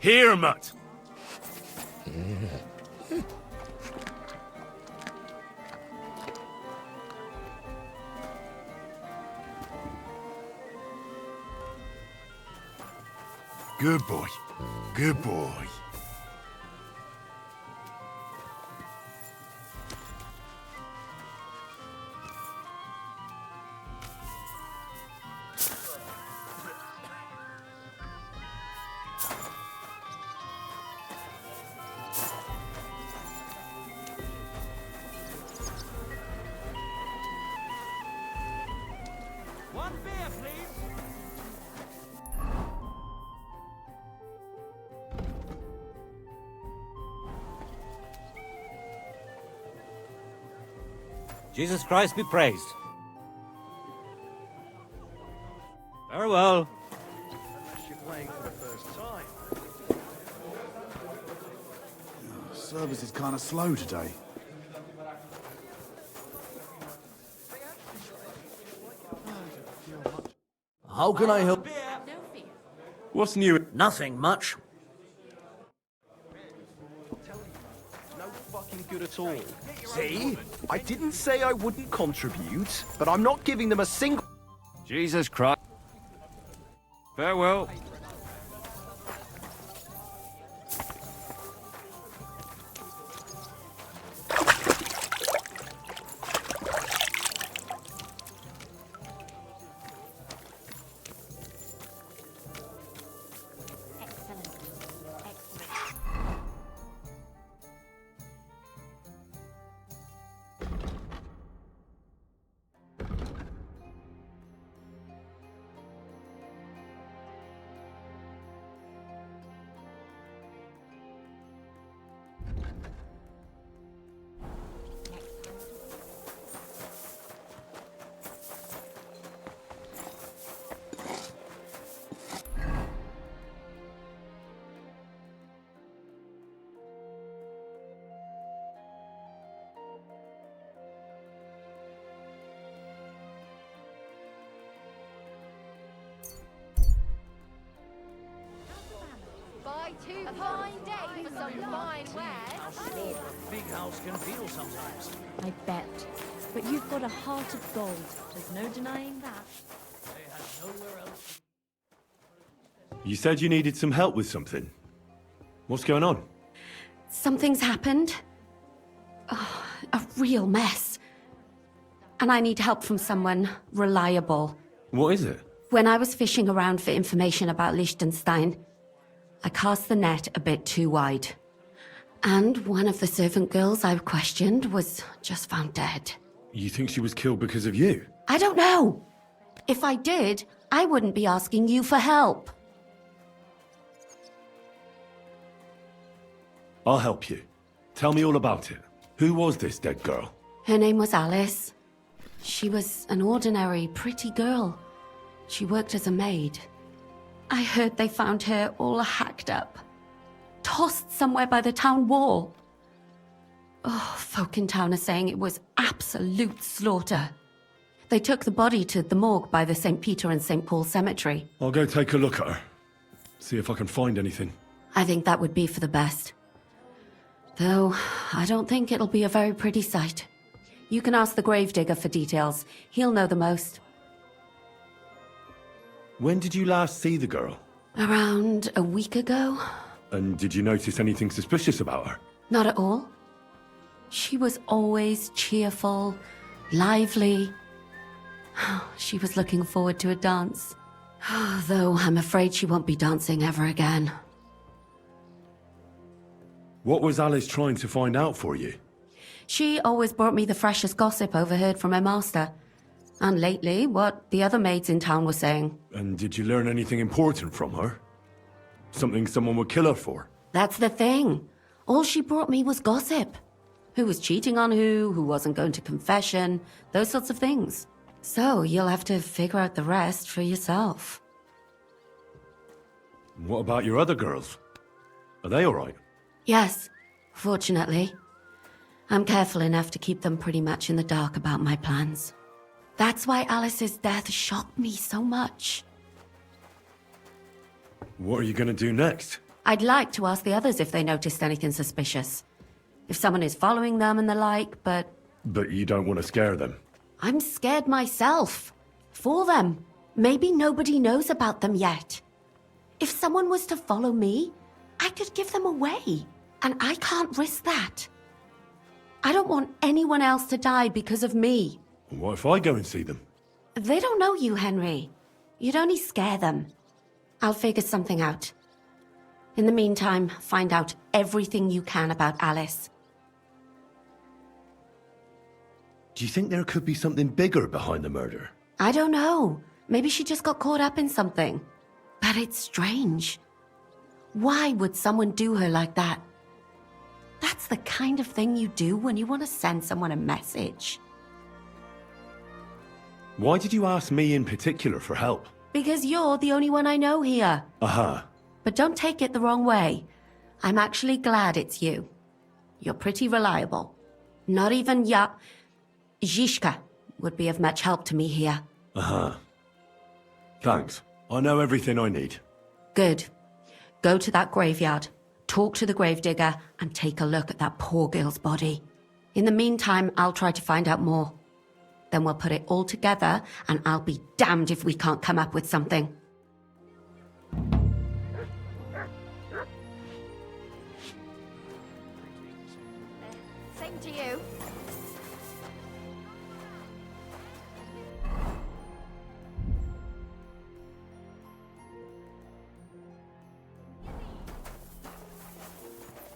Here, mutt. Good boy. Good boy. One beer, please. Jesus Christ be praised. Very well. Unless you're playing for the first time. Service is kind of slow today. How can I help? What's new? Nothing much. No fucking good at all. See? I didn't say I wouldn't contribute, but I'm not giving them a single... Jesus Christ. Farewell. Buy two a fine day for some fine wares. Big house can feel sometimes. I bet. But you've got a heart of gold. There's no denying that. They have nowhere else. You said you needed some help with something. What's going on? Something's happened. Oh, a real mess. And I need help from someone reliable. What is it? When I was fishing around for information about Liechtenstein, I cast the net a bit too wide. And one of the servant girls I questioned was just found dead. You think she was killed because of you? I don't know. If I did, I wouldn't be asking you for help. I'll help you. Tell me all about it. Who was this dead girl? Her name was Alice. She was an ordinary, pretty girl. She worked as a maid. I heard they found her all hacked up, tossed somewhere by the town wall. Oh, folk in town are saying it was absolute slaughter. They took the body to the morgue by the St. Peter and St. Paul cemetery. I'll go take a look at her. See if I can find anything. I think that would be for the best. Though, I don't think it'll be a very pretty sight. You can ask the gravedigger for details. He'll know the most. When did you last see the girl? Around a week ago? And did you notice anything suspicious about her? Not at all. She was always cheerful, lively. She was looking forward to a dance. Though I'm afraid she won't be dancing ever again. What was Alice trying to find out for you? She always brought me the freshest gossip overheard from her master. And lately, what the other maids in town were saying. And did you learn anything important from her? Something someone would kill her for? That's the thing. All she brought me was gossip. Who was cheating on who wasn't going to confession, those sorts of things. So you'll have to figure out the rest for yourself. What about your other girls? Are they all right? Yes, fortunately. I'm careful enough to keep them pretty much in the dark about my plans. That's why Alice's death shocked me so much. What are you gonna do next? I'd like to ask the others if they noticed anything suspicious. If someone is following them and the like, but But you don't want to scare them. I'm scared myself. For them. Maybe nobody knows about them yet. If someone was to follow me, I could give them away. And I can't risk that. I don't want anyone else to die because of me. What if I go and see them? They don't know you, Henry. You'd only scare them. I'll figure something out. In the meantime, find out everything you can about Alice. Do you think there could be something bigger behind the murder? I don't know. Maybe she just got caught up in something. But it's strange. Why would someone do her like that? That's the kind of thing you do when you want to send someone a message. Why did you ask me in particular for help? Because you're the only one I know here. Uh-huh. But don't take it the wrong way. I'm actually glad it's you. You're pretty reliable. Not even Zhishka would be of much help to me here. Uh-huh. Thanks. I know everything I need. Good. Go to that graveyard, talk to the gravedigger, and take a look at that poor girl's body. In the meantime, I'll try to find out more. Then we'll put it all together, and I'll be damned if we can't come up with something. Same to you.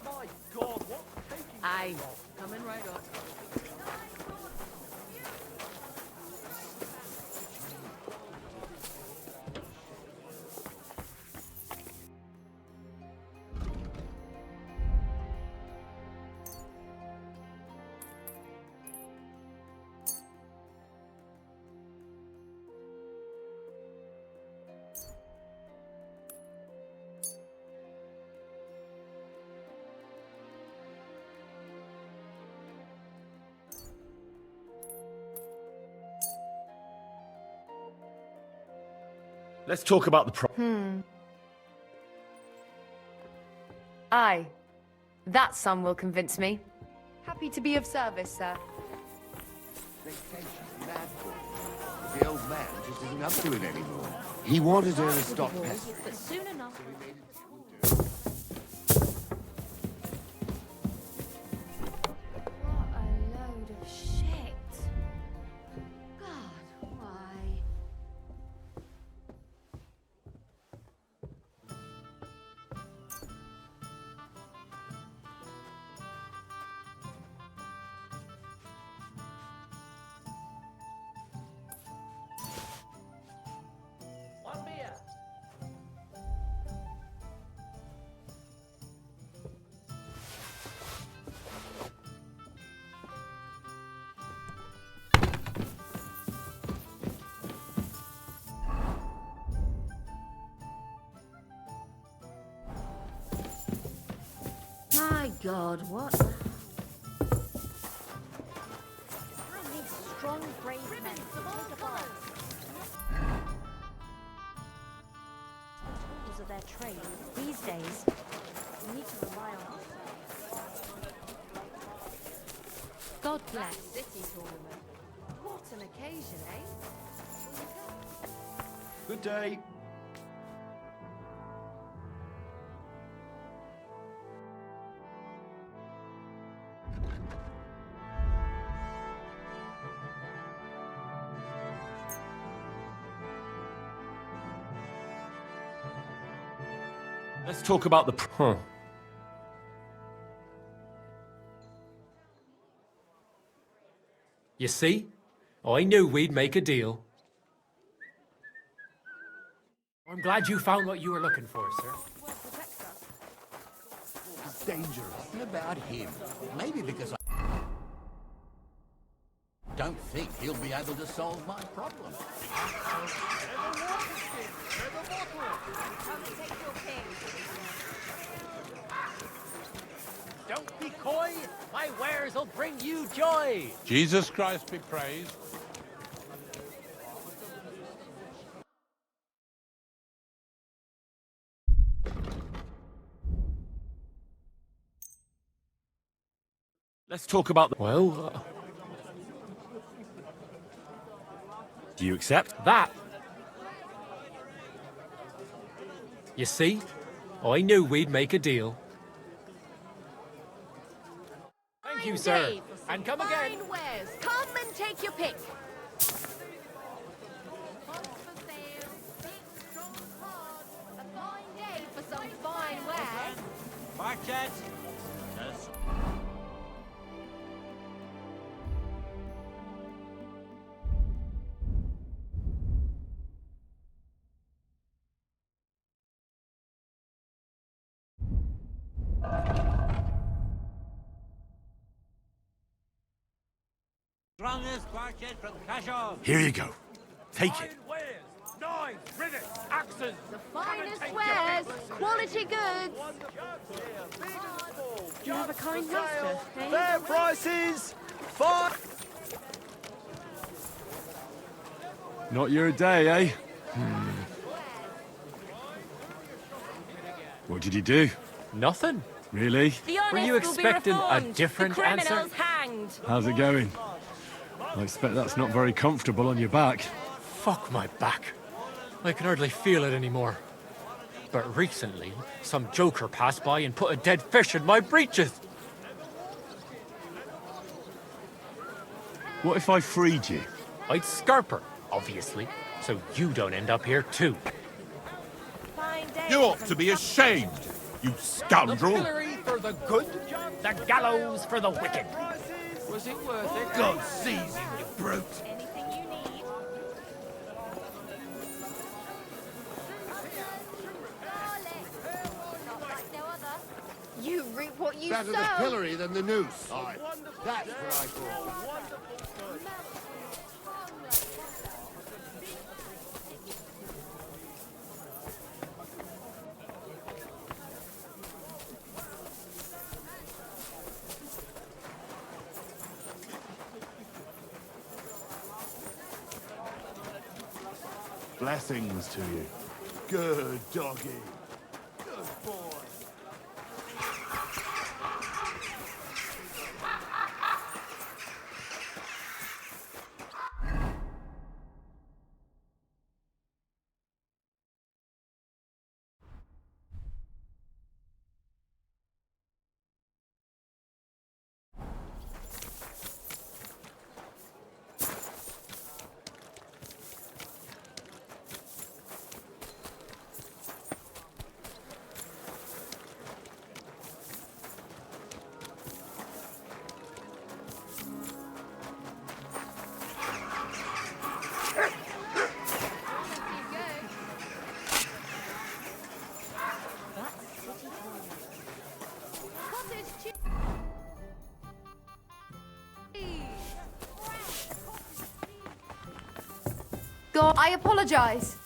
My God, what's taking Aye. Coming right up. Let's talk about the Aye. That sum will convince me. Happy to be of service, sir. The old man just isn't up to it anymore. He wanted her to stop pestering. But soon enough. What a load of shit. God, why? One beer. My God, what? I need strong, brave men. Tools of their trade. These days, we need to rely on ourselves. God bless. City tournament. What an occasion, eh? Good day. Let's talk about the You see? I knew we'd make a deal. I'm glad you found what you were looking for, sir. It's dangerous. What about him? Maybe because I don't think he'll be able to solve my problem. Don't be coy. My wares will bring you joy. Jesus Christ be praised. Let's talk about the... Well, Do you accept? that. You see? I knew we'd make a deal. Thank you, sir. Day for some And come again. fine wares. Come and take your pick. A fine day for some fine wares. Market. Strongest market from Cashon. Here you go. Take it. Knives, rivets, axes. The finest wares. Quality goods. Do you have a kind master, eh? Fair prices! Fine! Not your day, eh? What did you do? Nothing. Really? The honest Were you will be expecting a reformed. different the answer? criminals hanged. How's it going? I expect that's not very comfortable on your back. Fuck my back. I can hardly feel it anymore. But recently, some joker passed by and put a dead fish in my breeches. What if I freed you? I'd scarp her, obviously, so you don't end up here too. Fine day. You ought to be ashamed, you The scoundrel. pillory for the good, the gallows for the wicked. Was it worth it? God seize you, you brute. Anything you need. Not like no other. You reap what you Better sow. the pillory than the noose. Aye. That's what I thought. Blessings to you. Good doggy. Good boy. God, I apologize.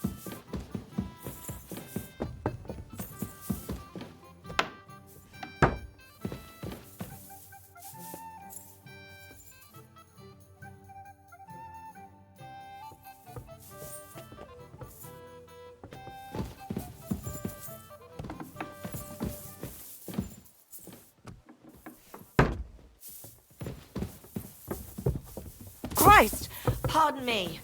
Christ! Pardon me.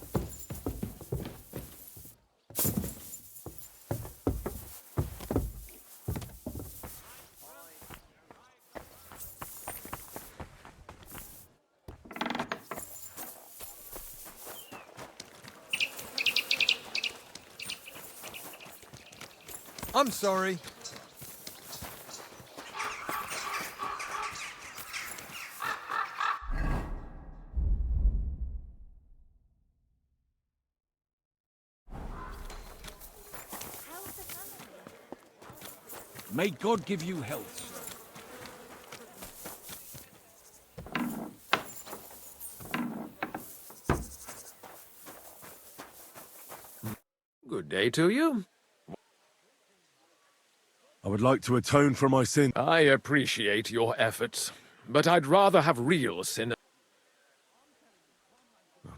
I'm sorry. May God give you health. Good day to you. I would like to atone for my sin. I appreciate your efforts, but I'd rather have real sin.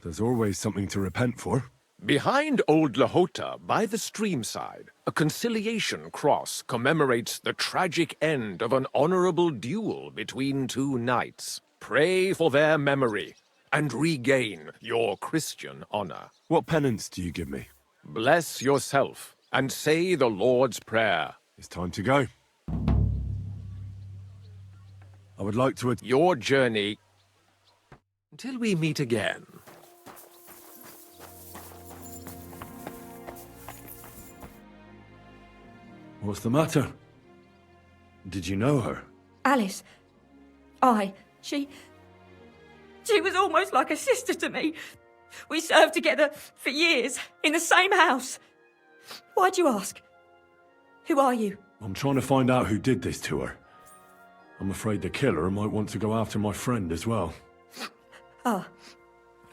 There's always something to repent for. Behind Old Lahota, by the streamside, a conciliation cross commemorates the tragic end of an honorable duel between two knights. Pray for their memory and regain your Christian honor. What penance do you give me? Bless yourself and say the Lord's Prayer. It's time to go. I would like to... Your journey until we meet again. What's the matter? Did you know her? Alice. She was almost like a sister to me. We served together for years, in the same house. Why'd you ask? Who are you? I'm trying to find out who did this to her. I'm afraid the killer might want to go after my friend as well. Ah,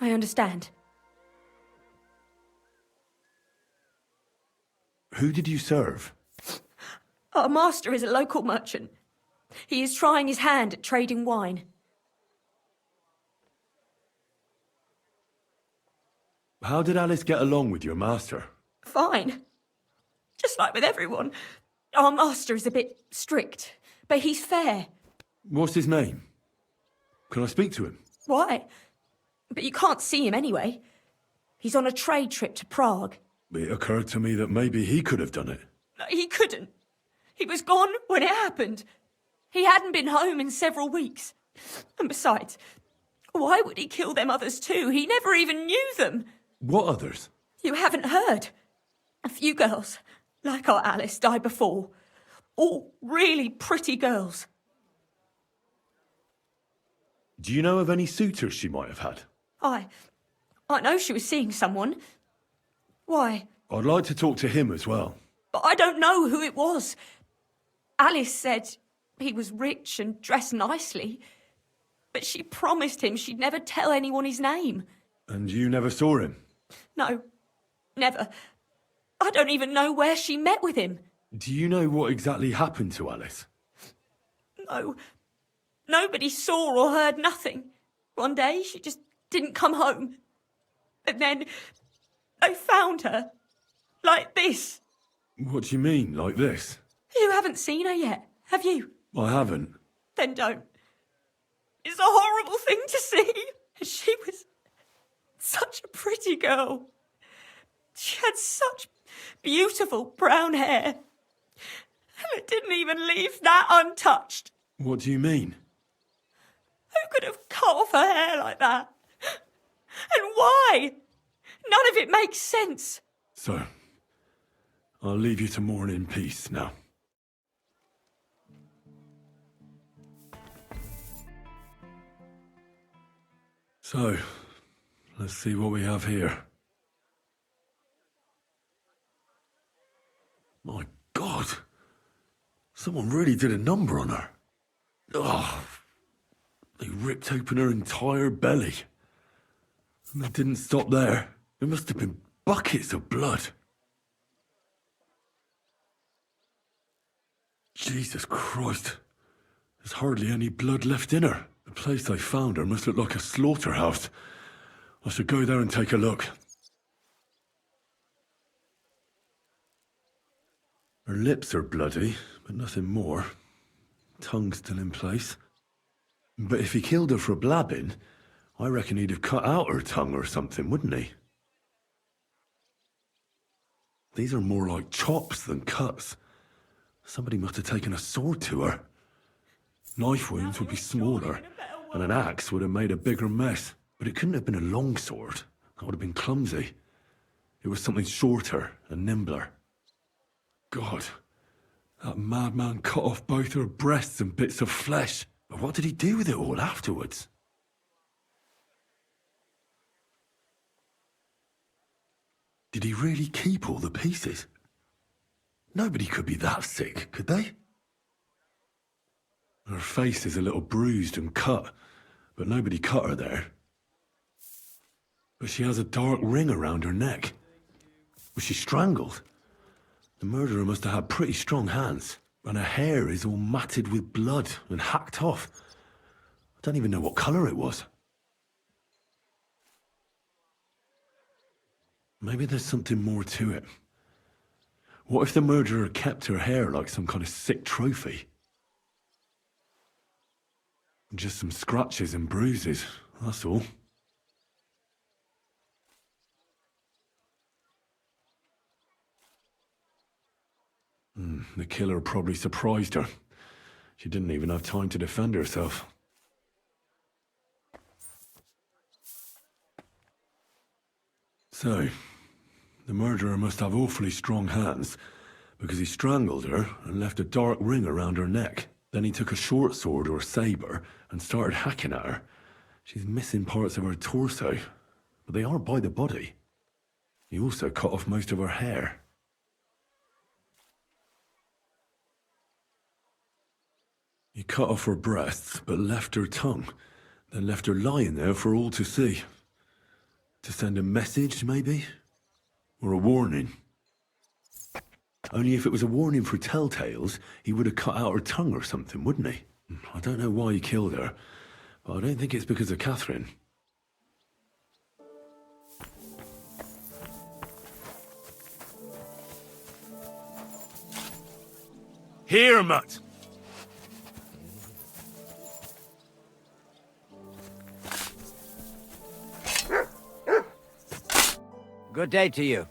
I understand. Who did you serve? Our master is a local merchant. He is trying his hand at trading wine. How did Alice get along with your master? Fine. Just like with everyone. Our master is a bit strict, but he's fair. What's his name? Can I speak to him? Why? But you can't see him anyway. He's on a trade trip to Prague. It occurred to me that maybe he could have done it. He couldn't. He was gone when it happened. He hadn't been home in several weeks. And besides, why would he kill them others too? He never even knew them. What others? You haven't heard. A few girls, like our Alice, died before. All really pretty girls. Do you know of any suitors she might have had? I know she was seeing someone. Why? I'd like to talk to him as well. But I don't know who it was. Alice said he was rich and dressed nicely, but she promised him she'd never tell anyone his name. And you never saw him? No, never. I don't even know where she met with him. Do you know what exactly happened to Alice? No. Nobody saw or heard nothing. One day she just didn't come home. And then they found her. Like this. What do you mean, like this? You haven't seen her yet, have you? I haven't. Then don't. It's a horrible thing to see. She was such a pretty girl. She had such beautiful brown hair. And it didn't even leave that untouched. What do you mean? Who could have cut off her hair like that? And why? None of it makes sense. So, I'll leave you to mourn in peace now. So, let's see what we have here. My God! Someone really did a number on her. Oh, they ripped open her entire belly. And they didn't stop there. There must have been buckets of blood. Jesus Christ. There's hardly any blood left in her. The place I found her must look like a slaughterhouse. I should go there and take a look. Her lips are bloody, but nothing more. Tongue still in place. But if he killed her for blabbing, I reckon he'd have cut out her tongue or something, wouldn't he? These are more like chops than cuts. Somebody must have taken a sword to her. Knife wounds would be smaller, and an axe would have made a bigger mess. But it couldn't have been a long sword. That would have been clumsy. It was something shorter and nimbler. God, that madman cut off both her breasts and bits of flesh. But what did he do with it all afterwards? Did he really keep all the pieces? Nobody could be that sick, could they? Her face is a little bruised and cut, but nobody cut her there. But she has a dark ring around her neck. Was she strangled? The murderer must have had pretty strong hands, and her hair is all matted with blood and hacked off. I don't even know what colour it was. Maybe there's something more to it. What if the murderer kept her hair like some kind of sick trophy? Just some scratches and bruises, that's all. The killer probably surprised her. She didn't even have time to defend herself. So, the murderer must have awfully strong hands, because he strangled her and left a dark ring around her neck. Then he took a short sword or saber and started hacking at her. She's missing parts of her torso, but they are by the body. He also cut off most of her hair. He cut off her breasts, but left her tongue, then left her lying there for all to see. To send a message, maybe? Or a warning? Only if it was a warning for telltales, he would have cut out her tongue or something, wouldn't he? I don't know why he killed her, but I don't think it's because of Catherine. Here, Mutt! Good day to you.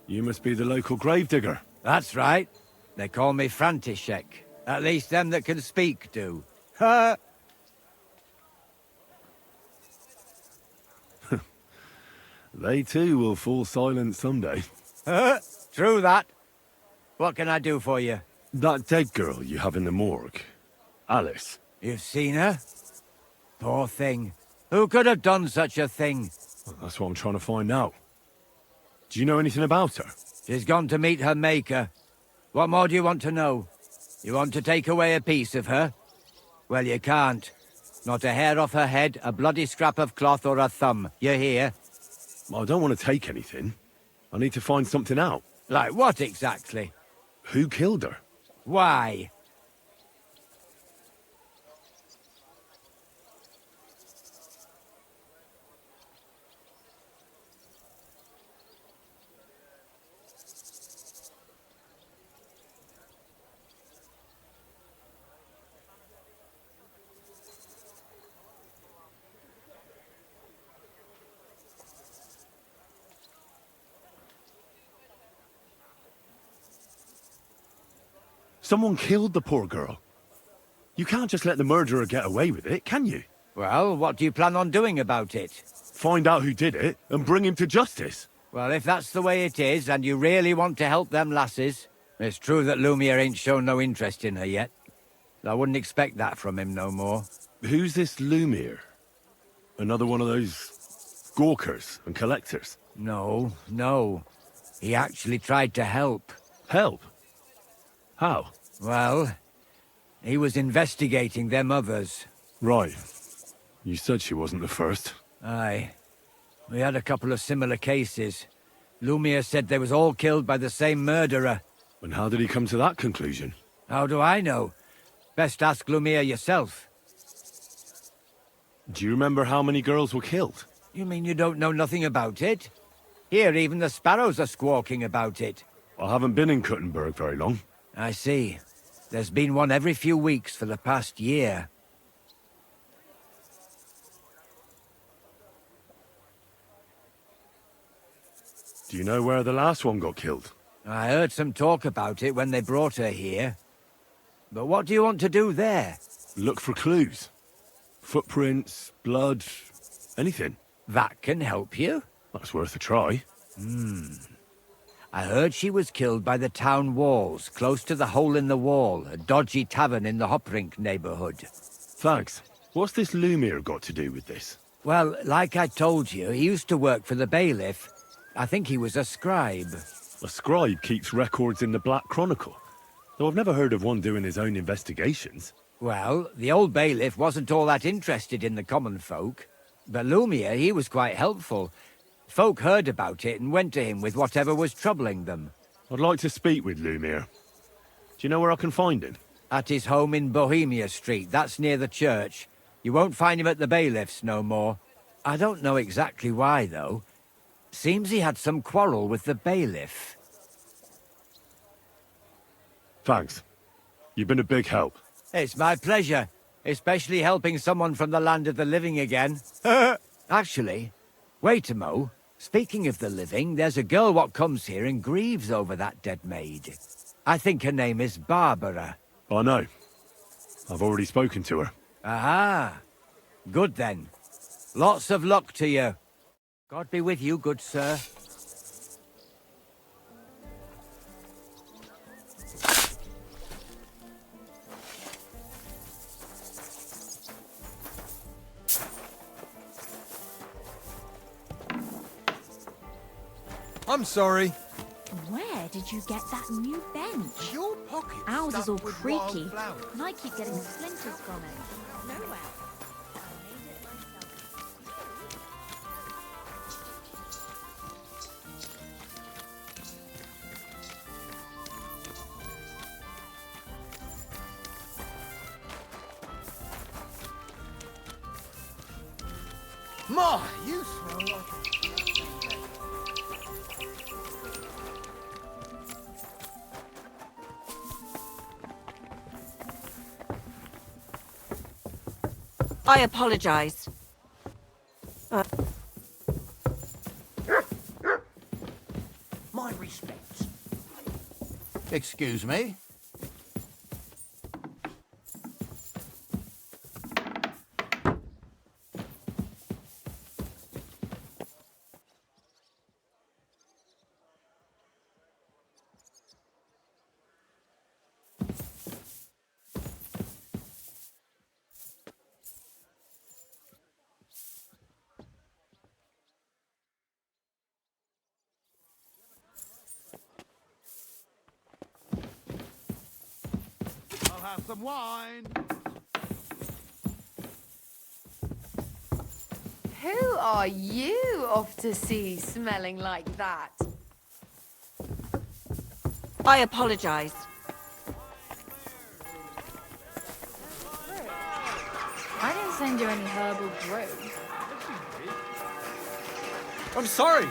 You must be the local gravedigger. That's right. They call me František. At least them that can speak do. Ha! They too will fall silent someday. True that. What can I do for you? That dead girl you have in the morgue. Alice. You've seen her? Poor thing. Who could have done such a thing? Well, that's what I'm trying to find out. Do you know anything about her? She's gone to meet her maker. What more do you want to know? You want to take away a piece of her? Well, you can't. Not a hair off her head, a bloody scrap of cloth or a thumb. You hear? Well, I don't want to take anything. I need to find something out. Like what exactly? Who killed her? Why? Someone killed the poor girl. You can't just let the murderer get away with it, can you? Well, what do you plan on doing about it? Find out who did it and bring him to justice. Well, if that's the way it is, and you really want to help them lasses, it's true that Lumiere ain't shown no interest in her yet. I wouldn't expect that from him no more. Who's this Lumiere? Another one of those gawkers and collectors? No, no. He actually tried to help. Help? How? Well, he was investigating them others. Right. You said she wasn't the first. Aye. We had a couple of similar cases. Lumiere said they was all killed by the same murderer. And how did he come to that conclusion? How do I know? Best ask Lumiere yourself. Do you remember how many girls were killed? You mean you don't know nothing about it? Here, even the sparrows are squawking about it. I haven't been in Kuttenberg very long. I see. There's been one every few weeks for the past year. Do you know where the last one got killed? I heard some talk about it when they brought her here. But what do you want to do there? Look for clues. Footprints, blood, anything. That can help you? That's worth a try. I heard she was killed by the town walls, close to the Hole in the Wall, a dodgy tavern in the Hoprink neighborhood. Thanks. What's this Lumiere got to do with this? Well, like I told you, he used to work for the bailiff. I think he was a scribe. A scribe keeps records in the Black Chronicle, though I've never heard of one doing his own investigations. Well, the old bailiff wasn't all that interested in the common folk. But Lumiere, he was quite helpful. Folk heard about it and went to him with whatever was troubling them. I'd like to speak with Lumiere. Do you know where I can find him? At his home in Bohemia Street, that's near the church. You won't find him at the bailiff's no more. I don't know exactly why, though. Seems he had some quarrel with the bailiff. Thanks. You've been a big help. It's my pleasure. Especially helping someone from the land of the living again. Actually, wait a mo. Speaking of the living, there's a girl what comes here and grieves over that dead maid. I think her name is Barbara. I know. I've already spoken to her. Aha. Good then. Lots of luck to you. God be with you, good sir. I'm sorry. Where did you get that new bench? Your pocket. Ours is all with creaky, wildflowers. and I keep getting splinters from it. Nowhere. Ma, you smell like a... I apologize. My respects. Excuse me? I'll have some wine. Who are you off to see smelling like that? I apologize. I didn't send you any herbal brew. I'm sorry.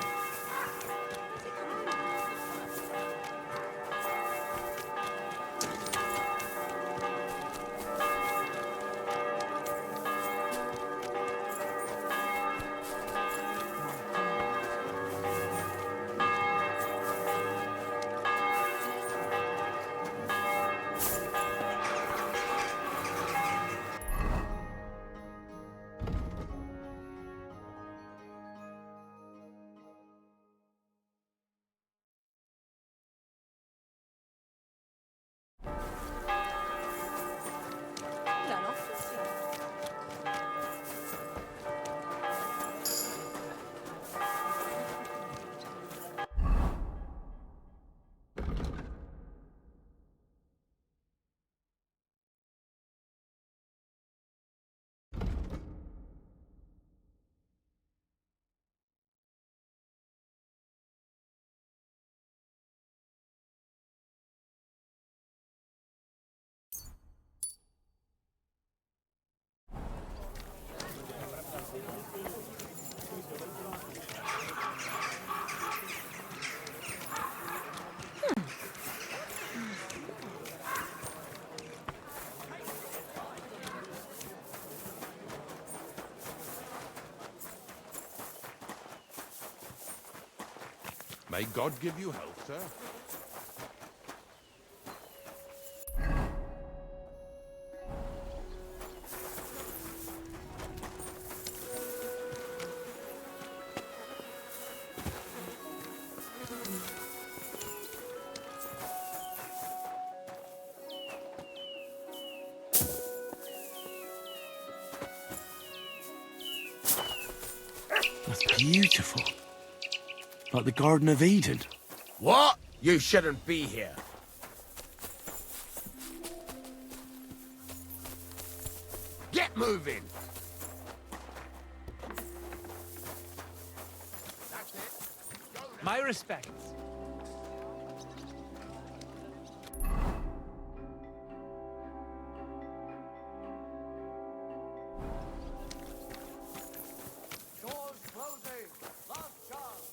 May God give you health, sir. That's beautiful. Like the Garden of Eden. What? You shouldn't be here. Get moving. My respects. Doors closing. Last chance.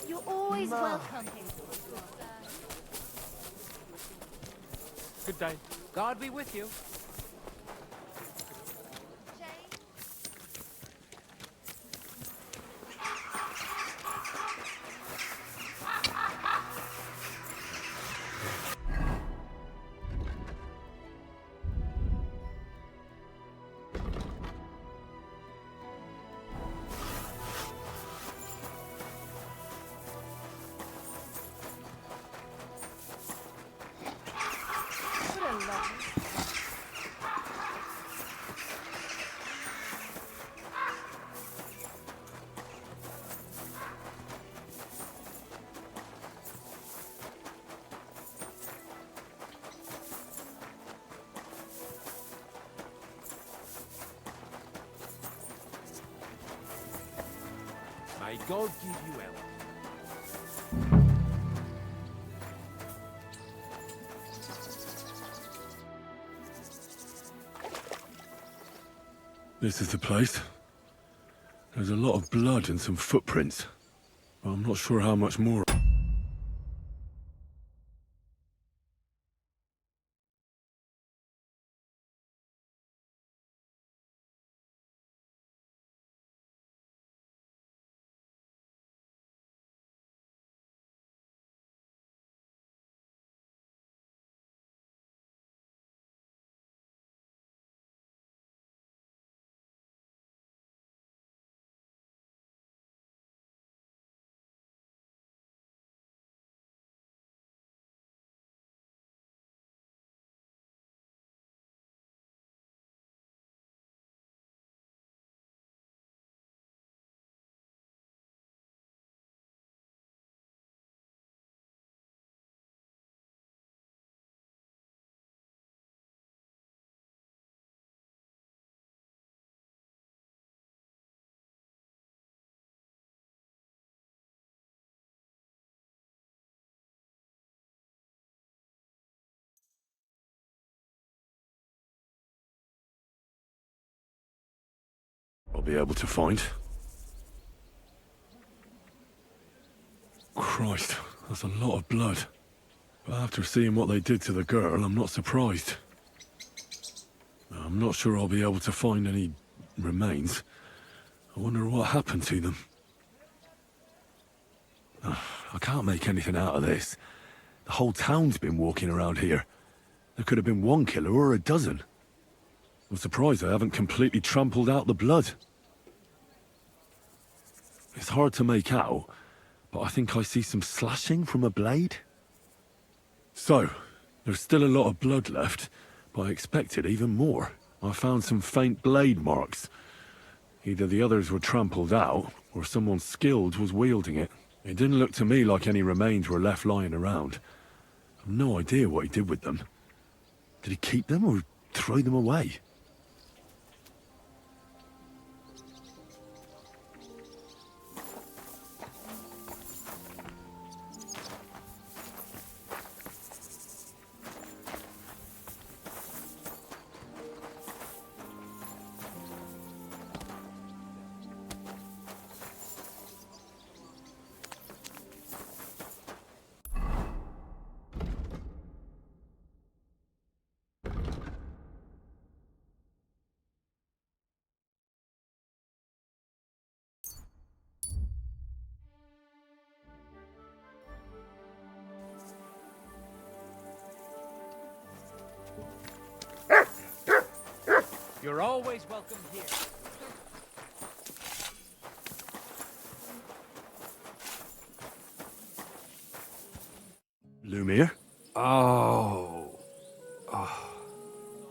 You're always welcome. Good day. God be with you. May God give you health. This is the place. There's a lot of blood and some footprints. But I'm not sure how much more. I'll be able to find. Christ, that's a lot of blood. But after seeing what they did to the girl, I'm not surprised. I'm not sure I'll be able to find any remains. I wonder what happened to them. I can't make anything out of this. The whole town's been walking around here. There could have been one killer or a dozen. I'm surprised I haven't completely trampled out the blood. It's hard to make out, but I think I see some slashing from a blade. So, there's still a lot of blood left, but I expected even more. I found some faint blade marks. Either the others were trampled out, or someone skilled was wielding it. It didn't look to me like any remains were left lying around. I've no idea what he did with them. Did he keep them or throw them away? You're always welcome here. Lumiere? Oh.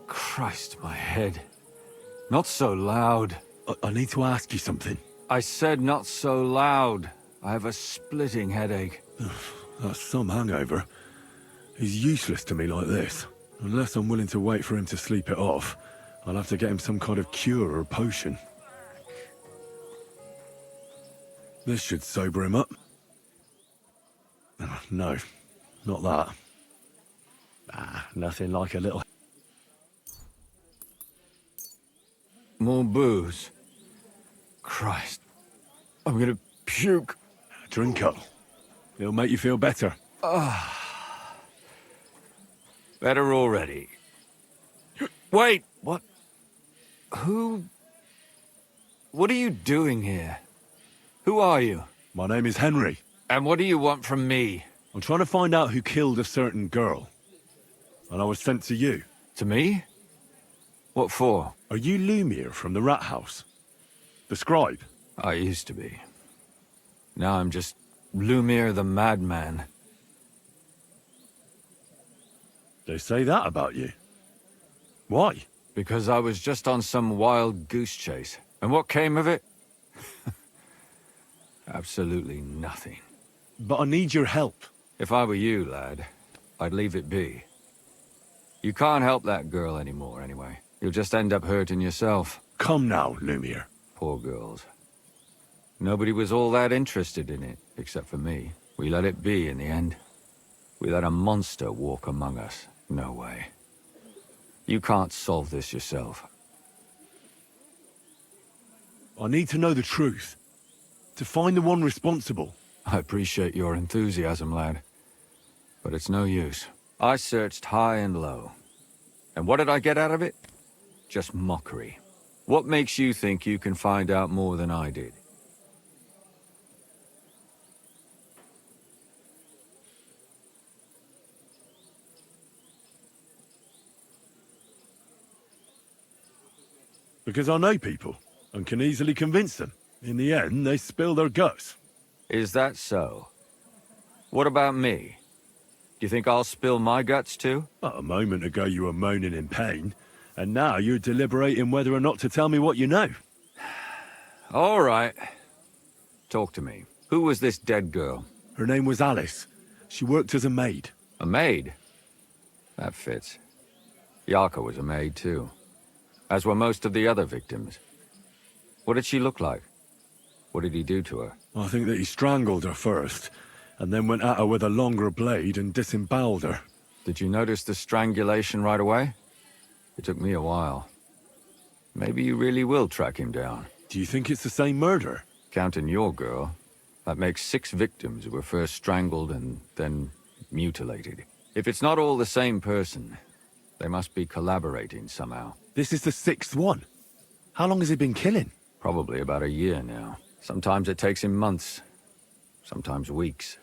Christ, my head. Not so loud. I need to ask you something. I said not so loud. I have a splitting headache. That's some hangover. He's useless to me like this. Unless I'm willing to wait for him to sleep it off, I'll have to get him some kind of cure or potion. This should sober him up. No, not that. Nothing like a little... More booze. Christ. I'm gonna puke. Drink up. It'll make you feel better. Better already. Wait, what? Who? What are you doing here? Who are you? My name is Henry. And what do you want from me? I'm trying to find out who killed a certain girl. And I was sent to you. To me? What for? Are you Lumiere from the Rat House? The scribe? I used to be. Now I'm just Lumiere the Madman. They say that about you. Why? Because I was just on some wild goose chase. And what came of it? Absolutely nothing. But I need your help. If I were you, lad, I'd leave it be. You can't help that girl anymore, anyway. You'll just end up hurting yourself. Come now, Lumiere. Poor girls. Nobody was all that interested in it, except for me. We let it be in the end. We let a monster walk among us. No way. You can't solve this yourself. I need to know the truth. To find the one responsible. I appreciate your enthusiasm, lad. But it's no use. I searched high and low. And what did I get out of it? Just mockery. What makes you think you can find out more than I did? Because I know people, and can easily convince them. In the end, they spill their guts. Is that so? What about me? Do you think I'll spill my guts too? A moment ago you were moaning in pain, and now you're deliberating whether or not to tell me what you know. All right. Talk to me. Who was this dead girl? Her name was Alice. She worked as a maid. A maid? That fits. Yarka was a maid too. As were most of the other victims. What did she look like? What did he do to her? I think that he strangled her first, and then went at her with a longer blade and disemboweled her. Did you notice the strangulation right away? It took me a while. Maybe you really will track him down. Do you think it's the same murder? Counting your girl, that makes 6 victims who were first strangled and then mutilated. If it's not all the same person, they must be collaborating somehow. This is the 6th one. How long has he been killing? Probably about a year now. Sometimes it takes him months, sometimes weeks.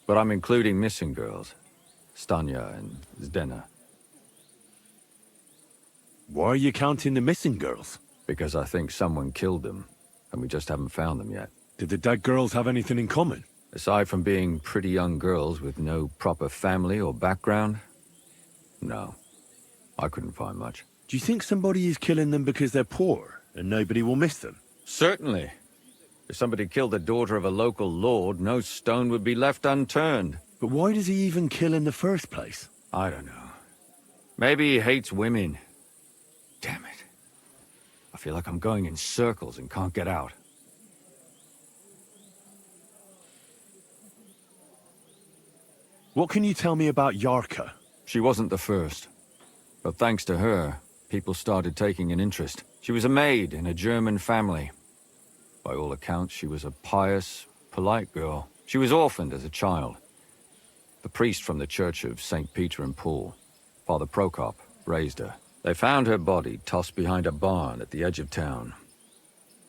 But I'm including missing girls. Stanya and Zdena. Why are you counting the missing girls? Because I think someone killed them, and we just haven't found them yet. Did the dead girls have anything in common? Aside from being pretty young girls with no proper family or background, no. I couldn't find much. Do you think somebody is killing them because they're poor, and nobody will miss them? Certainly. If somebody killed the daughter of a local lord, no stone would be left unturned. But why does he even kill in the first place? I don't know. Maybe he hates women. Damn it. I feel like I'm going in circles and can't get out. What can you tell me about Yarka? She wasn't the first. But thanks to her, people started taking an interest. She was a maid in a German family. By all accounts, she was a pious, polite girl. She was orphaned as a child. The priest from the Church of St. Peter and Paul, Father Prokop, raised her. They found her body tossed behind a barn at the edge of town.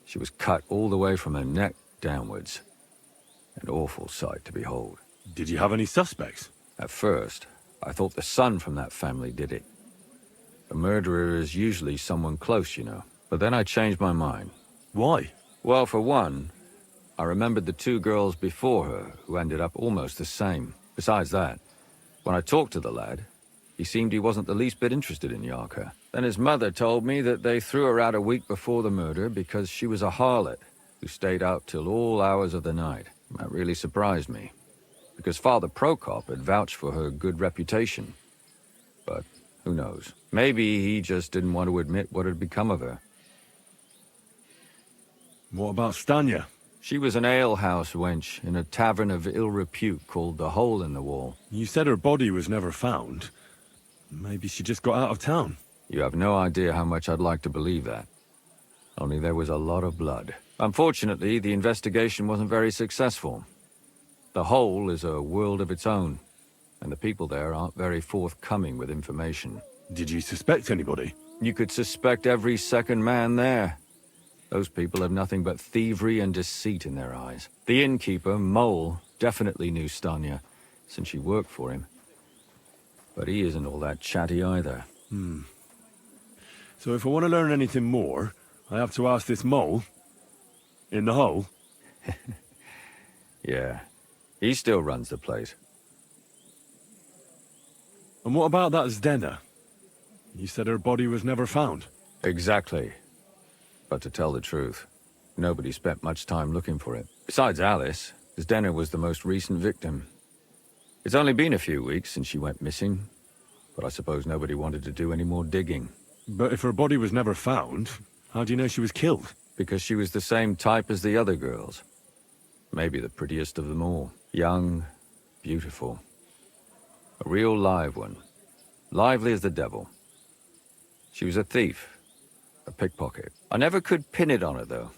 She was cut all the way from her neck downwards. An awful sight to behold. Did you have any suspects? At first, I thought the son from that family did it. A murderer is usually someone close, you know. But then I changed my mind. Why? Well, for one, I remembered the 2 girls before her who ended up almost the same. Besides that, when I talked to the lad, he seemed he wasn't the least bit interested in Yarka. Then his mother told me that they threw her out a week before the murder because she was a harlot who stayed out till all hours of the night. That really surprised me, because Father Prokop had vouched for her good reputation. But who knows? Maybe he just didn't want to admit what had become of her. What about Stanya? She was an alehouse wench in a tavern of ill repute called the Hole in the Wall. You said her body was never found. Maybe she just got out of town. You have no idea how much I'd like to believe that. Only there was a lot of blood. Unfortunately, the investigation wasn't very successful. The Hole is a world of its own, and the people there aren't very forthcoming with information. Did you suspect anybody? You could suspect every second man there. Those people have nothing but thievery and deceit in their eyes. The innkeeper, Mole, definitely knew Stanya, since she worked for him. But he isn't all that chatty either. So if I want to learn anything more, I have to ask this Mole? In the hole? Yeah. He still runs the place. And what about that Zdena? You said her body was never found. Exactly. But to tell the truth, nobody spent much time looking for it. Besides Alice, Zdena was the most recent victim. It's only been a few weeks since she went missing, but I suppose nobody wanted to do any more digging. But if her body was never found, how do you know she was killed? Because she was the same type as the other girls. Maybe the prettiest of them all. Young, beautiful. A real live one. Lively as the devil. She was a thief. A pickpocket. I never could pin it on her, though.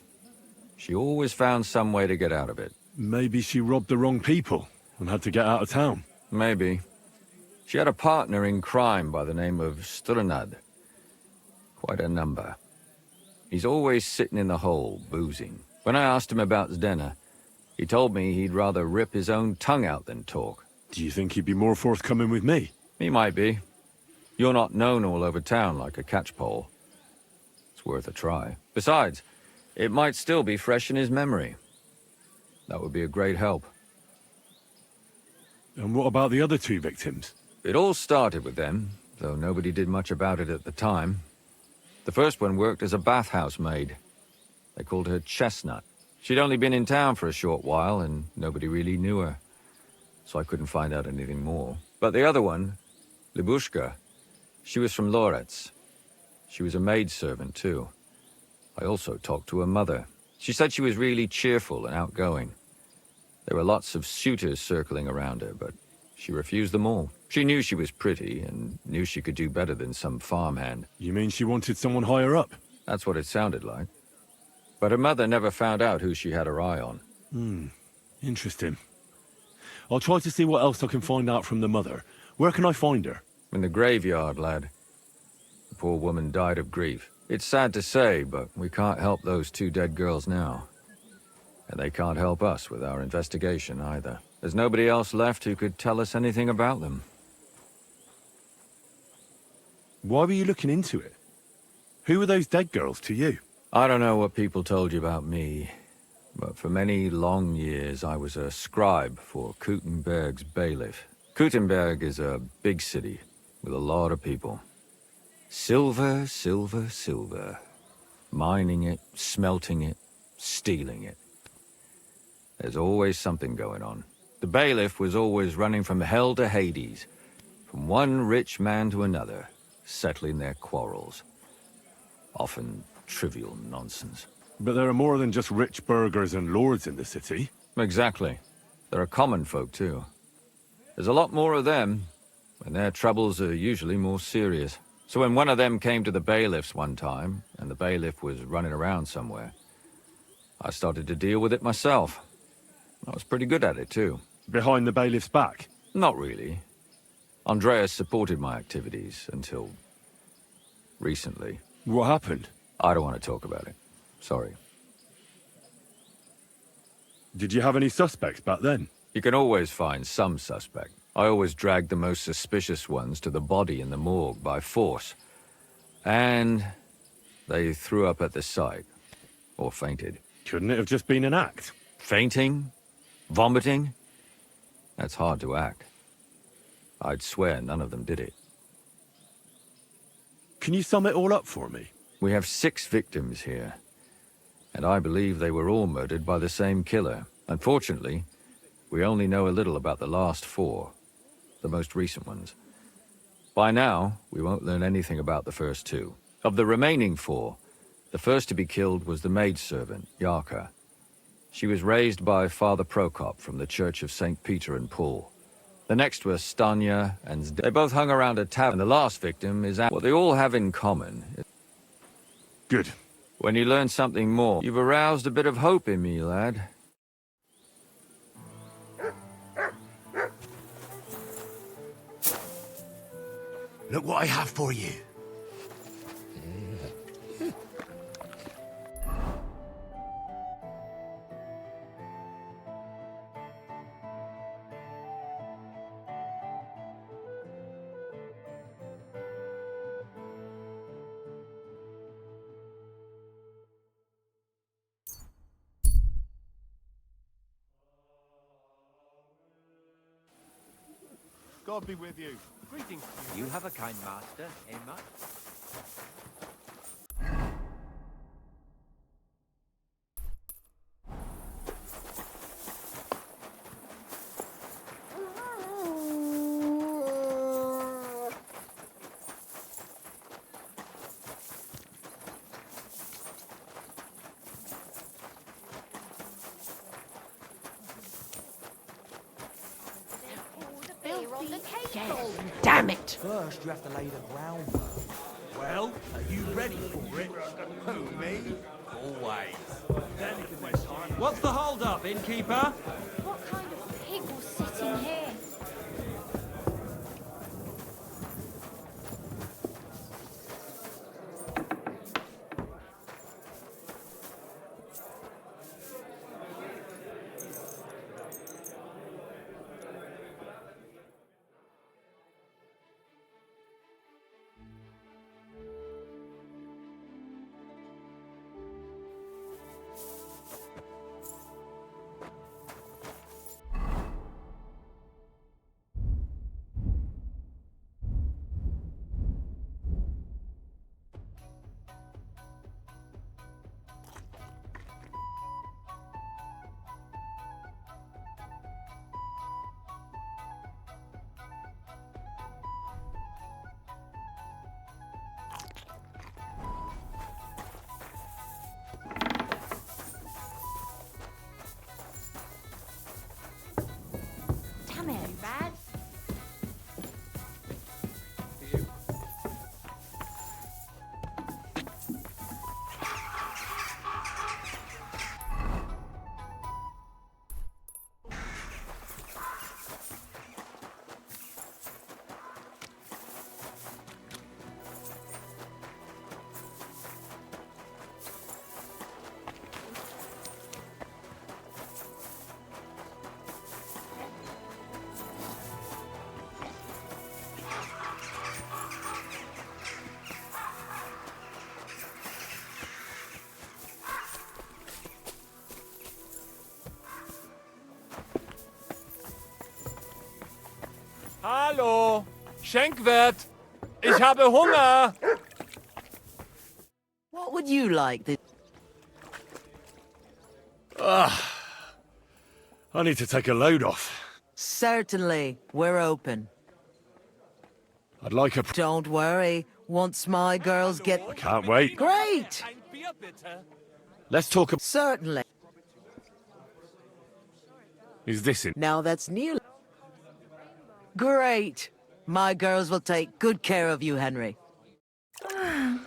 She always found some way to get out of it. Maybe she robbed the wrong people and had to get out of town. Maybe. She had a partner in crime by the name of Strunad. Quite a number. He's always sitting in the hole, boozing. When I asked him about Zdena, he told me he'd rather rip his own tongue out than talk. Do you think he'd be more forthcoming with me? He might be. You're not known all over town like a catchpole. It's worth a try. Besides, it might still be fresh in his memory. That would be a great help. And what about the other two victims? It all started with them, though nobody did much about it at the time. The first one worked as a bathhouse maid. They called her Chestnut. She'd only been in town for a short while, and nobody really knew her. So I couldn't find out anything more. But the other one, Libushka, she was from Loretz. She was a maidservant, too. I also talked to her mother. She said she was really cheerful and outgoing. There were lots of suitors circling around her, but she refused them all. She knew she was pretty, and knew she could do better than some farmhand. You mean she wanted someone higher up? That's what it sounded like. But her mother never found out who she had her eye on. Interesting. I'll try to see what else I can find out from the mother. Where can I find her? In the graveyard, lad. The poor woman died of grief. It's sad to say, but we can't help those two dead girls now. And they can't help us with our investigation either. There's nobody else left who could tell us anything about them. Why were you looking into it? Who were those dead girls to you? I don't know what people told you about me, but for many long years I was a scribe for Kuttenberg's bailiff. Kuttenberg is a big city with a lot of people. Silver, silver, silver. Mining it, smelting it, stealing it. There's always something going on. The bailiff was always running from hell to Hades, from one rich man to another, settling their quarrels. Often trivial nonsense. But there are more than just rich burghers and lords in the city. Exactly. There are common folk, too. There's a lot more of them, and their troubles are usually more serious. So when one of them came to the bailiff's one time, and the bailiff was running around somewhere, I started to deal with it myself. I was pretty good at it, too. Behind the bailiff's back? Not really. Andreas supported my activities until recently. What happened? I don't want to talk about it. Sorry. Did you have any suspects back then? You can always find some suspect. I always dragged the most suspicious ones to the body in the morgue by force. And they threw up at the sight. Or fainted. Couldn't it have just been an act? Fainting? Vomiting? That's hard to act. I'd swear none of them did it. Can you sum it all up for me? We have 6 victims here, and I believe they were all murdered by the same killer. Unfortunately, we only know a little about the last 4, the most recent ones. By now, we won't learn anything about the first 2. Of the remaining 4, the first to be killed was the maidservant, Yarka. She was raised by Father Prokop from the Church of St. Peter and Paul. The next were Stanya and they both hung around a tavern. The last victim is what they all have in common. Good. When you learn something more, you've aroused a bit of hope in me, lad. Look what I have for you. God be with you. Greetings. You have a kind master, Emma. Damn it! First, you have to lay the groundwork. Well, are you ready for it? Who, me? Always. What's the hold-up, innkeeper? What kind of pig will sit in here? Damn it. Bad? Hallo, Schenkwirt. Ich habe Hunger. What would you like? I need to take a load off. Certainly, we're open. I'd like a... Don't worry. Once my girls get... I can't wait. Great! Let's talk about... Certainly. Is this it? Now that's nearly... Great! My girls will take good care of you, Henry. I'm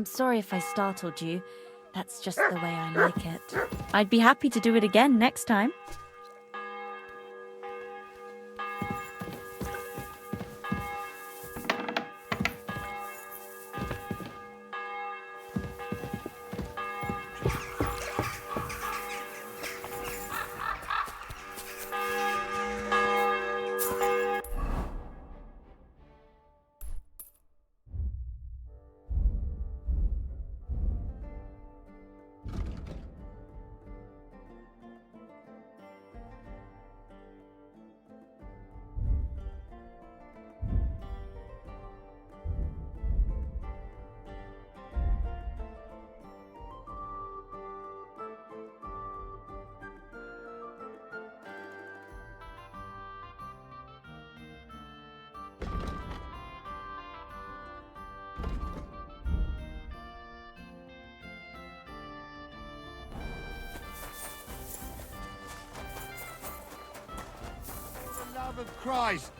sorry if I startled you. That's just the way I like it. I'd be happy to do it again next time. love of Christ!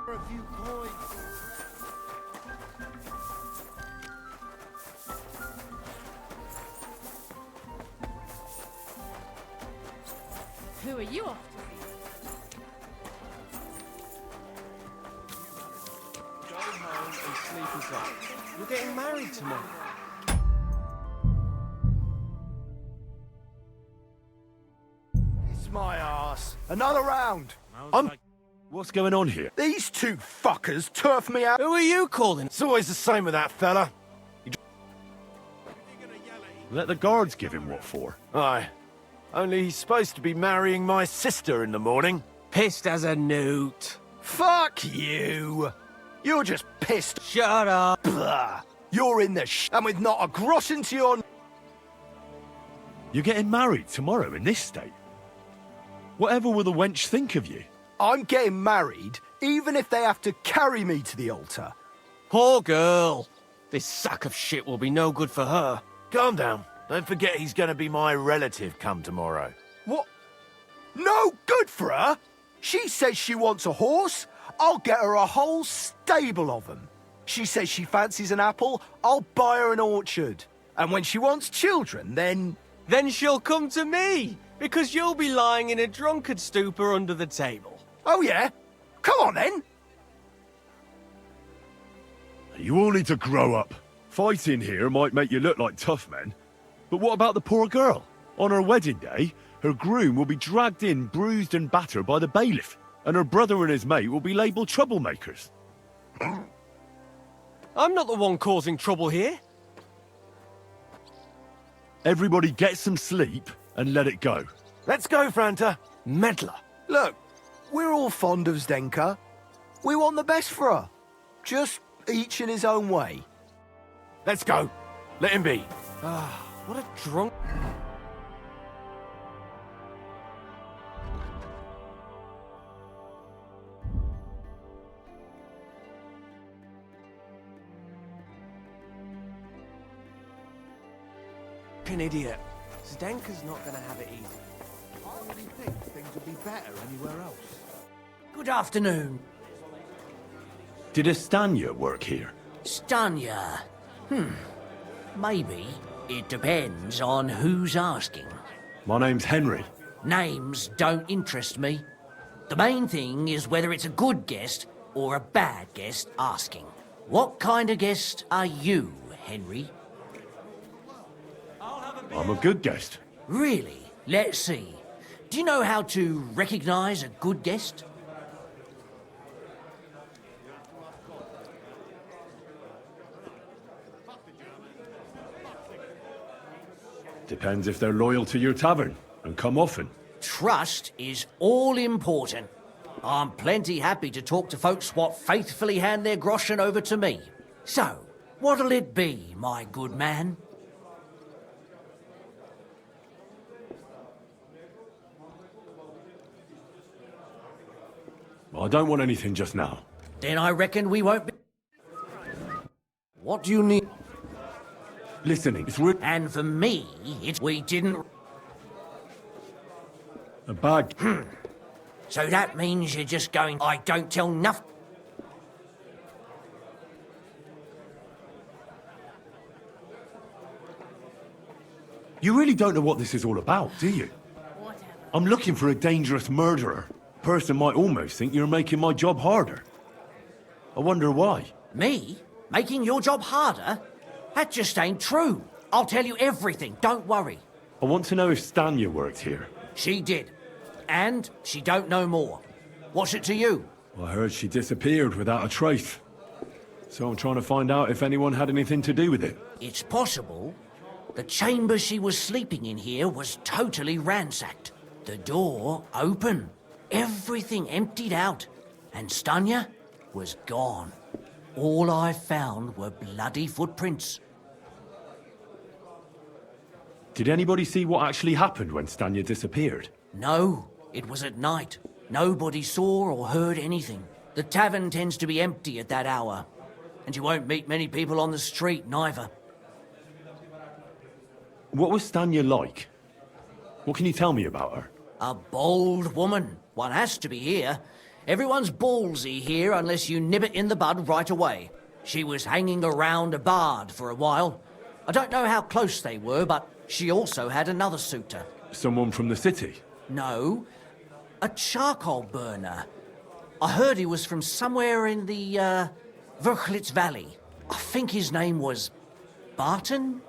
For a few coins. Who are you off Go home and sleep it off. You're getting married tomorrow. It's my ass. Another round. What's going on here? These two fuckers turf me out. Who are you calling? It's always the same with that fella. Let the guards give him what for. Aye. Only he's supposed to be marrying my sister in the morning. Pissed as a newt. Fuck you. You're just pissed. Shut up. Blah. You're in the and with not a gross into your... You're getting married tomorrow in this state? Whatever will the wench think of you? I'm getting married, even if they have to carry me to the altar. Poor girl. This sack of shit will be no good for her. Calm down. Don't forget he's going to be my relative come tomorrow. What? No good for her? She says she wants a horse. I'll get her a whole stable of them. She says she fancies an apple. I'll buy her an orchard. And when she wants children, then... Then she'll come to me, because you'll be lying in a drunkard stupor under the table. Oh, yeah? Come on, then. You all need to grow up. Fighting here might make you look like tough men. But what about the poor girl? On her wedding day, her groom will be dragged in, bruised and battered by the bailiff, and her brother and his mate will be labelled troublemakers. I'm not the one causing trouble here. Everybody get some sleep and let it go. Let's go, Franta. Meddler. Look, we're all fond of Zdenka. We want the best for her. Just each in his own way. Let's go. Let him be. Ah, what a drunk... An idiot. Zdenka's not gonna have it easy. I really think things would be better anywhere else. Good afternoon. Did Estanya work here? Stanya. Maybe. It depends on who's asking. My name's Henry. Names don't interest me. The main thing is whether it's a good guest or a bad guest asking. What kind of guest are you, Henry? I'm a good guest. Really? Let's see. Do you know how to recognize a good guest? Depends if they're loyal to your tavern and come often. Trust is all important. I'm plenty happy to talk to folks what faithfully hand their groschen over to me. So, what'll it be, my good man? I don't want anything just now. Then I reckon we won't be... What do you need? Listening. It's and for me, we didn't... A bag. So that means you're just going, I don't tell nothing. You really don't know what this is all about, do you? I'm looking for a dangerous murderer. Person might almost think you're making my job harder. I wonder why. Me? Making your job harder? That just ain't true. I'll tell you everything, don't worry. I want to know if Stanya worked here. She did. And she don't know more. What's it to you? I heard she disappeared without a trace. So I'm trying to find out if anyone had anything to do with it. It's possible. The chamber she was sleeping in here was totally ransacked. The door open. Everything emptied out. And Stanya was gone. All I found were bloody footprints. Did anybody see what actually happened when Stanya disappeared? No, it was at night. Nobody saw or heard anything. The tavern tends to be empty at that hour. And you won't meet many people on the street, neither. What was Stanya like? What can you tell me about her? A bold woman. One has to be here. Everyone's ballsy here unless you nib it in the bud right away. She was hanging around a bard for a while. I don't know how close they were, but she also had another suitor. Someone from the city? No, a charcoal burner. I heard he was from somewhere in the, Verchlitz Valley. I think his name was Barton?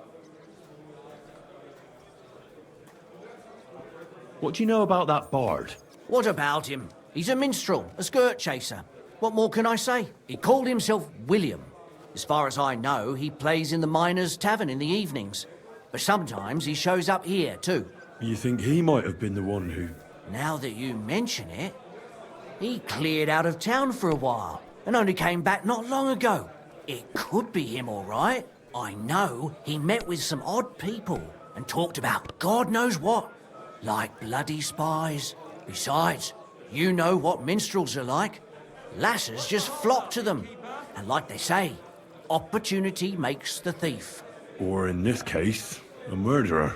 What do you know about that bard? What about him? He's a minstrel, a skirt chaser. What more can I say? He called himself William. As far as I know, he plays in the Miners' Tavern in the evenings. But sometimes he shows up here, too. You think he might have been the one who... Now that you mention it, he cleared out of town for a while and only came back not long ago. It could be him, all right. I know he met with some odd people and talked about God knows what, like bloody spies. Besides, you know what minstrels are like. Lasses just flock to them. And like they say, opportunity makes the thief. Or in this case, a murderer.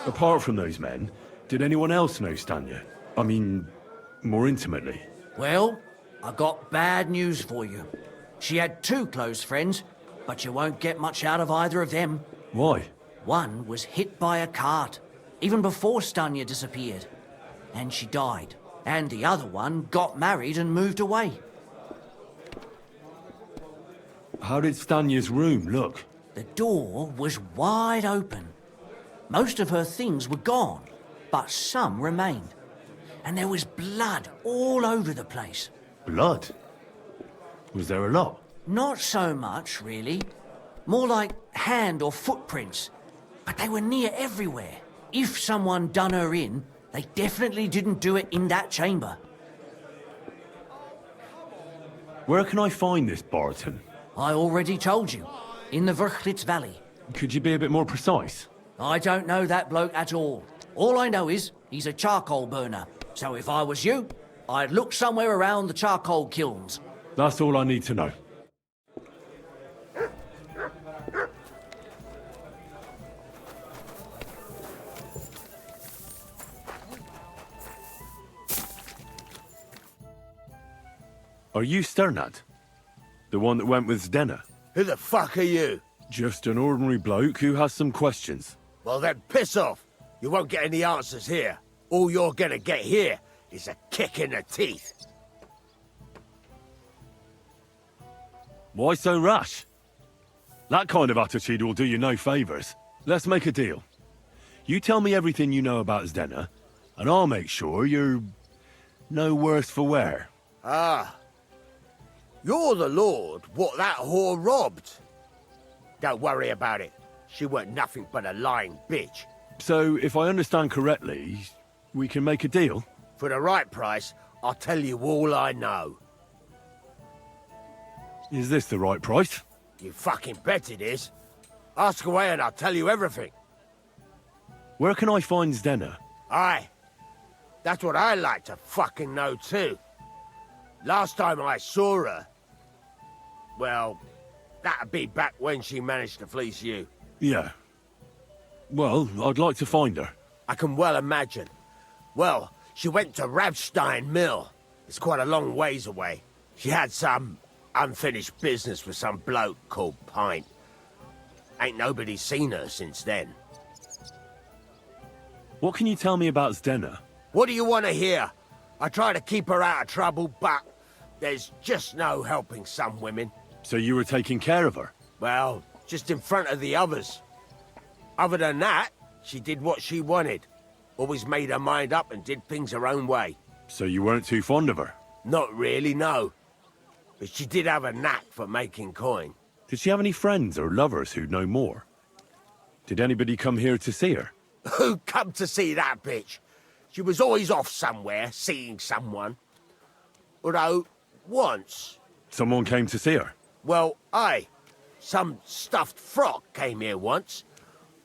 Apart from those men, did anyone else know Stanya? I mean, more intimately. Well, I got bad news for you. She had 2 close friends, but you won't get much out of either of them. Why? One was hit by a cart, even before Stanya disappeared. And she died. And the other one got married and moved away. How did Stanya's room look? The door was wide open. Most of her things were gone, but some remained. And there was blood all over the place. Blood? Was there a lot? Not so much, really. More like hand or footprints. But they were near everywhere. If someone done her in, they definitely didn't do it in that chamber. Where can I find this Barton? I already told you. In the Verchlitz Valley. Could you be a bit more precise? I don't know that bloke at all. All I know is he's a charcoal burner. So if I was you, I'd look somewhere around the charcoal kilns. That's all I need to know. Are you Sternad? The one that went with Zdenna? Who the fuck are you? Just an ordinary bloke who has some questions. Well then, piss off. You won't get any answers here. All you're gonna get here is a kick in the teeth. Why so rash? That kind of attitude will do you no favours. Let's make a deal. You tell me everything you know about Zdenna, and I'll make sure you're no worse for wear. Ah. You're the lord what that whore robbed. Don't worry about it. She weren't nothing but a lying bitch. So, if I understand correctly, we can make a deal? For the right price, I'll tell you all I know. Is this the right price? You fucking bet it is. Ask away and I'll tell you everything. Where can I find Zdenna? Aye. That's what I like to fucking know too. Last time I saw her... Well, that'd be back when she managed to fleece you. Yeah. Well, I'd like to find her. I can well imagine. Well, she went to Rabstein Mill. It's quite a long ways away. She had some unfinished business with some bloke called Pint. Ain't nobody seen her since then. What can you tell me about Zdenna? What do you want to hear? I try to keep her out of trouble, but there's just no helping some women. So you were taking care of her? Well, just in front of the others. Other than that, she did what she wanted. Always made her mind up and did things her own way. So you weren't too fond of her? Not really, no. But she did have a knack for making coin. Did she have any friends or lovers who'd know more? Did anybody come here to see her? Who come to see that bitch? She was always off somewhere, seeing someone. Although, once... Someone came to see her? Well, aye. Some stuffed frock came here once.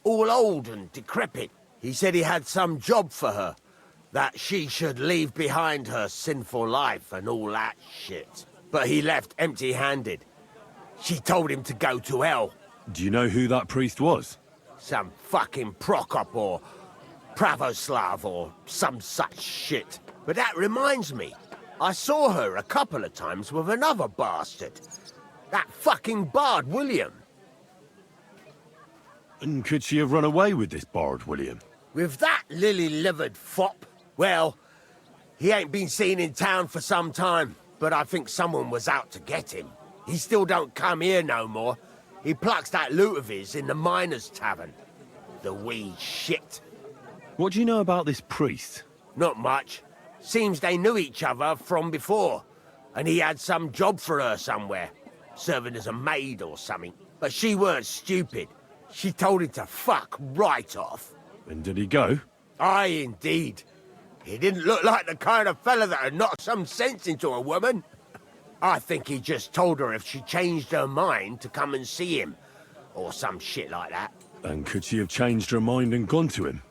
All old and decrepit. He said he had some job for her. that she should leave behind her sinful life and all that shit. But he left empty-handed. She told him to go to hell. Do you know who that priest was? Some fucking Prokop or Pravoslav or some such shit. But that reminds me, I saw her a couple of times with another bastard. That fucking bard, William. And could she have run away with this bard, William? With that lily-livered fop? Well, he ain't been seen in town for some time, but I think someone was out to get him. He still don't come here no more. He plucks that loot of his in the miners' tavern. The wee shit. What do you know about this priest? Not much. Seems they knew each other from before, and he had some job for her somewhere, serving as a maid or something. But she weren't stupid. She told him to fuck right off. And did he go? Aye, indeed. He didn't look like the kind of fella that would knock some sense into a woman. I think he just told her if she changed her mind to come and see him, or some shit like that. And could she have changed her mind and gone to him?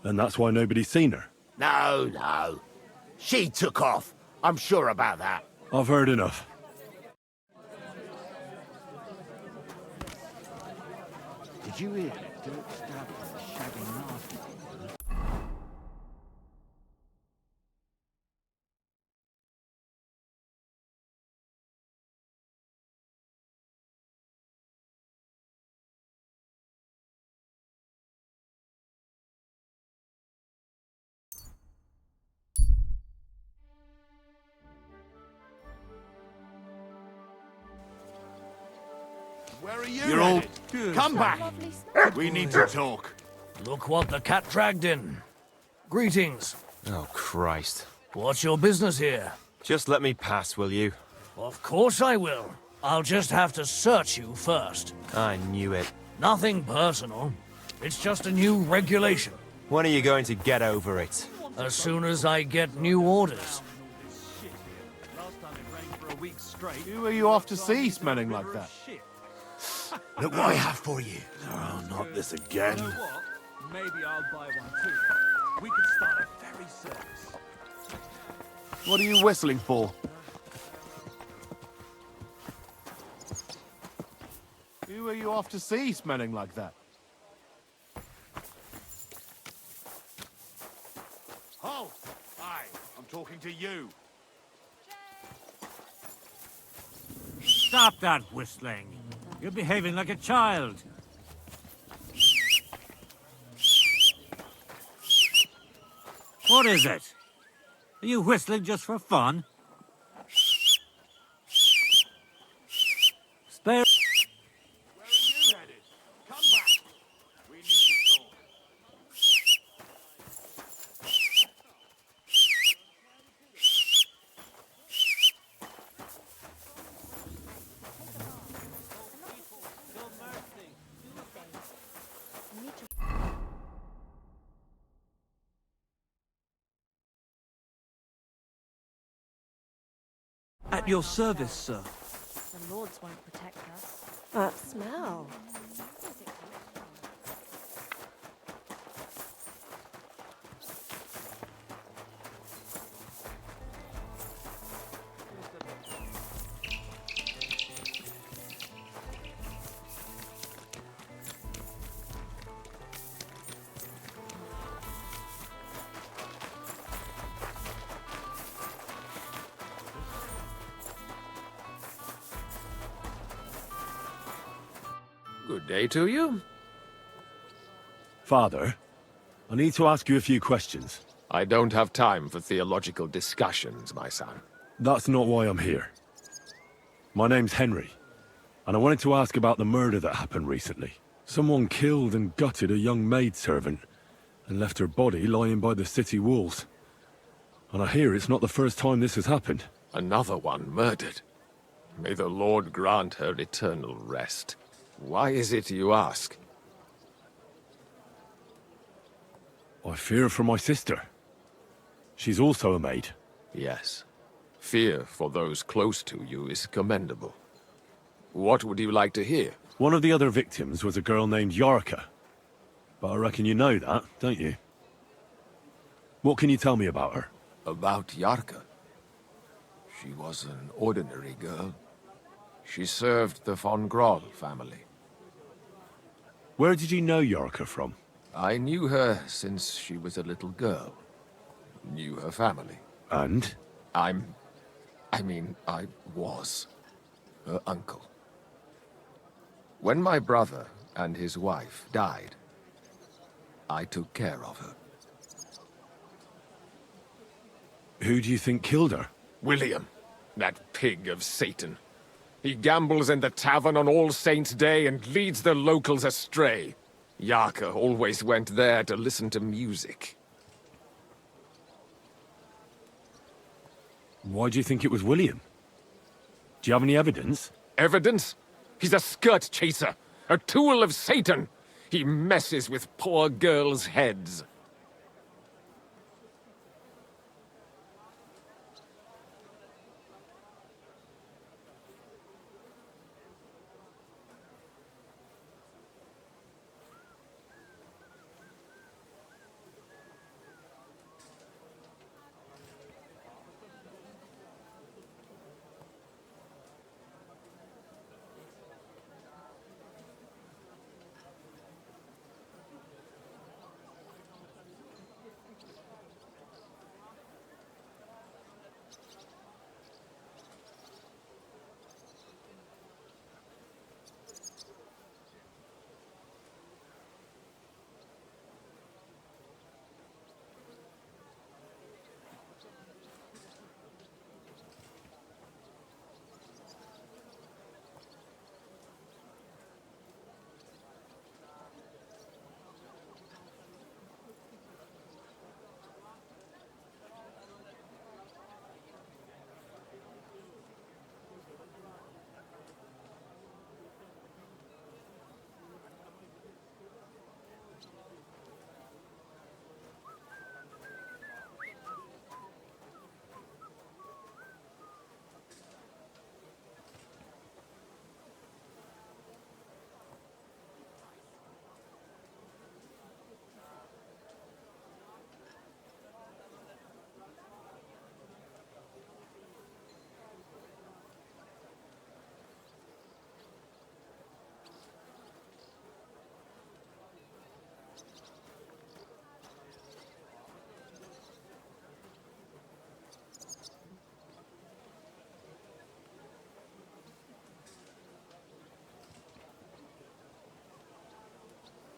And that's why nobody's seen her? No, no. She took off. I'm sure about that. I've heard enough. Did you hear Dirk Stabber shagging nasty? Where are you You're all... headed? Come back! We need to talk. Look what the cat dragged in. Greetings. Oh, Christ. What's your business here? Just let me pass, will you? Of course I will. I'll just have to search you first. I knew it. Nothing personal. It's just a new regulation. When are you going to get over it? As soon as I get new orders. Who are you off to see smelling like that? Look what I have for you. Oh, not this again. You know what? Maybe I'll buy one too. We could start a ferry service. What are you whistling for? Who are you off to see smelling like that? Halt! Aye, I'm talking to you. Stop that whistling. You're behaving like a child. What is it? Are you whistling just for fun? Spare... Where are you headed? Come back. We need to talk. At your service, sir. The lords won't protect us. That smell. Good day to you. Father, I need to ask you a few questions. I don't have time for theological discussions, my son. That's not why I'm here. My name's Henry, and I wanted to ask about the murder that happened recently. Someone killed and gutted a young maidservant and left her body lying by the city walls. And I hear it's not the first time this has happened. Another one murdered. May the Lord grant her eternal rest. Why is it you ask? I fear for my sister. She's also a maid. Yes. Fear for those close to you is commendable. What would you like to hear? One of the other victims was a girl named Yarka. But I reckon you know that, don't you? What can you tell me about her? About Yarka. She was an ordinary girl. She served the von Groll family. Where did you know Yorka from? I knew her since she was a little girl. Knew her family. And? I was her uncle. When my brother and his wife died, I took care of her. Who do you think killed her? William, that pig of Satan. He gambles in the tavern on All Saints' Day and leads the locals astray. Yarka always went there to listen to music. Why do you think it was William? Do you have any evidence? Evidence? He's a skirt chaser, a tool of Satan. He messes with poor girls' heads.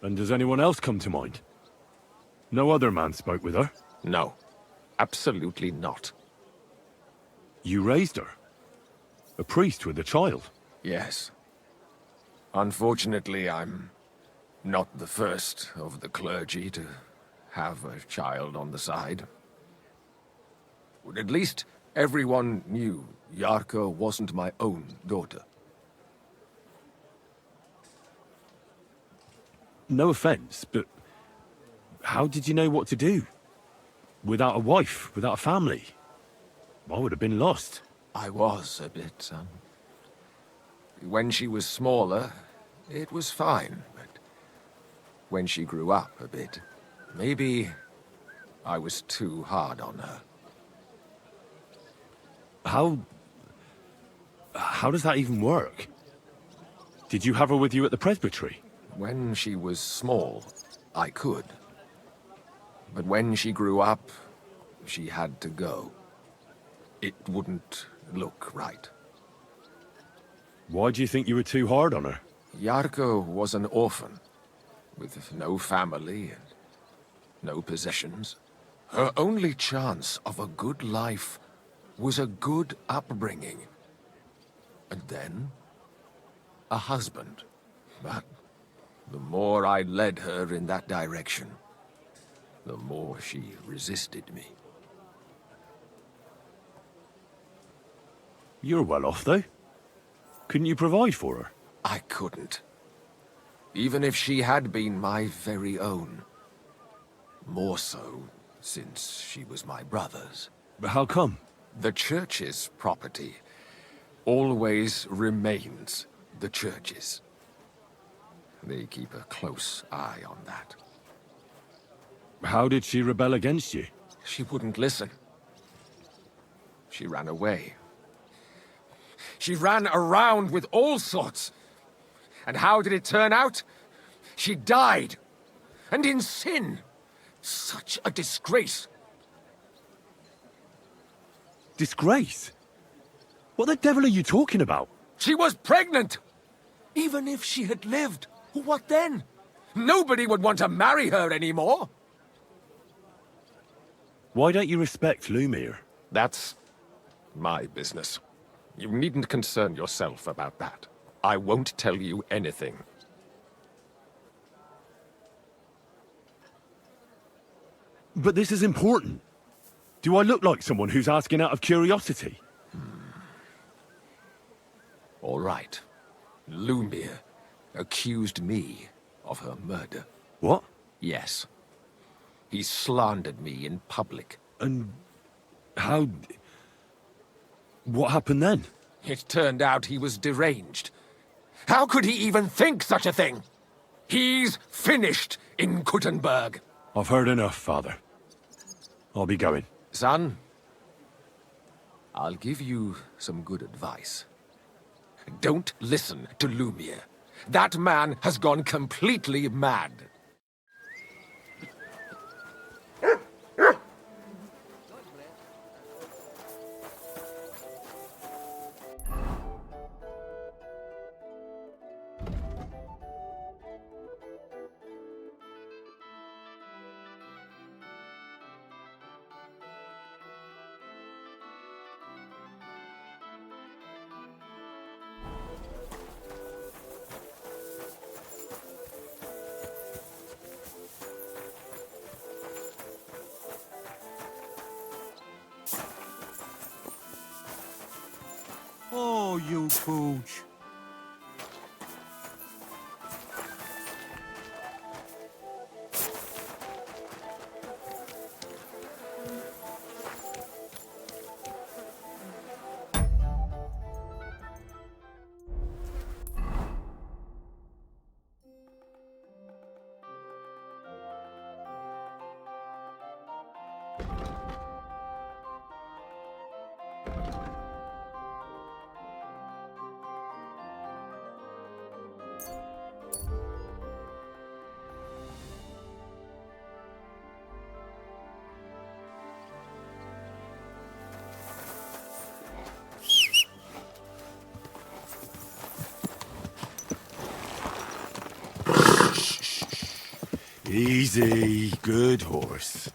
And does anyone else come to mind? No other man spoke with her? No, absolutely not. You raised her? A priest with a child? Yes. Unfortunately, I'm not the first of the clergy to have a child on the side. But at least everyone knew Yarka wasn't my own daughter. No offense, but how did you know what to do? Without a wife, without a family? I would have been lost. I was a bit, when she was smaller, it was fine, but when she grew up a bit, maybe I was too hard on her. How does that even work? Did you have her with you at the presbytery? When she was small, I could. But when she grew up, she had to go. It wouldn't look right. Why do you think you were too hard on her? Yarka was an orphan, with no family and no possessions. Her only chance of a good life was a good upbringing. And then, a husband. But the more I led her in that direction, the more she resisted me. You're well off, though. Couldn't you provide for her? I couldn't. Even if she had been my very own. More so, since she was my brother's. But how come? The church's property always remains the church's. They keep a close eye on that. How did she rebel against you? She wouldn't listen. She ran away. She ran around with all sorts. And how did it turn out? She died. And in sin. Such a disgrace. Disgrace? What the devil are you talking about? She was pregnant! Even if she had lived, what then? Nobody would want to marry her anymore. Why don't you respect Lumir? That's my business. You needn't concern yourself about that. I won't tell you anything. But this is important. Do I look like someone who's asking out of curiosity? All right. Lumir accused me of her murder. What? Yes. He slandered me in public. And how... What happened then? It turned out he was deranged. How could he even think such a thing? He's finished in Kuttenberg. I've heard enough, Father. I'll be going. Son, I'll give you some good advice. Don't listen to Lumir. That man has gone completely mad. Oh, you pooch. Easy, good horse.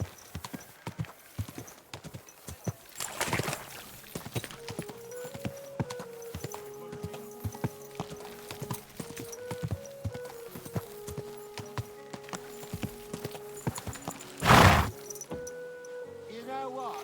You know what?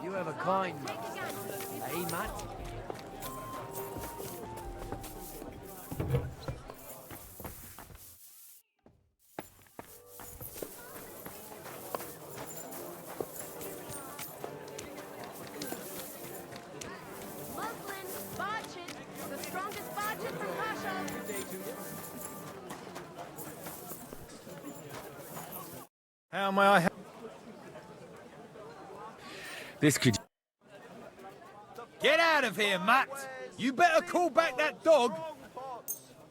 You have a kind mouth. Hey, Matt? Muslin, Barchet, the strongest Barchet from Pasha. How may I help? This could... Get out of here, Matt! You better call back that dog!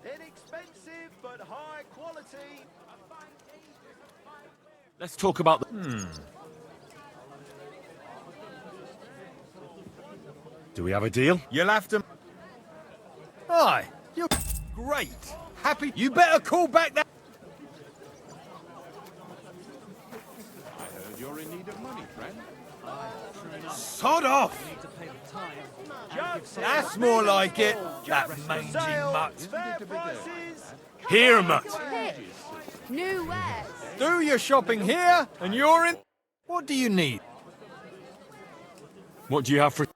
Inexpensive but high quality. Let's talk about the... Do we have a deal? You'll have to... Aye, you're great. Happy... You better call back that... I heard you're in need of money, friend. Sod off! That's more like it, that mangy mutt. Here, mutt. New wares. Do your shopping here, and you're in... What do you need? What do you have for...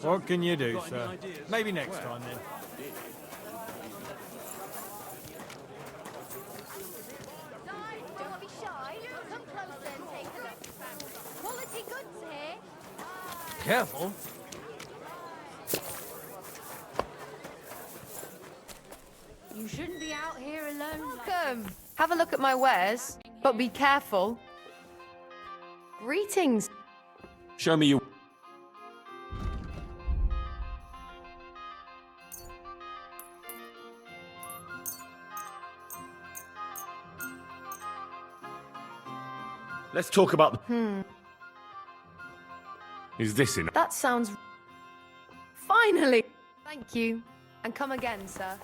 What can you do, sir? Maybe next time, then. Don't be shy. Come closer and take a look. Quality goods here. Careful. You shouldn't be out here alone. Come, have a look at my wares, but be careful. Greetings. Show me your... Let's talk about the... Is this enough? That sounds... Finally! Thank you. And come again, sir.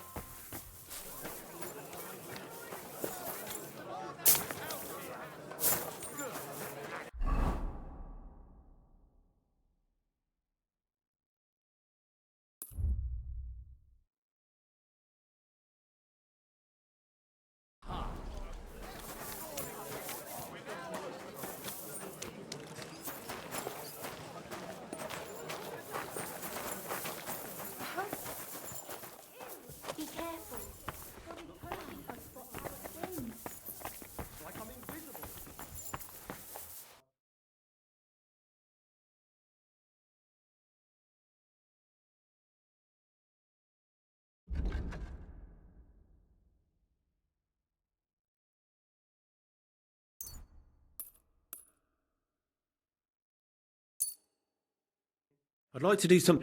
I'd like to do some...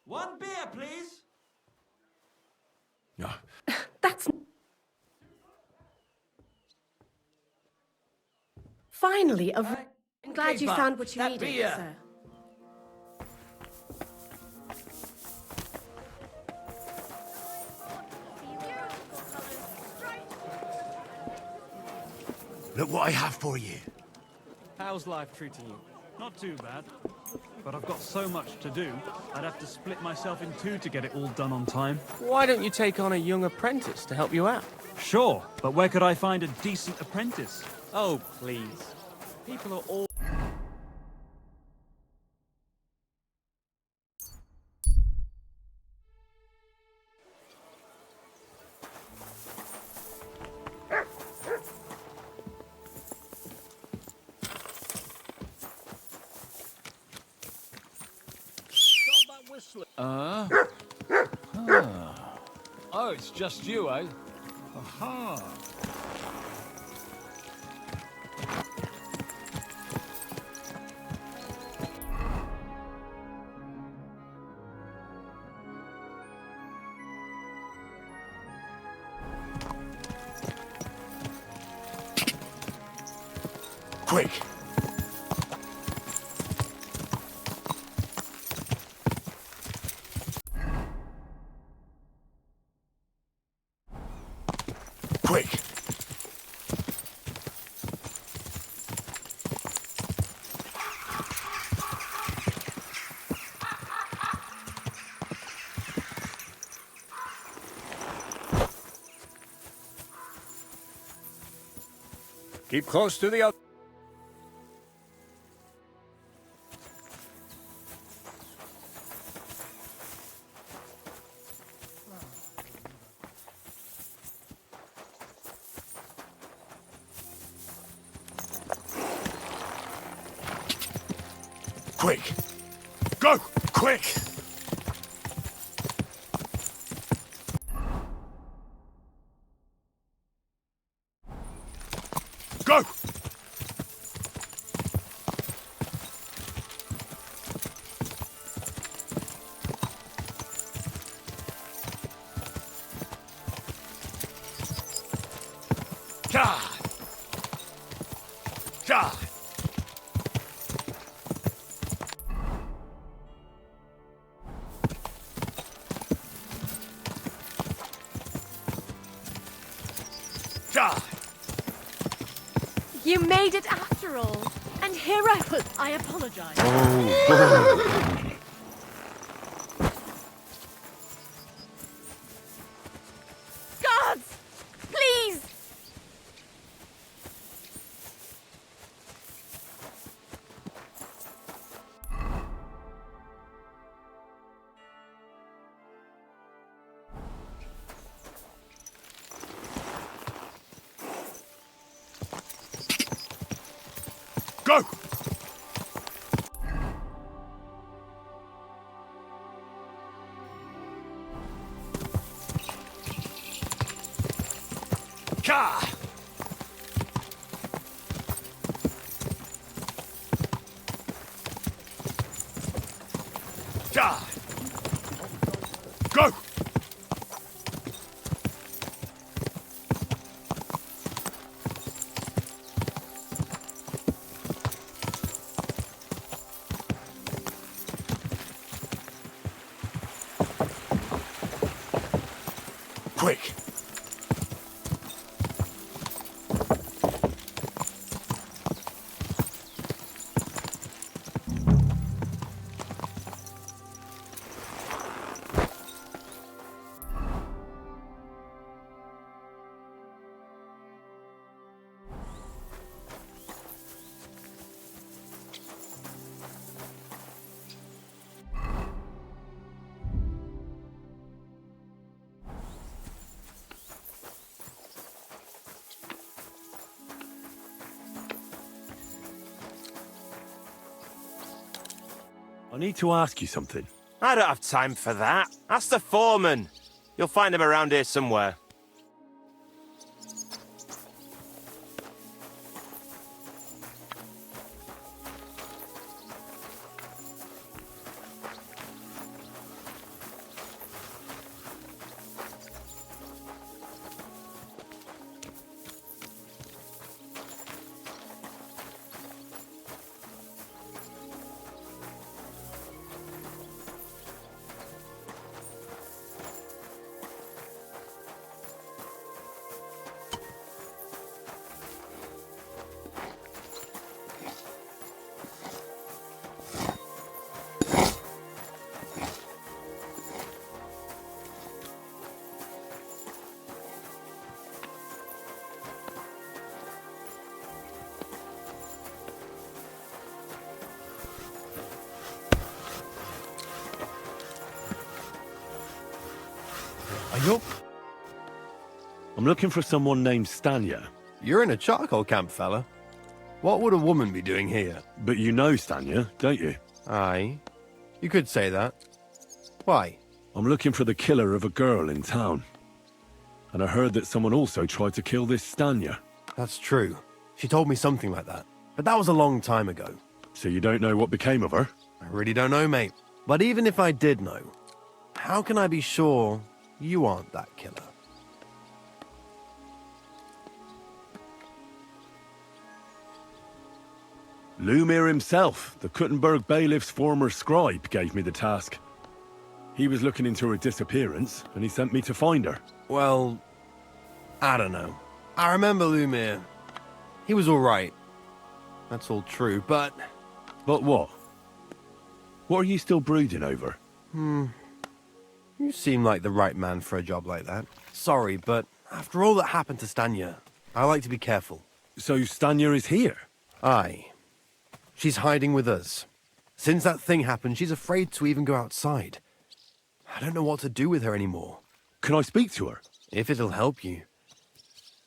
One beer, please. No. That's... Finally, I'm glad you Keep up. found what you That needed, beer. sir. Look what I have for you. How's life treating you? Not too bad. But I've got so much to do, I'd have to split myself in two to get it all done on time. Why don't you take on a young apprentice to help you out? Sure, but where could I find a decent apprentice? Oh, please. People are all... Oh, it's just you, eh? Aha. Quick! Quick! Keep close to the other. Quick! Go! Quick! Go! God! God! God! You made it after all. And here I was. I apologize. Guards! Please! Go! Ka! Ja! Go! Quick! I need to ask you something. I don't have time for that. Ask the foreman. You'll find him around here somewhere. you're... I'm looking for someone named Stanya. You're in a charcoal camp, fella. What would a woman be doing here? But you know Stanya, don't you? Aye. You could say that. Why? I'm looking for the killer of a girl in town. And I heard that someone also tried to kill this Stanya. That's true. She told me something like that. But that was a long time ago. So you don't know what became of her? I really don't know, mate. But even if I did know, how can I be sure you aren't that killer? Lumir himself, the Kuttenberg bailiff's former scribe, gave me the task. He was looking into her disappearance, and he sent me to find her. Well, I don't know. I remember Lumir. He was alright. That's all true, but... But what? What are you still brooding over? You seem like the right man for a job like that. Sorry, but after all that happened to Stanya, I like to be careful. So Stanya is here? Aye. She's hiding with us. Since that thing happened, she's afraid to even go outside. I don't know what to do with her anymore. Can I speak to her? If it'll help you.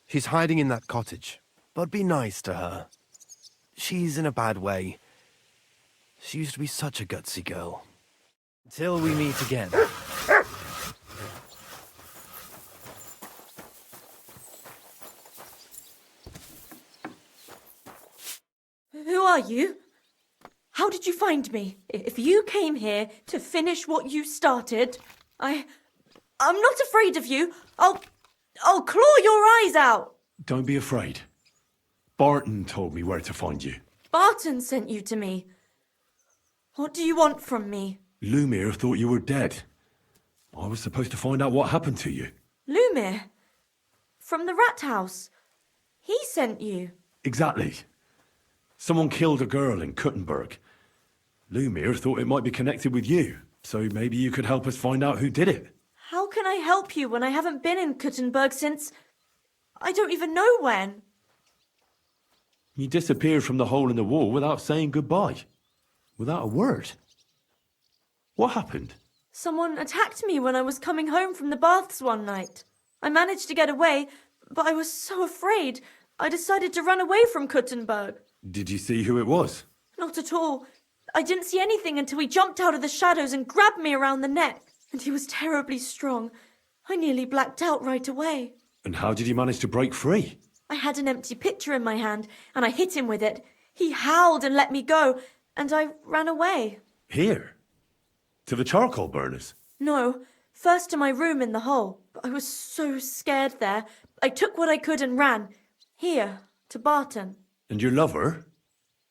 She's hiding in that cottage, but be nice to her. She's in a bad way. She used to be such a gutsy girl. Until we meet again. Who are you? How did you find me? If you came here to finish what you started, I'm not afraid of you. I'll claw your eyes out. Don't be afraid. Barton told me where to find you. Barton sent you to me. What do you want from me? Lumir thought you were dead. I was supposed to find out what happened to you. Lumir? From the rat house? He sent you? Exactly. Someone killed a girl in Kuttenberg. Lumir thought it might be connected with you, so maybe you could help us find out who did it. How can I help you when I haven't been in Kuttenberg since... I don't even know when. You disappeared from the hole in the wall without saying goodbye. Without a word. What happened? Someone attacked me when I was coming home from the baths one night. I managed to get away, but I was so afraid, I decided to run away from Kuttenberg. Did you see who it was? Not at all. I didn't see anything until he jumped out of the shadows and grabbed me around the neck. And he was terribly strong. I nearly blacked out right away. And how did you manage to break free? I had an empty pitcher in my hand, and I hit him with it. He howled and let me go, and I ran away. Here? To the charcoal burners? No, first to my room in the hole. But I was so scared there. I took what I could and ran. Here, to Barton. And your lover?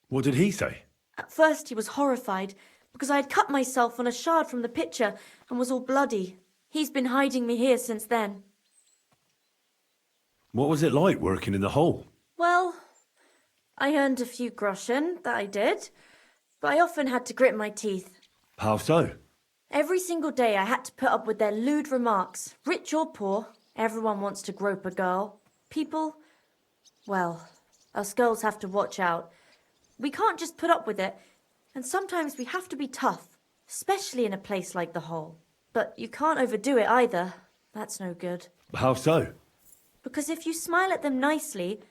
What did he say? At first he was horrified, because I had cut myself on a shard from the pitcher and was all bloody. He's been hiding me here since then. What was it like working in the hole? Well, I earned a few groschen, that I did. But I often had to grit my teeth. How so? Every single day I had to put up with their lewd remarks. Rich or poor, everyone wants to grope a girl. People, well, us girls have to watch out. We can't just put up with it, and sometimes we have to be tough, especially in a place like the hole. But you can't overdo it either. That's no good. How so? Because if you smile at them nicely,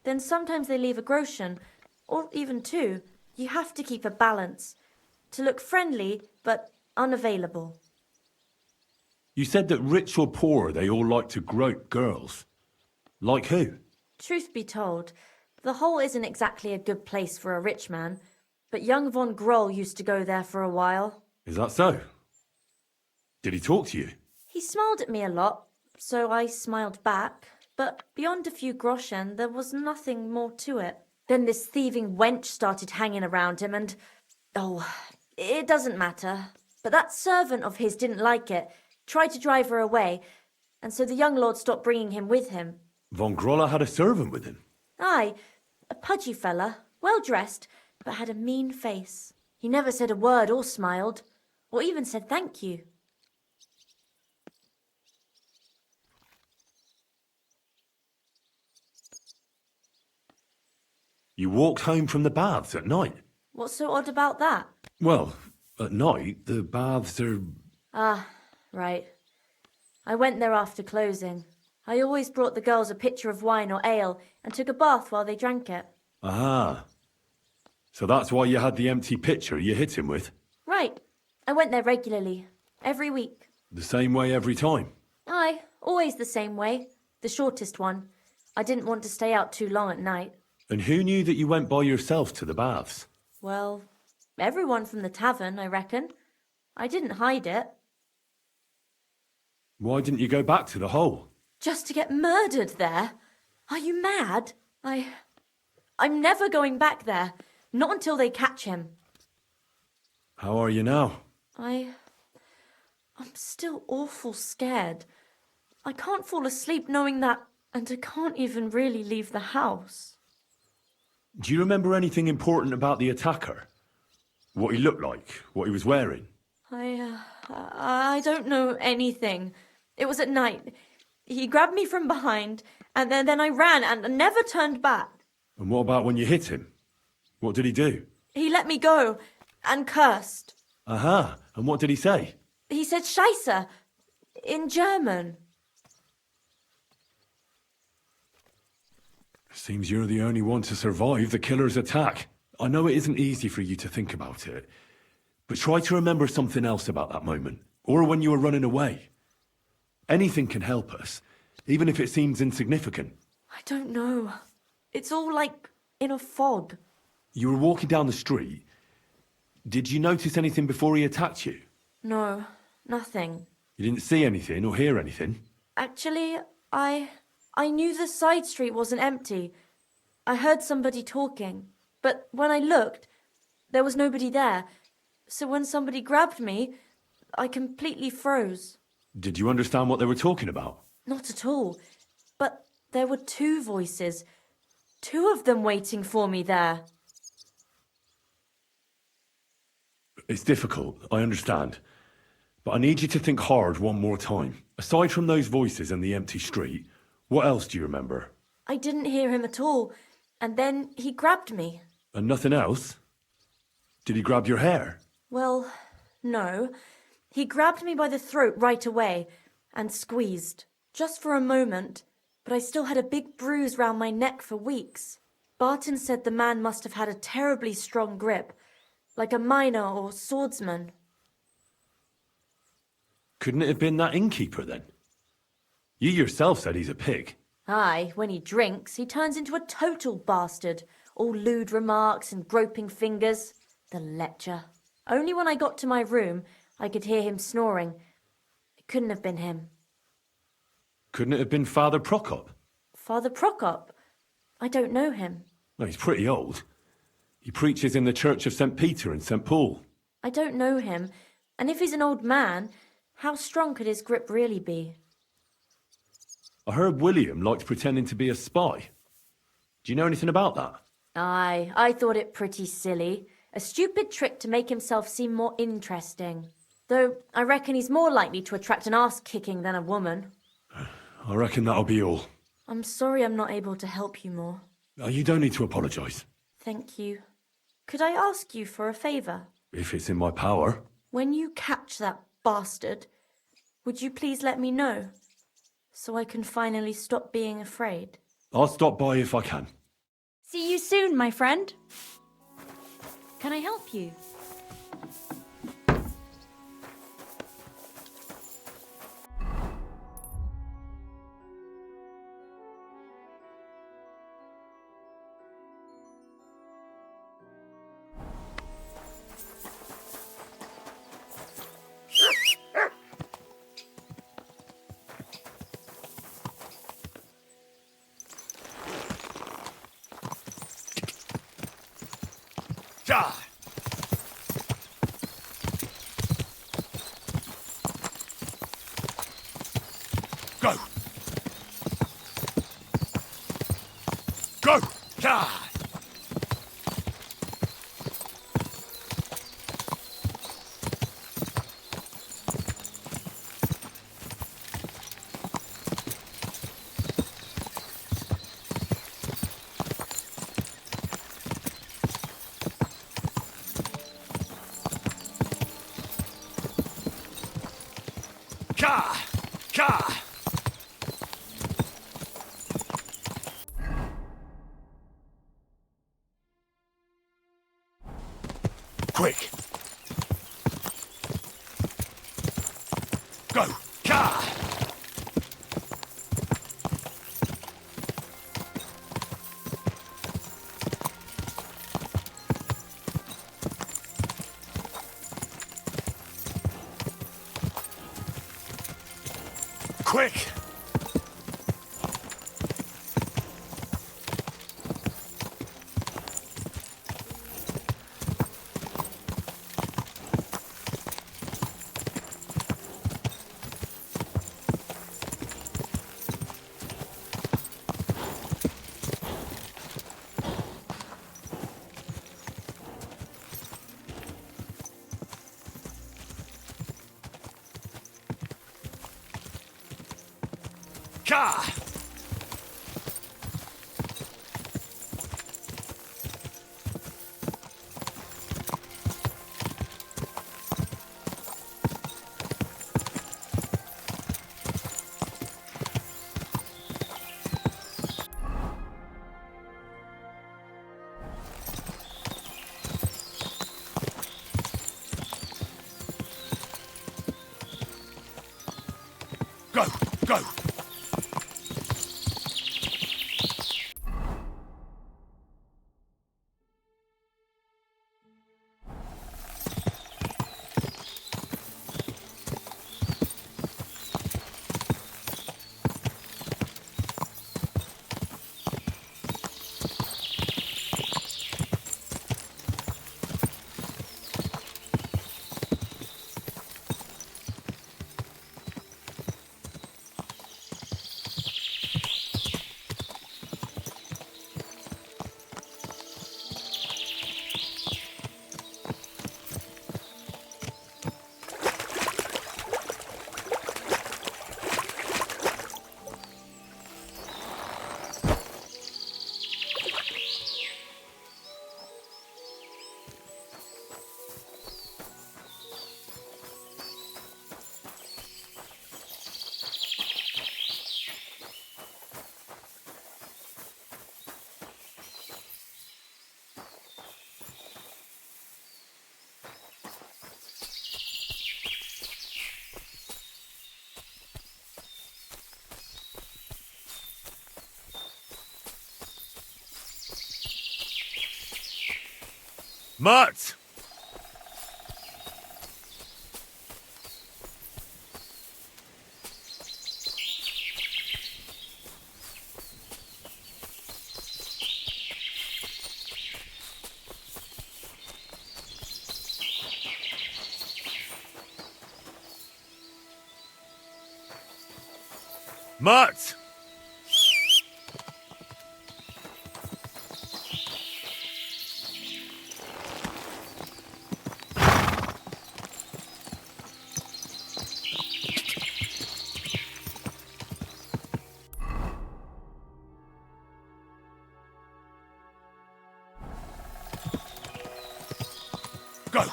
then sometimes they leave a groschen, or even two. You have to keep a balance. To look friendly, but unavailable. You said that rich or poor, they all like to grope girls. Like who? Truth be told, the hole isn't exactly a good place for a rich man, but young von Groll used to go there for a while. Is that so? Did he talk to you? He smiled at me a lot, so I smiled back, but beyond a few groschen, there was nothing more to it. Then this thieving wench started hanging around him and... oh, it doesn't matter. But that servant of his didn't like it, tried to drive her away, and so the young lord stopped bringing him with him. Von Grolla had a servant with him? Aye, a pudgy fella, well-dressed, but had a mean face. He never said a word or smiled, or even said thank you. You walked home from the baths at night? What's so odd about that? Well, at night, the baths are... Ah, right. I went there after closing. I always brought the girls a pitcher of wine or ale and took a bath while they drank it. Ah. So that's why you had the empty pitcher you hit him with? Right. I went there regularly. Every week. The same way every time? Aye, always the same way. The shortest one. I didn't want to stay out too long at night. And who knew that you went by yourself to the baths? Well, everyone from the tavern, I reckon. I didn't hide it. Why didn't you go back to the hole? Just to get murdered there? Are you mad? I'm never going back there. Not until they catch him. How are you now? I'm still awful scared. I can't fall asleep knowing that, and I can't even really leave the house. Do you remember anything important about the attacker? What he looked like? What he was wearing? I don't know anything. It was at night. He grabbed me from behind, and then I ran and never turned back. And what about when you hit him? What did he do? He let me go and cursed. Aha. And what did he say? He said Scheisse in German. Seems you're the only one to survive the killer's attack. I know it isn't easy for you to think about it, but try to remember something else about that moment, or when you were running away. Anything can help us, even if it seems insignificant. I don't know. It's all like in a fog. You were walking down the street. Did you notice anything before he attacked you? No, nothing. You didn't see anything or hear anything? Actually, I knew the side street wasn't empty. I heard somebody talking, but when I looked, there was nobody there. So when somebody grabbed me, I completely froze. Did you understand what they were talking about? Not at all. But there were two voices. Two of them waiting for me there. It's difficult, I understand. But I need you to think hard one more time. Aside from those voices and the empty street, what else do you remember? I didn't hear him at all. And then he grabbed me. And nothing else? Did he grab your hair? Well, no. He grabbed me by the throat right away and squeezed. Just for a moment. But I still had a big bruise round my neck for weeks. Barton said the man must have had a terribly strong grip. Like a miner or swordsman. Couldn't it have been that innkeeper then? You yourself said he's a pig. Aye, when he drinks, he turns into a total bastard. All lewd remarks and groping fingers. The lecher. Only when I got to my room, I could hear him snoring. It couldn't have been him. Couldn't it have been Father Prokop? Father Prokop? I don't know him. Well, he's pretty old. He preaches in the Church of St. Peter and St. Paul. I don't know him. And if he's an old man, how strong could his grip really be? I heard William liked pretending to be a spy. Do you know anything about that? Aye, I thought it pretty silly. A stupid trick to make himself seem more interesting. Though I reckon he's more likely to attract an arse-kicking than a woman. I reckon that'll be all. I'm sorry I'm not able to help you more. You don't need to apologise. Thank you. Could I ask you for a favour? If it's in my power. When you catch that bastard, would you please let me know? So I can finally stop being afraid. I'll stop by if I can. See you soon, my friend. Can I help you? Go! Go! Ah! Ka! Quick! Go! Ka! Quick! Ka! Go! Go! Mutt! Mutt! Go!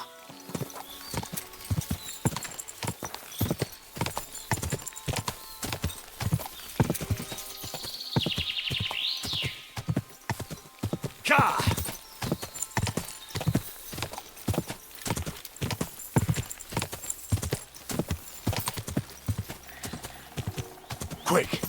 Ka! Quick!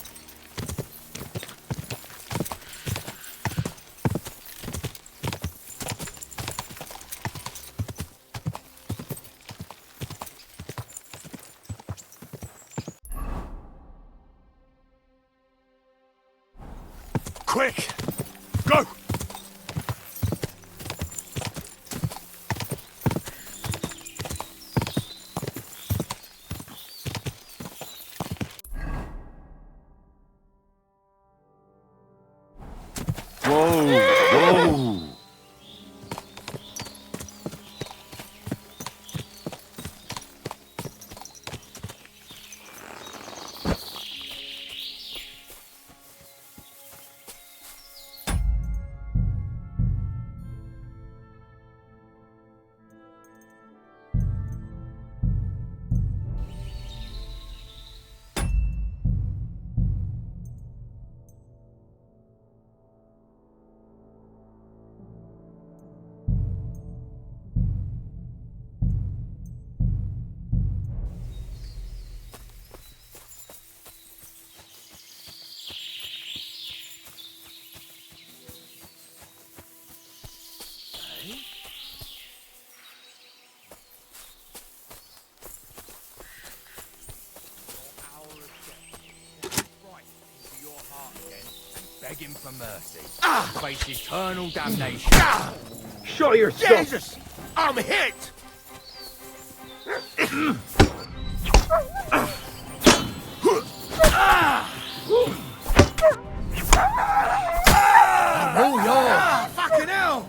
Quick! Go! Whoa! Whoa! begging for mercy. Face eternal damnation. Show yourself! Jesus! I'm hit! Oh, yours! Fucking hell!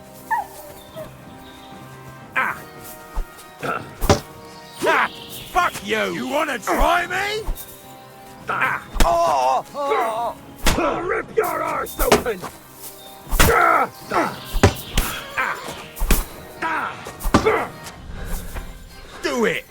Fuck you! You wanna try me? I'll rip your arse open! Do it!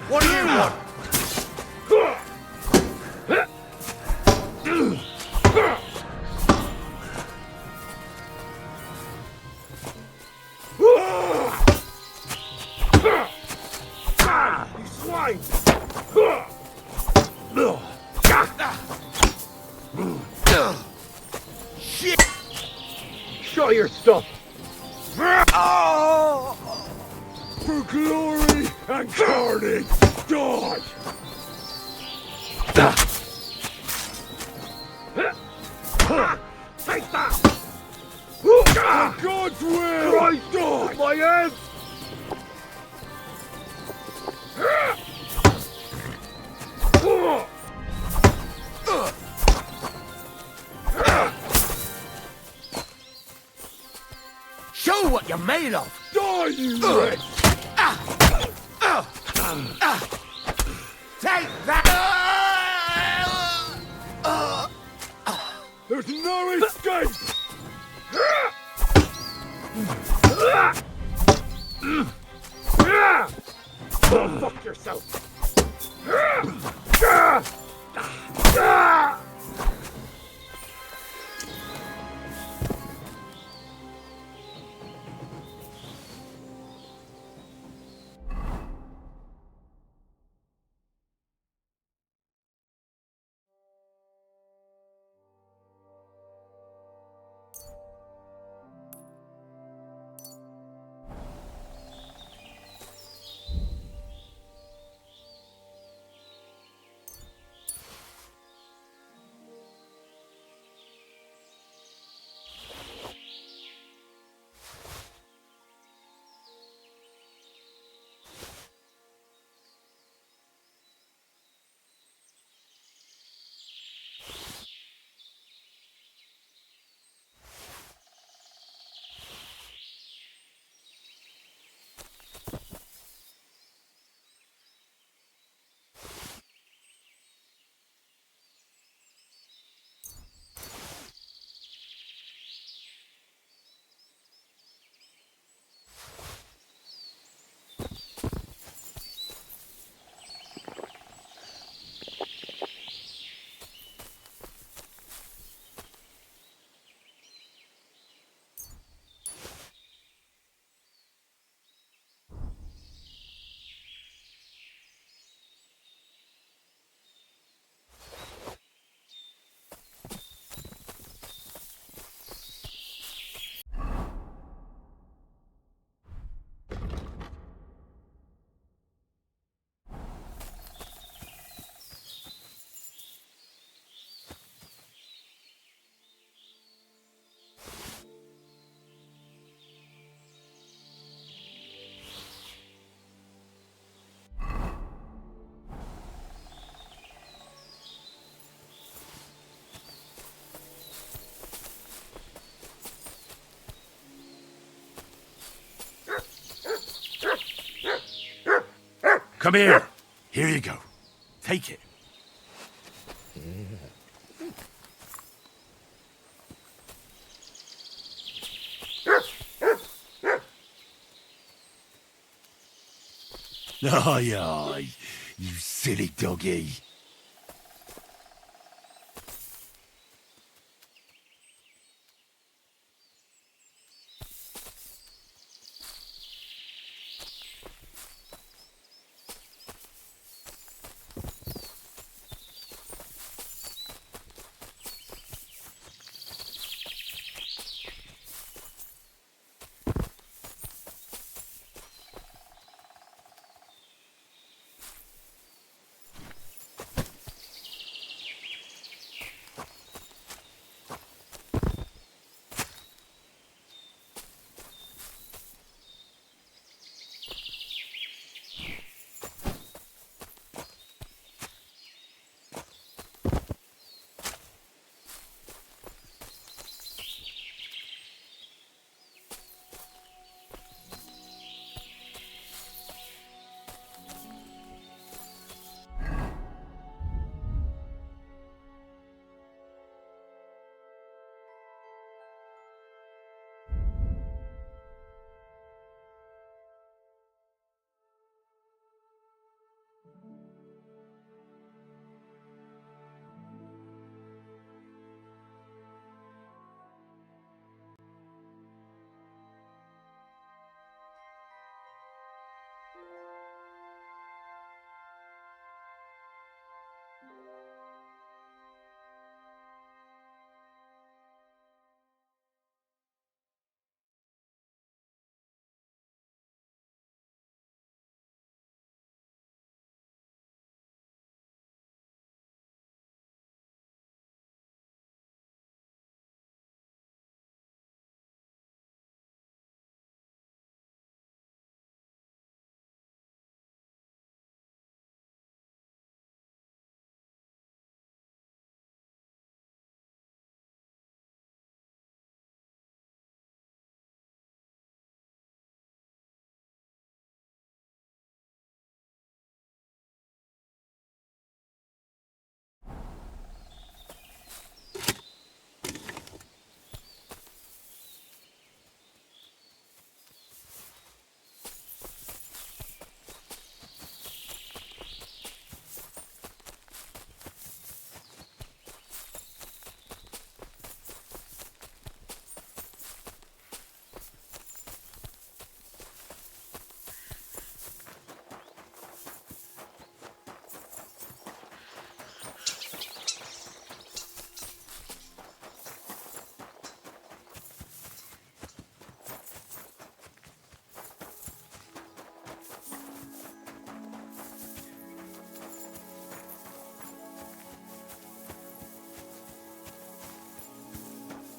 What do you want? You swine! Shit! Show your stuff! For glory and carnage, die! Take that! For God's will! Christ, die! My head! Show what you're made of! Die, you wretch! Take that! There's no escape! Go fuck yourself! Come here. Here you go. Take it. Aye, aye, you silly doggy.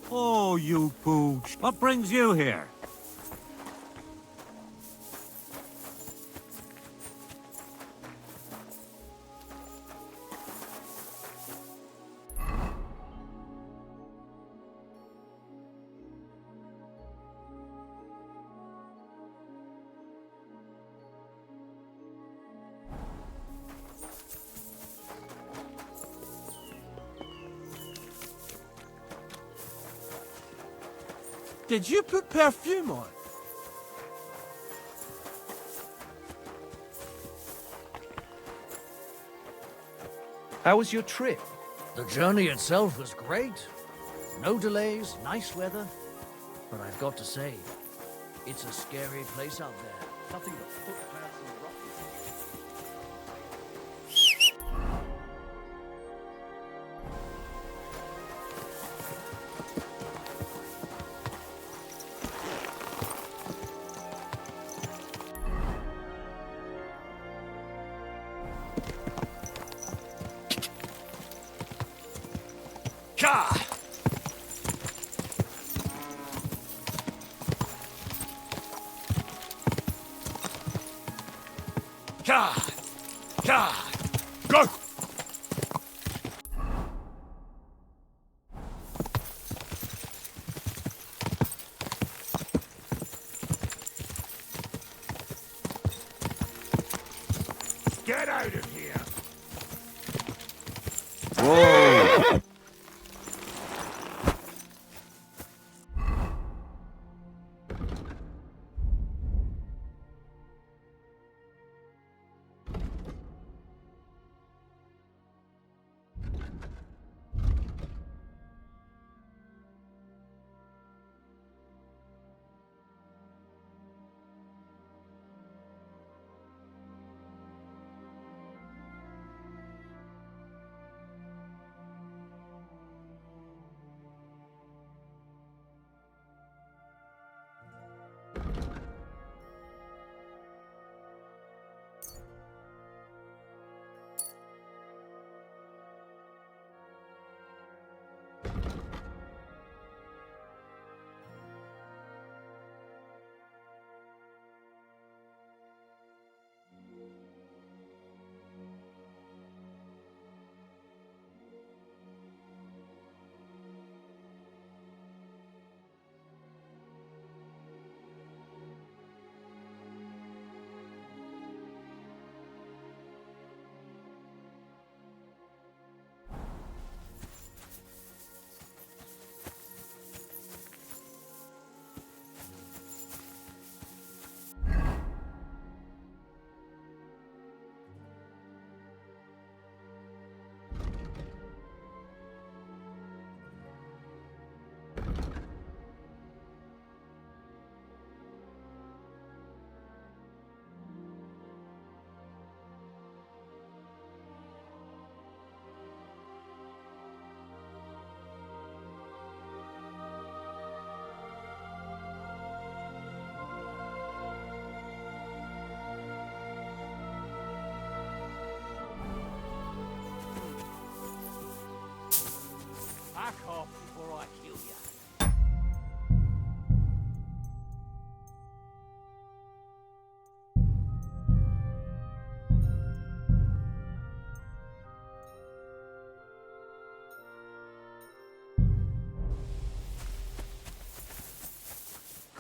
Oh, you pooch. What brings you here? Did you put perfume on? How was your trip? The journey itself was great. No delays, nice weather. But I've got to say, it's a scary place out there. Nothing but footpaths and rocky. Ka! Ka! Ka! Go! Get out of here! Whoa!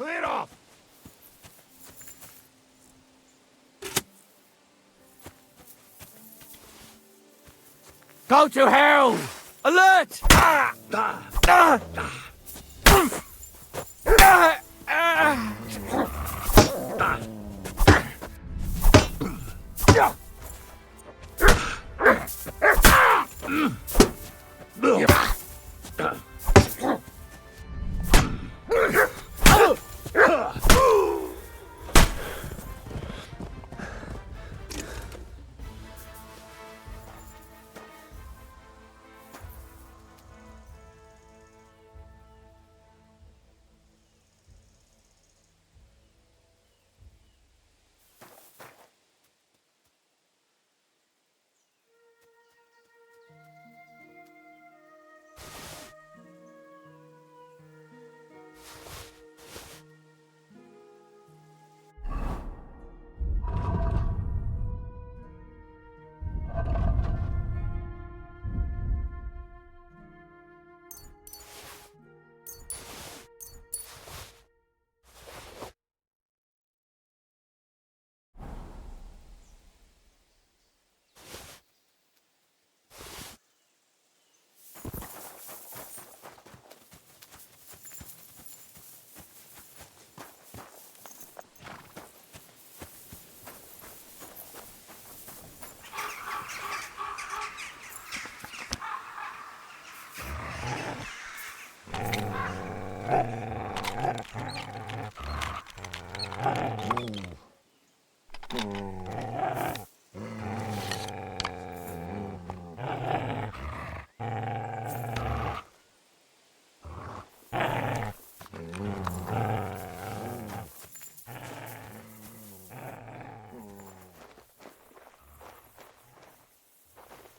Clear off! Go to hell! Alert!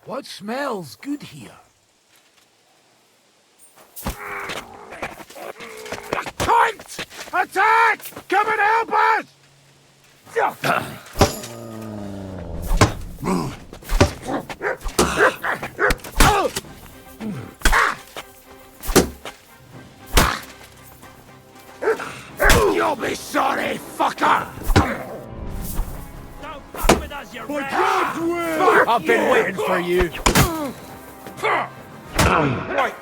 What smells good here? Cunt! Attack! Come and help us! You'll be sorry, fucker! I've been waiting for you. Right.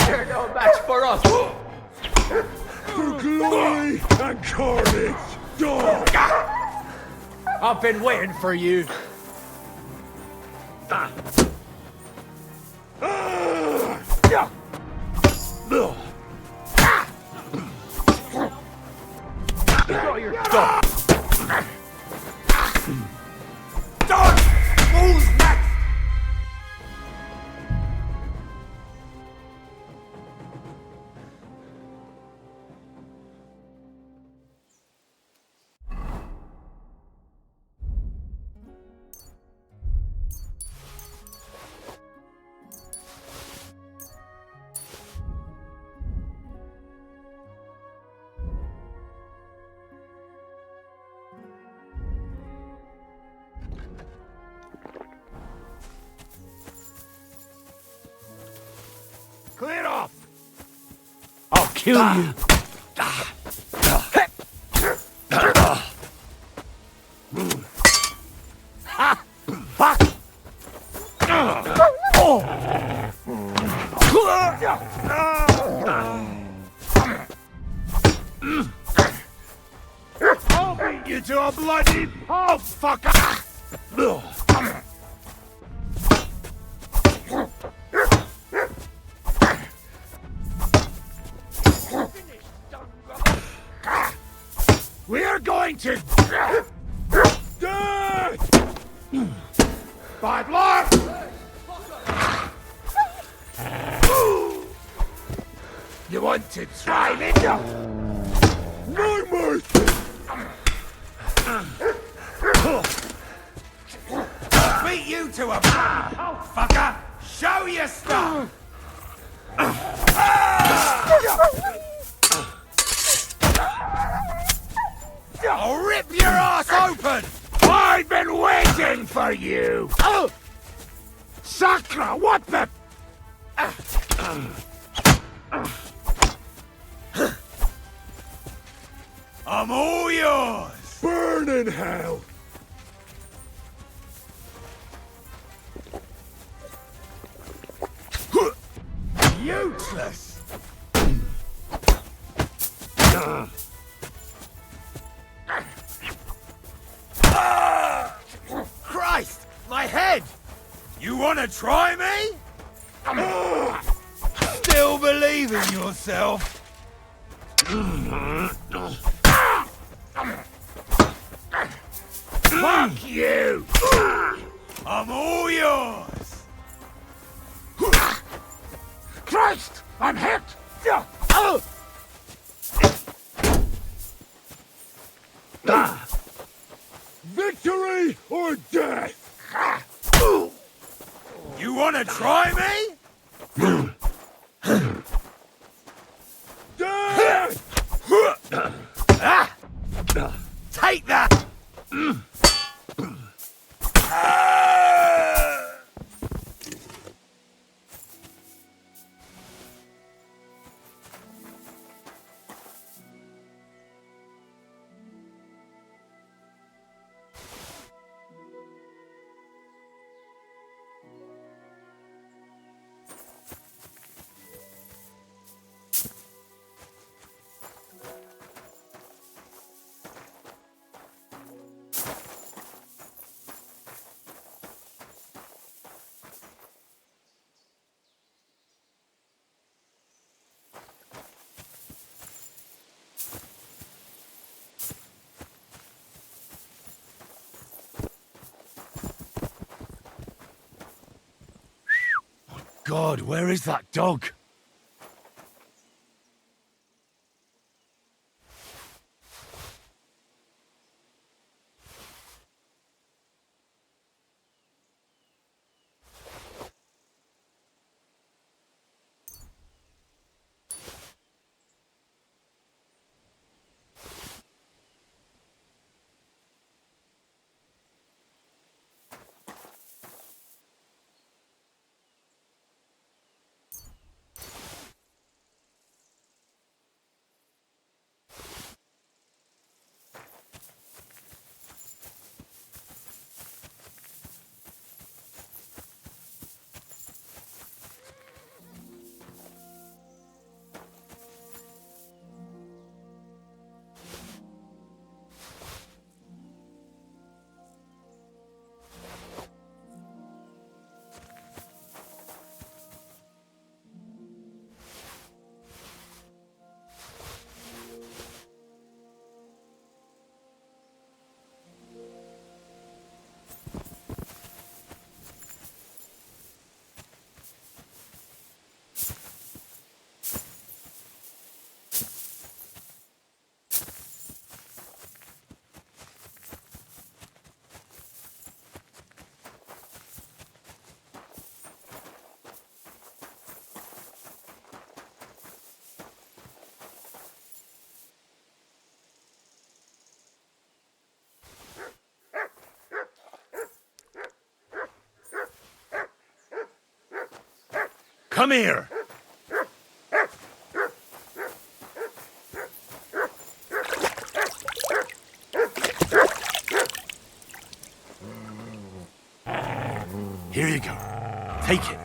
They're no match for us. For glory and carnage, dog! I've been waiting for you. Clear off! I'll kill you. Fuck! I'll beat you to a bloody pulp, fucker! We're going to die! By blood! You want to try me? No mercy! Beat you to a pulp, fucker! Show your stuff! Rip your ass open! I've been waiting for you! Oh! Sakra, what the... I'm all yours! Burn in hell! Useless! Christ! My head! You wanna try me? Still believe in yourself? Fuck you! I'm all yours! Christ! I'm hit! Victory or death! You wanna try me? Death! Take that! God, where is that dog? Come here! Here you go. Take it.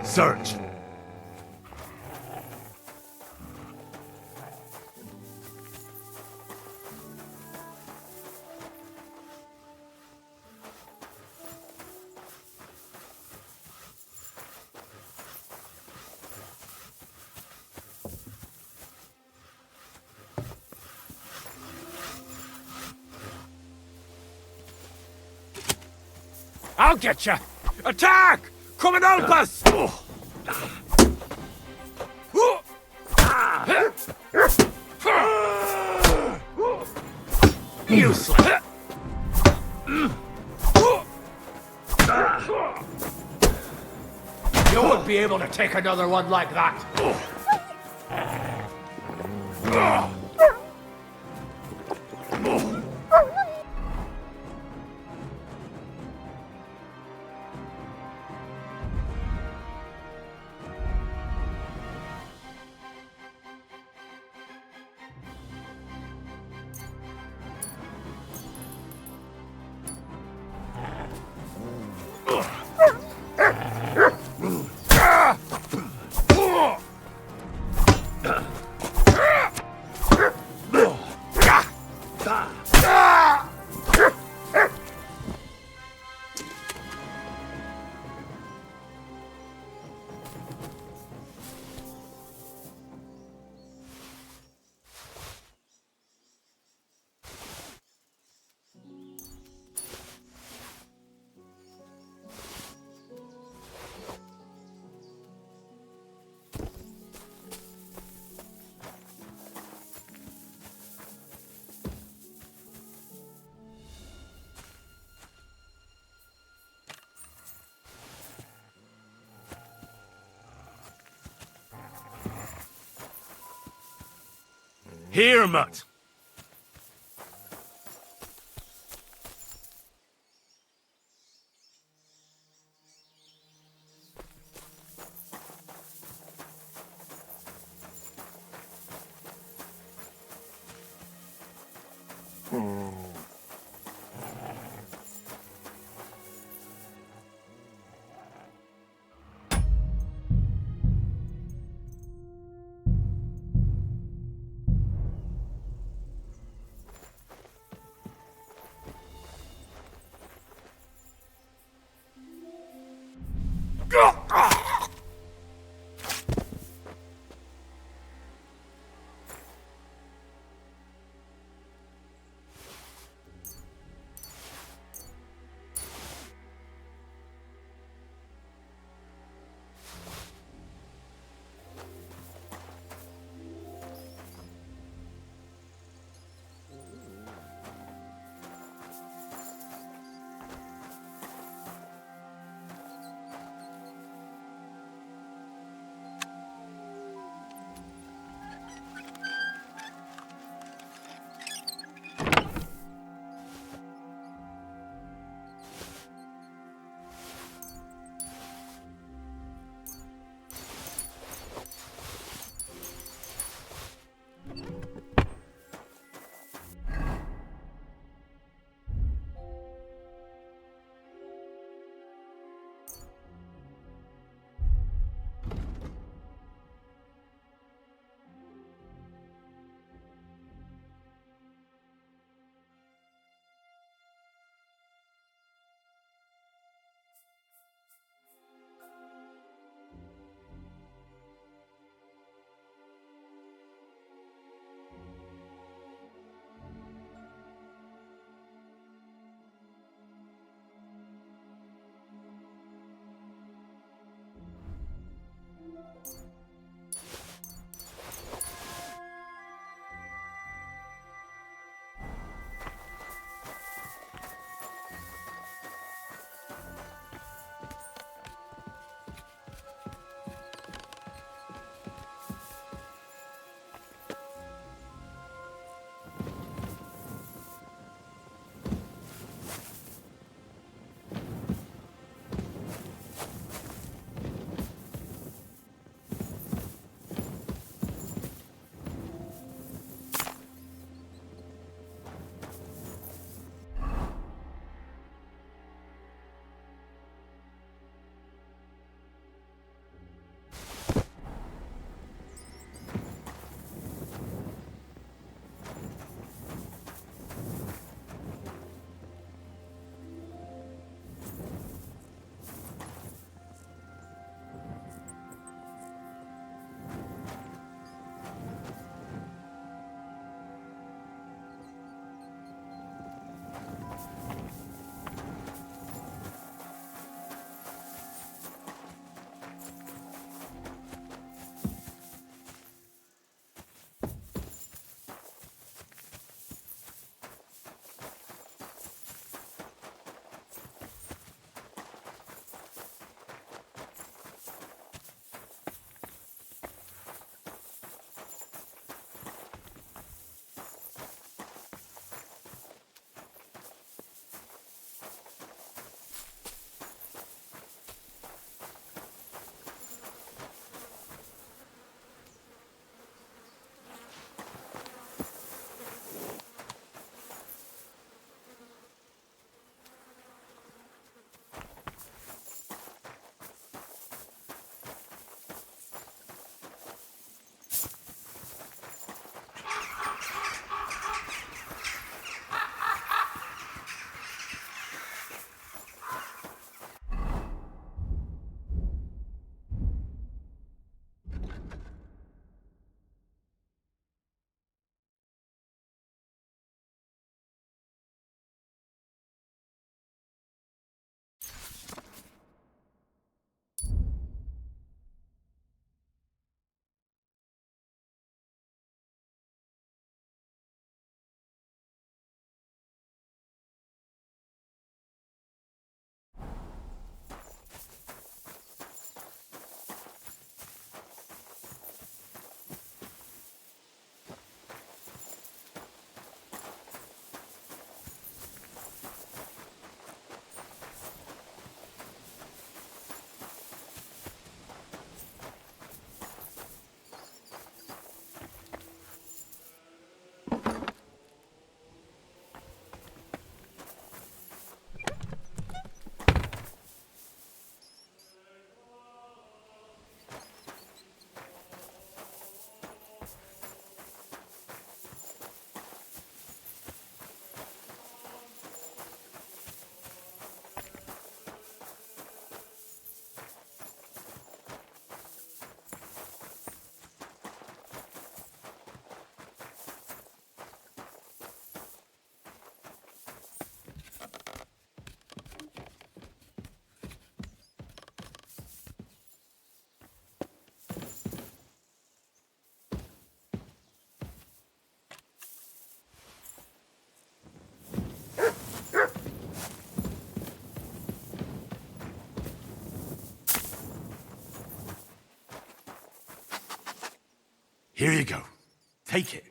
Search. I'll get you! Attack! Come and help us! Useless! You won't be able to take another one like that! Here, Mutt! Here you go. Take it.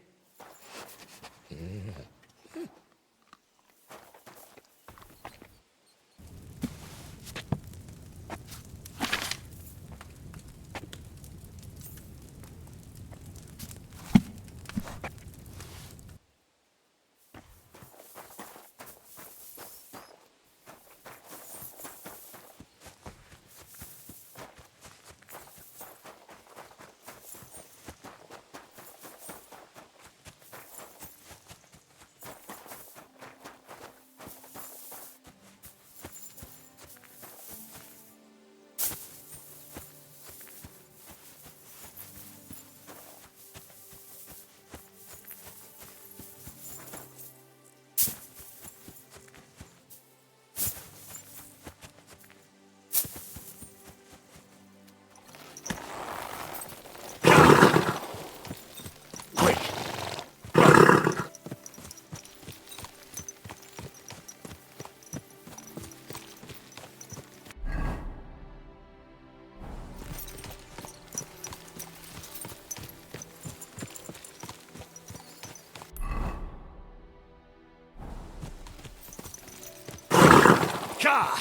Gah!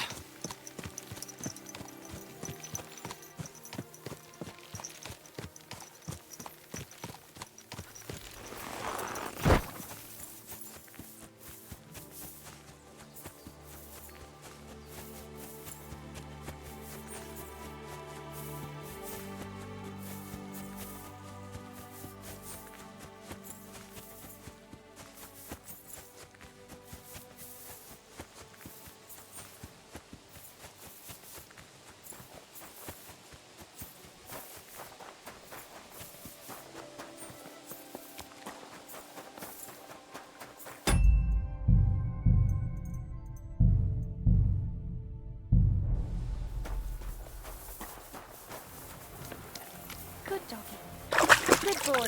Good doggy. Good boy.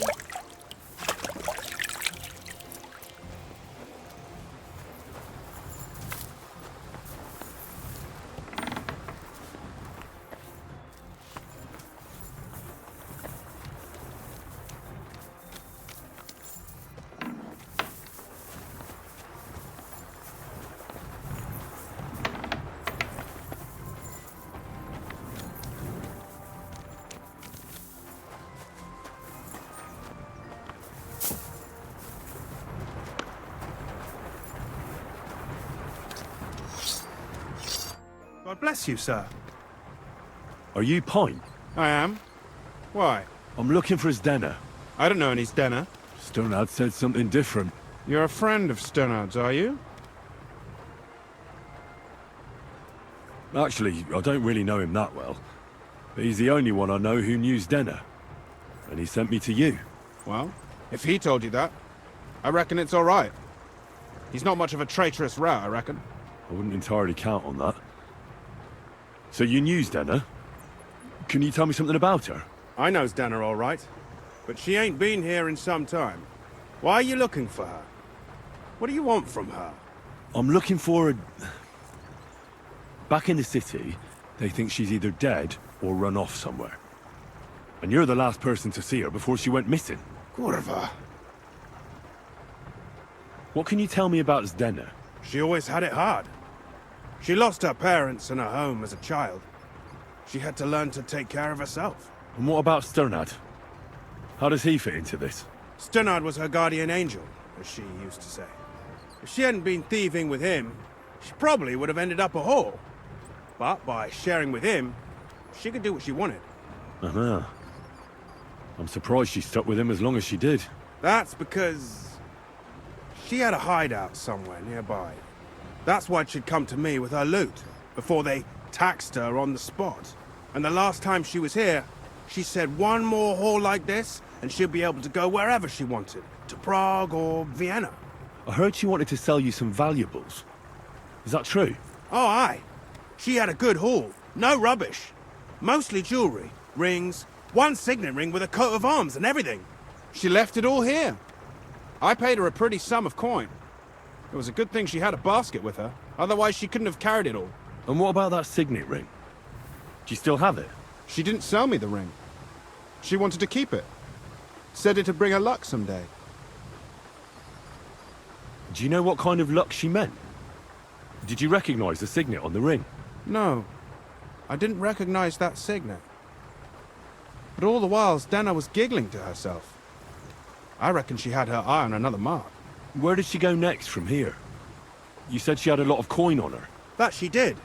God bless you, sir. Are you Pine? I am. Why? I'm looking for his Denner. I don't know any Stenner. Sternad said something different. You're a friend of Sternard's, are you? Actually, I don't really know him that well. But he's the only one I know who knew Denner. And he sent me to you. Well, if he told you that, I reckon it's all right. He's not much of a traitorous rat, I reckon. I wouldn't entirely count on that. So you knew Denner? Can you tell me something about her? I know Stenner all right, but she ain't been here in some time. Why are you looking for her? What do you want from her? I'm looking for a... Back in the city, they think she's either dead or run off somewhere. And you're the last person to see her before she went missing. Kurva. What can you tell me about Denner? She always had it hard. She lost her parents and her home as a child. She had to learn to take care of herself. And what about Sternad? How does he fit into this? Sternard was her guardian angel, as she used to say. If she hadn't been thieving with him, she probably would have ended up a whore. But by sharing with him, she could do what she wanted. Uh-huh. I'm surprised she stuck with him as long as she did. That's because she had a hideout somewhere nearby. That's why she'd come to me with her loot, before they taxed her on the spot. And the last time she was here, she said one more haul like this, and she'll be able to go wherever she wanted. To Prague or Vienna. I heard she wanted to sell you some valuables. Is that true? Oh, aye. She had a good haul. No rubbish. Mostly jewelry, rings, one signet ring with a coat of arms and everything. She left it all here. I paid her a pretty sum of coin. It was a good thing she had a basket with her. Otherwise, she couldn't have carried it all. And what about that signet ring? Do you still have it? She didn't sell me the ring. She wanted to keep it. Said it'd bring her luck someday. Do you know what kind of luck she meant? Did you recognize the signet on the ring? No, I didn't recognize that signet. But all the while, Stenna was giggling to herself. I reckon she had her eye on another mark. Where did she go next from here? You said she had a lot of coin on her. That she did.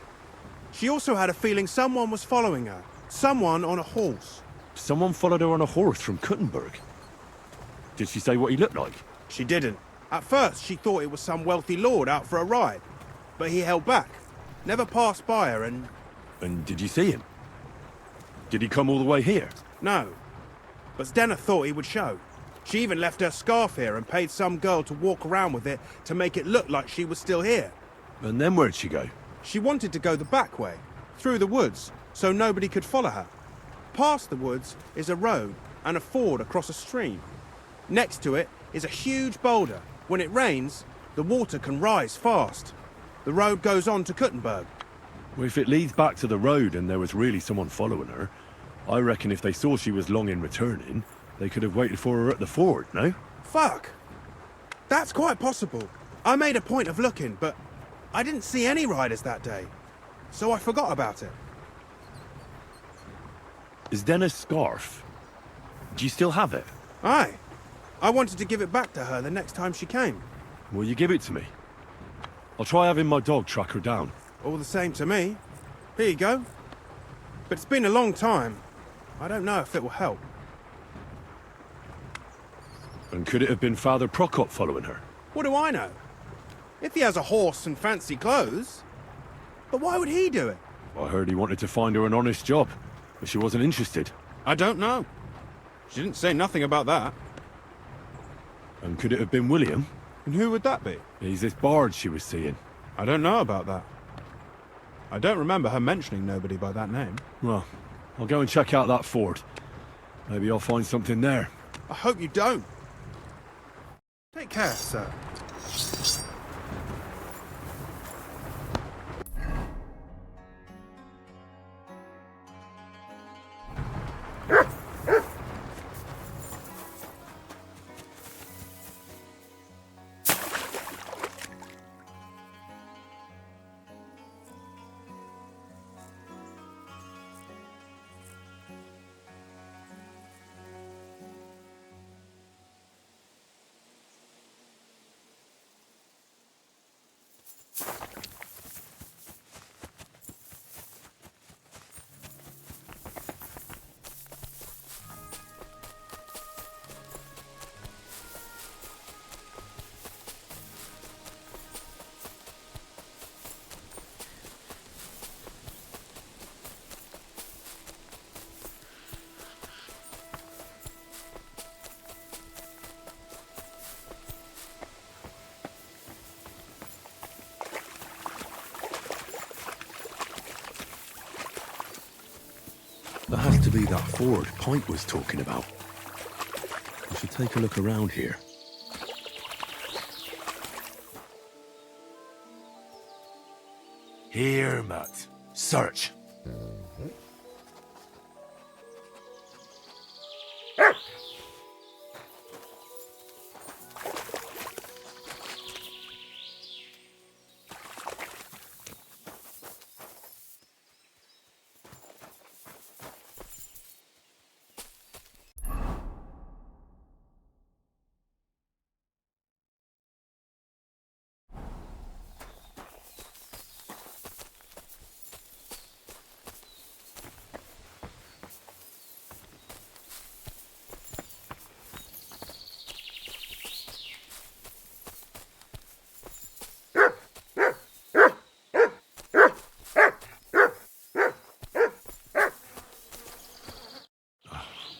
She also had a feeling someone was following her. Someone on a horse. Someone followed her on a horse from Kuttenberg. Did she say what he looked like? She didn't. At first, she thought it was some wealthy lord out for a ride. But he held back. Never passed by her and... And did you see him? Did he come all the way here? No. But Stenna thought he would show. She even left her scarf here and paid some girl to walk around with it to make it look like she was still here. And then where'd she go? She wanted to go the back way, through the woods, so nobody could follow her. Past the woods is a road and a ford across a stream. Next to it is a huge boulder. When it rains, the water can rise fast. The road goes on to Kuttenberg. Well, if it leads back to the road and there was really someone following her, I reckon if they saw she was long in returning, they could have waited for her at the ford, no? Fuck! That's quite possible. I made a point of looking, but I didn't see any riders that day, so I forgot about it. Is Denna's scarf? Do you still have it? Aye. I wanted to give it back to her the next time she came. Will you give it to me? I'll try having my dog track her down. All the same to me. Here you go. But it's been a long time. I don't know if it will help. And could it have been Father Prokop following her? What do I know? If he has a horse and fancy clothes. But why would he do it? I heard he wanted to find her an honest job, but she wasn't interested. I don't know. She didn't say nothing about that. And could it have been William? And who would that be? He's this bard she was seeing. I don't know about that. I don't remember her mentioning nobody by that name. Well, I'll go and check out that ford. Maybe I'll find something there. I hope you don't. Take care, sir. That has to be that ford Pint was talking about. I should take a look around here. Here, Matt. Search.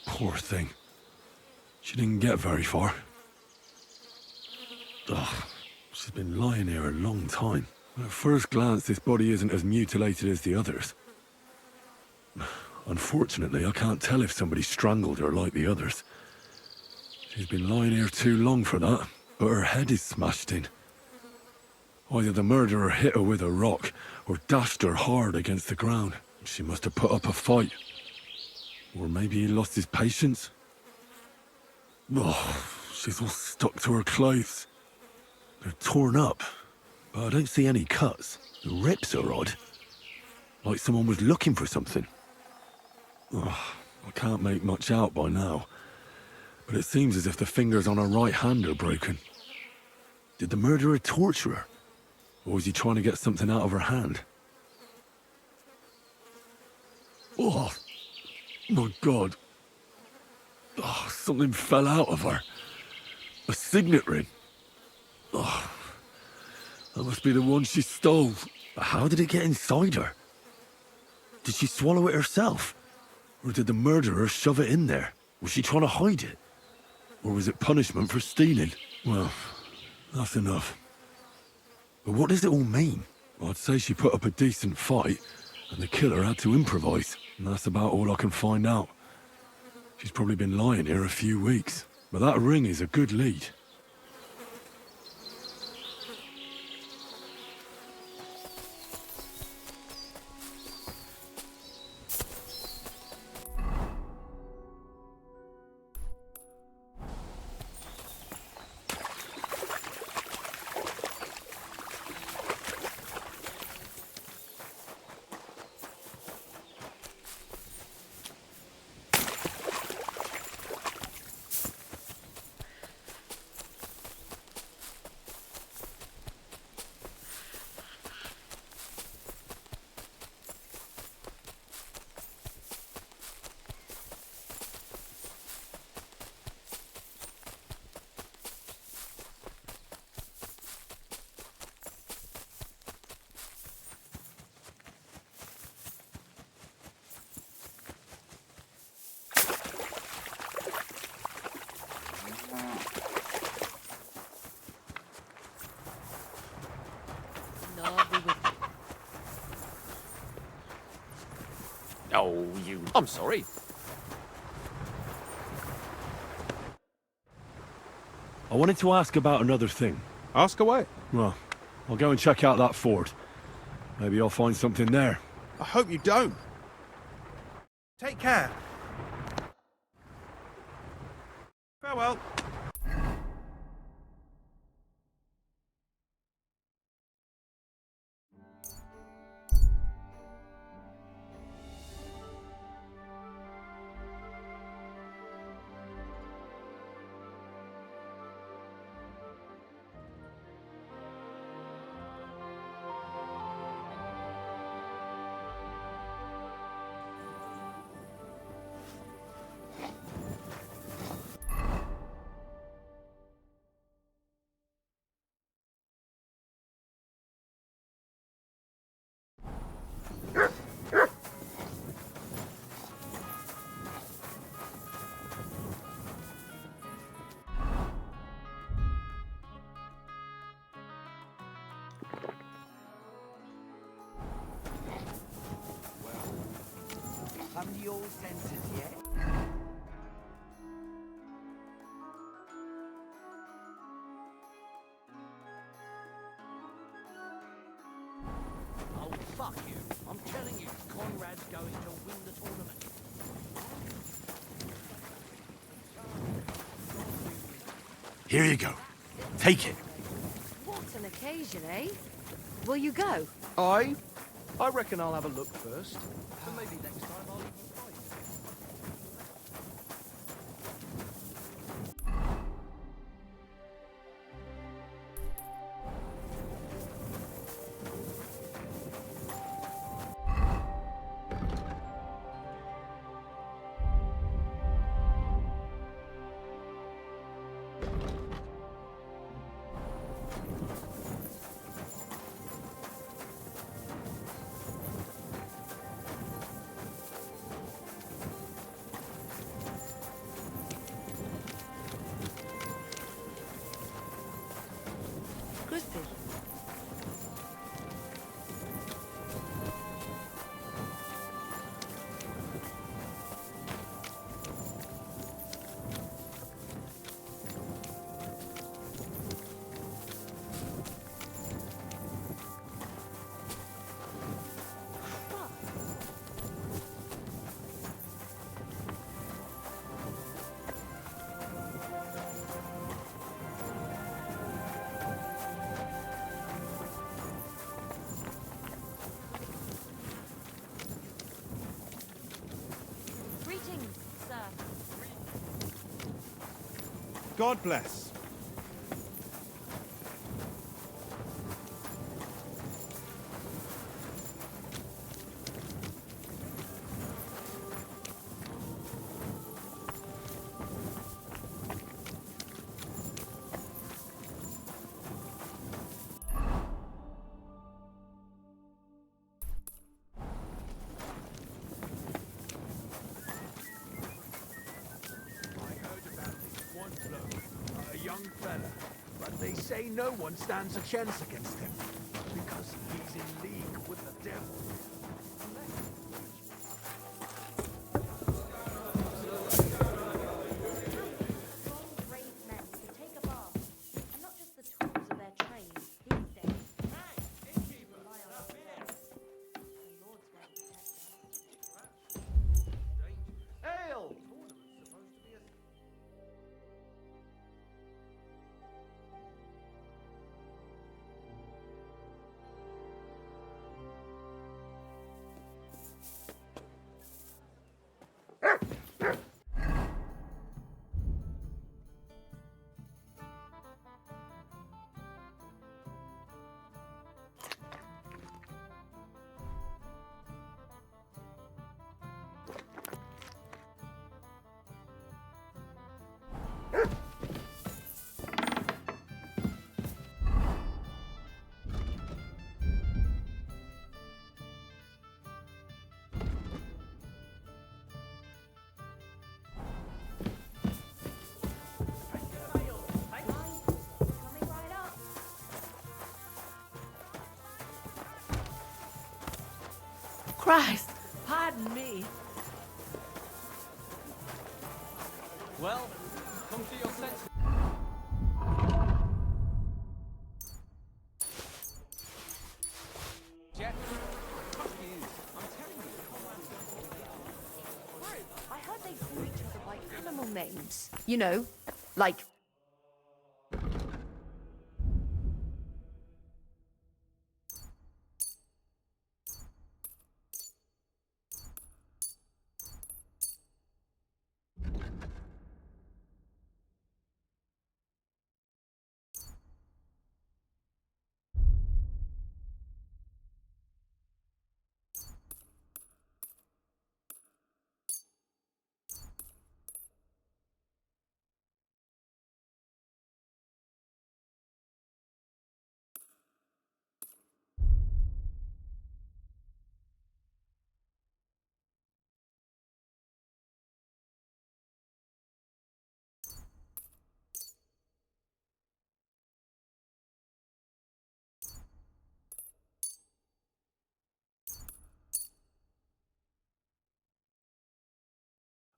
Poor thing. She didn't get very far. Ugh, she's been lying here a long time. At first glance, this body isn't as mutilated as the others. Unfortunately, I can't tell if somebody strangled her like the others. She's been lying here too long for that, but her head is smashed in. Either the murderer hit her with a rock, or dashed her hard against the ground. She must have put up a fight. Or maybe he lost his patience. Oh, she's all stuck to her clothes. They're torn up, but I don't see any cuts. The rips are odd. Like someone was looking for something. Oh, I can't make much out by now. But it seems as if the fingers on her right hand are broken. Did the murderer torture her? Or was he trying to get something out of her hand? Oh, my God. Oh, something fell out of her. A signet ring. Oh, that must be the one she stole. But how did it get inside her? Did she swallow it herself? Or did the murderer shove it in there? Was she trying to hide it? Or was it punishment for stealing? Well, that's enough. But what does it all mean? I'd say she put up a decent fight, and the killer had to improvise. And that's about all I can find out. She's probably been lying here a few weeks. But that ring is a good lead. Oh, you... I'm sorry. I wanted to ask about another thing. Ask away. Well, I'll go and check out that fort. Maybe I'll find something there. I hope you don't. Take care. Farewell. Come to your senses yet? Oh, fuck you. I'm telling you, Conrad's going to win the tournament. Here you go. Take it. What an occasion, eh? Will you go? I reckon I'll have a look first. So maybe next time I'll even fight. God bless. A young fella, but they say no one stands a chance against him because he's in league with the devil. Brave men who take a bath, and not just the tools of their trade these days. Rely on themselves. The Lord's going to protect us. Ale! Christ, pardon me. Well, come to your senses. Jeff, fuck you. I'm telling you. I heard they call each other by animal names. You know, like...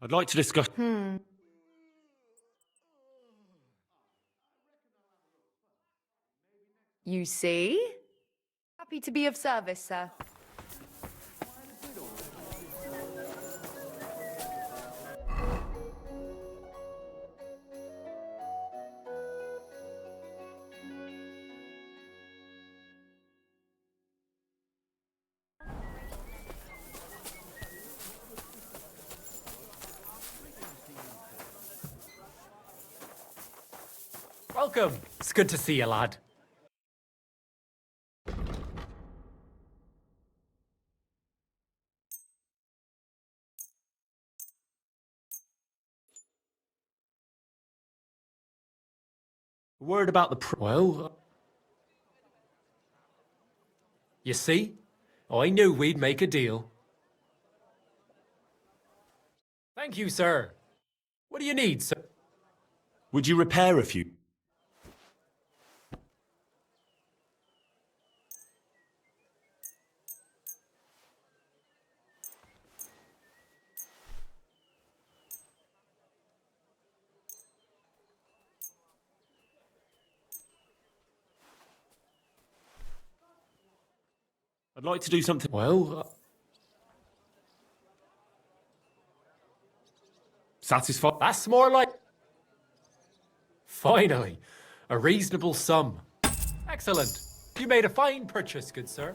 I'd like to discuss... You see? Happy to be of service, sir. Welcome. It's good to see you, lad. Word about the well, you see, I knew we'd make a deal. Thank you, sir. What do you need, sir? Would you repair a few... I'd like to do something... Well... Satisfied? That's more like... Finally, a reasonable sum. Excellent. You made a fine purchase, good sir.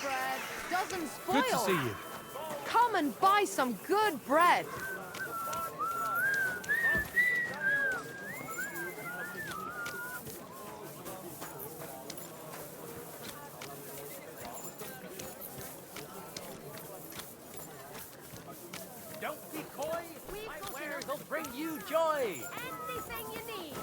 bread doesn't spoil. Good to see you. Come and buy some good bread. Don't be coy. My wares will bring you joy. Anything you need.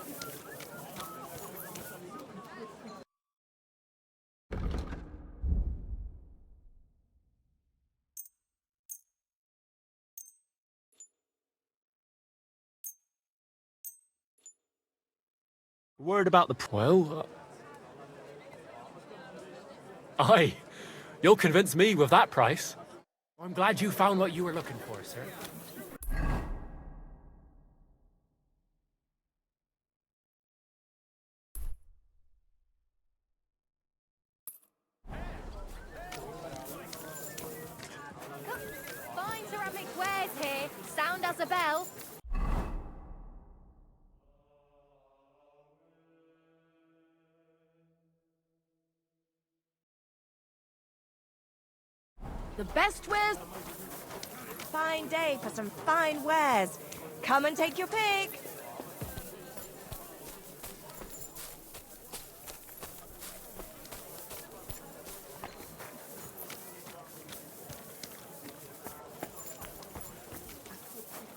Word about the... Well... Aye. You'll convince me with that price. I'm glad you found what you were looking for, sir. Fine ceramic wares here. Sound as a bell. The best wares. Fine day for some fine wares. Come and take your pick.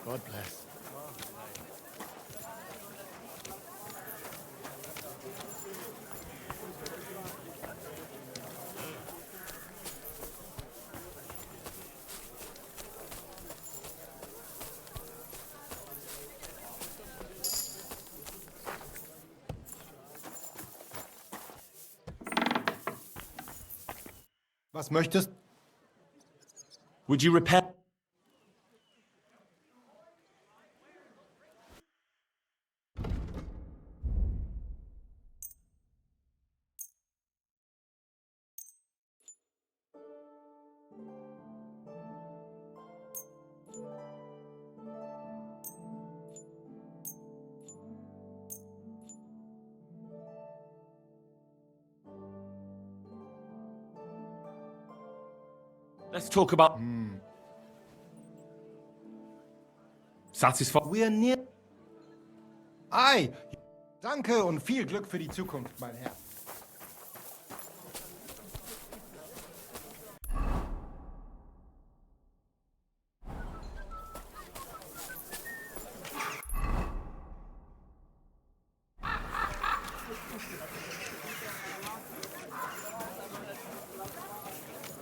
God bless. Was möchtest? Would you repair? Let's talk about... Satisfied? We're near... Ei! Danke und viel Glück für die Zukunft, mein Herr.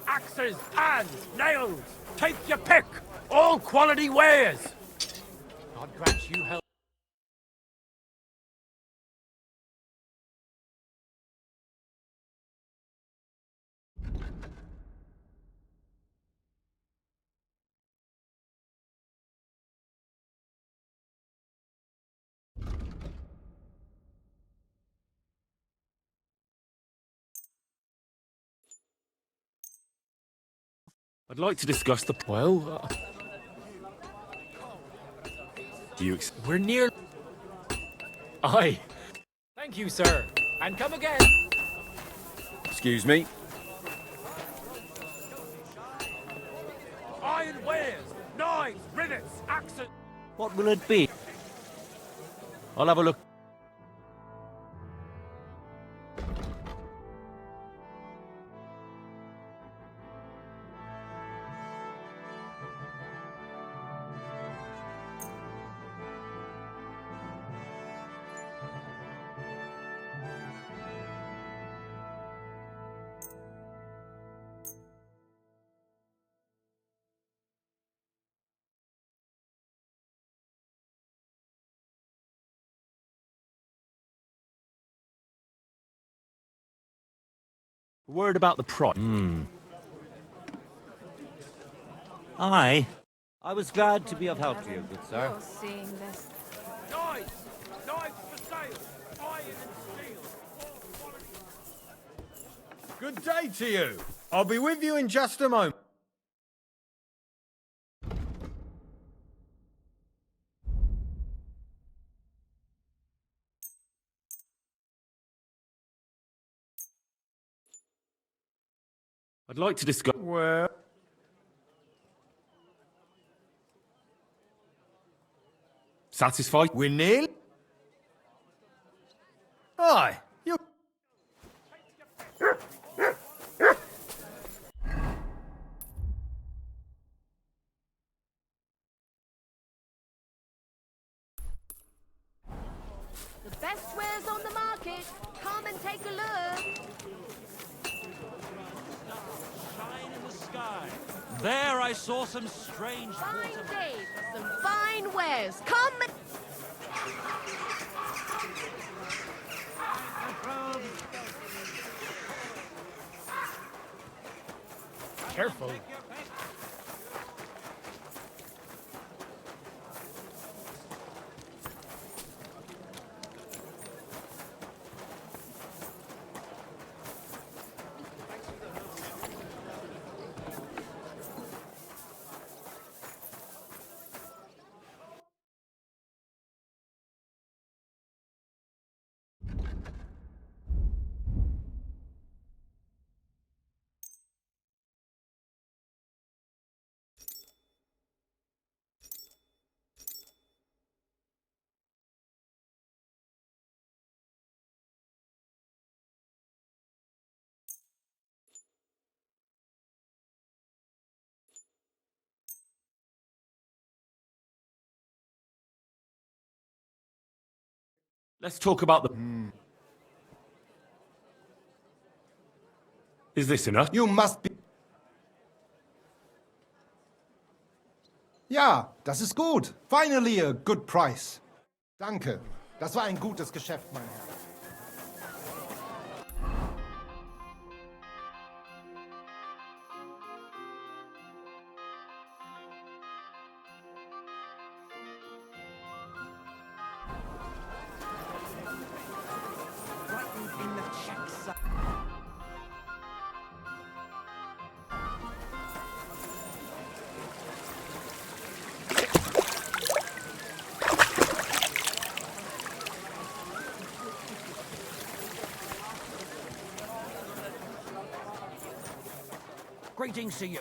Axes and nails. Take your pick. All quality wares. God grant you help. I'd like to discuss the... Well... Do you... We're near... Aye. Thank you, sir. And come again. Excuse me? Iron wares, knives, rivets, axes. What will it be? I'll have a look. Word about the price. Aye. I was glad to be of help to you, good sir. You're seeing this. Knives, knives for sale. Iron and steel. Good day to you. I'll be with you in just a moment. I'd like to discuss... Well... Satisfied? We nail? Aye, you... The best wares on the market. Come and take a look. Shine in the sky. There I saw some strange Fine water. day for some fine wares. Come and... Careful. Let's talk about the... Is this enough? You must be... Ja, das ist gut. Finally a good price. Danke. Das war ein gutes Geschäft, mein Herr. Greetings to you.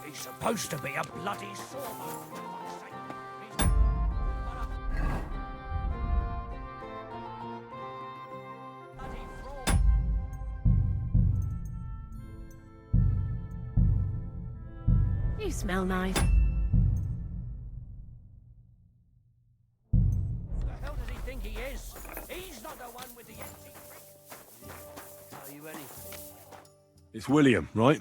He's supposed to be a bloody sawman. You smell nice. Who the hell does he think he is? He's not the one with the empty trick. Are you anything? It's William, right?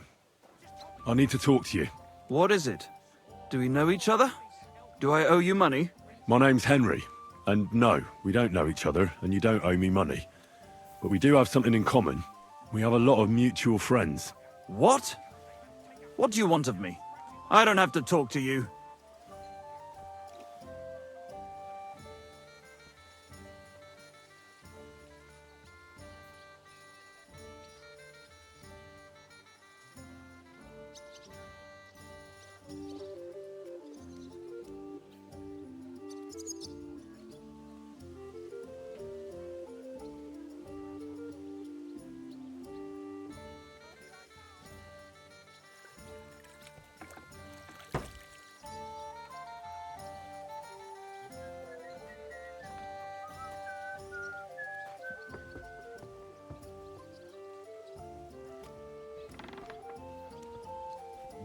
I need to talk to you. What is it? Do we know each other? Do I owe you money? My name's Henry, and no, we don't know each other, and you don't owe me money. But we do have something in common. We have a lot of mutual friends. What? What do you want of me? I don't have to talk to you.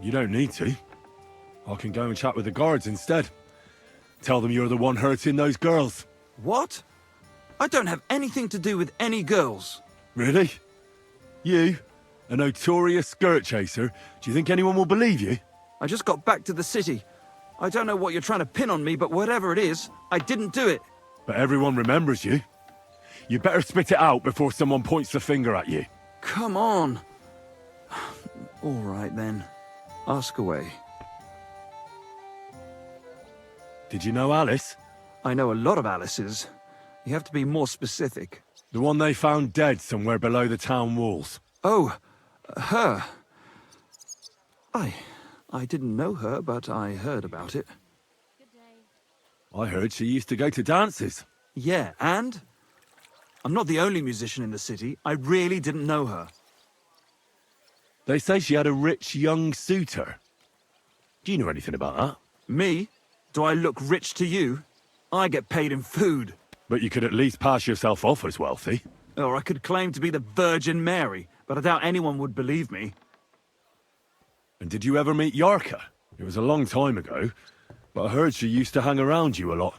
You don't need to. I can go and chat with the guards instead. Tell them you're the one hurting those girls. What? I don't have anything to do with any girls. Really? You? A notorious skirt chaser? Do you think anyone will believe you? I just got back to the city. I don't know what you're trying to pin on me, but whatever it is, I didn't do it. But everyone remembers you. You better spit it out before someone points the finger at you. Come on. All right, then. Ask away. Did you know Alice? I know a lot of Alices. You have to be more specific. The one they found dead somewhere below the town walls. Oh, her. I didn't know her, but I heard about it. I heard she used to go to dances. Yeah, and? I'm not the only musician in the city. I really didn't know her. They say she had a rich young suitor. Do you know anything about that? Me? Do I look rich to you? I get paid in food. But you could at least pass yourself off as wealthy. Or I could claim to be the Virgin Mary, but I doubt anyone would believe me. And did you ever meet Yarka? It was a long time ago, but I heard she used to hang around you a lot.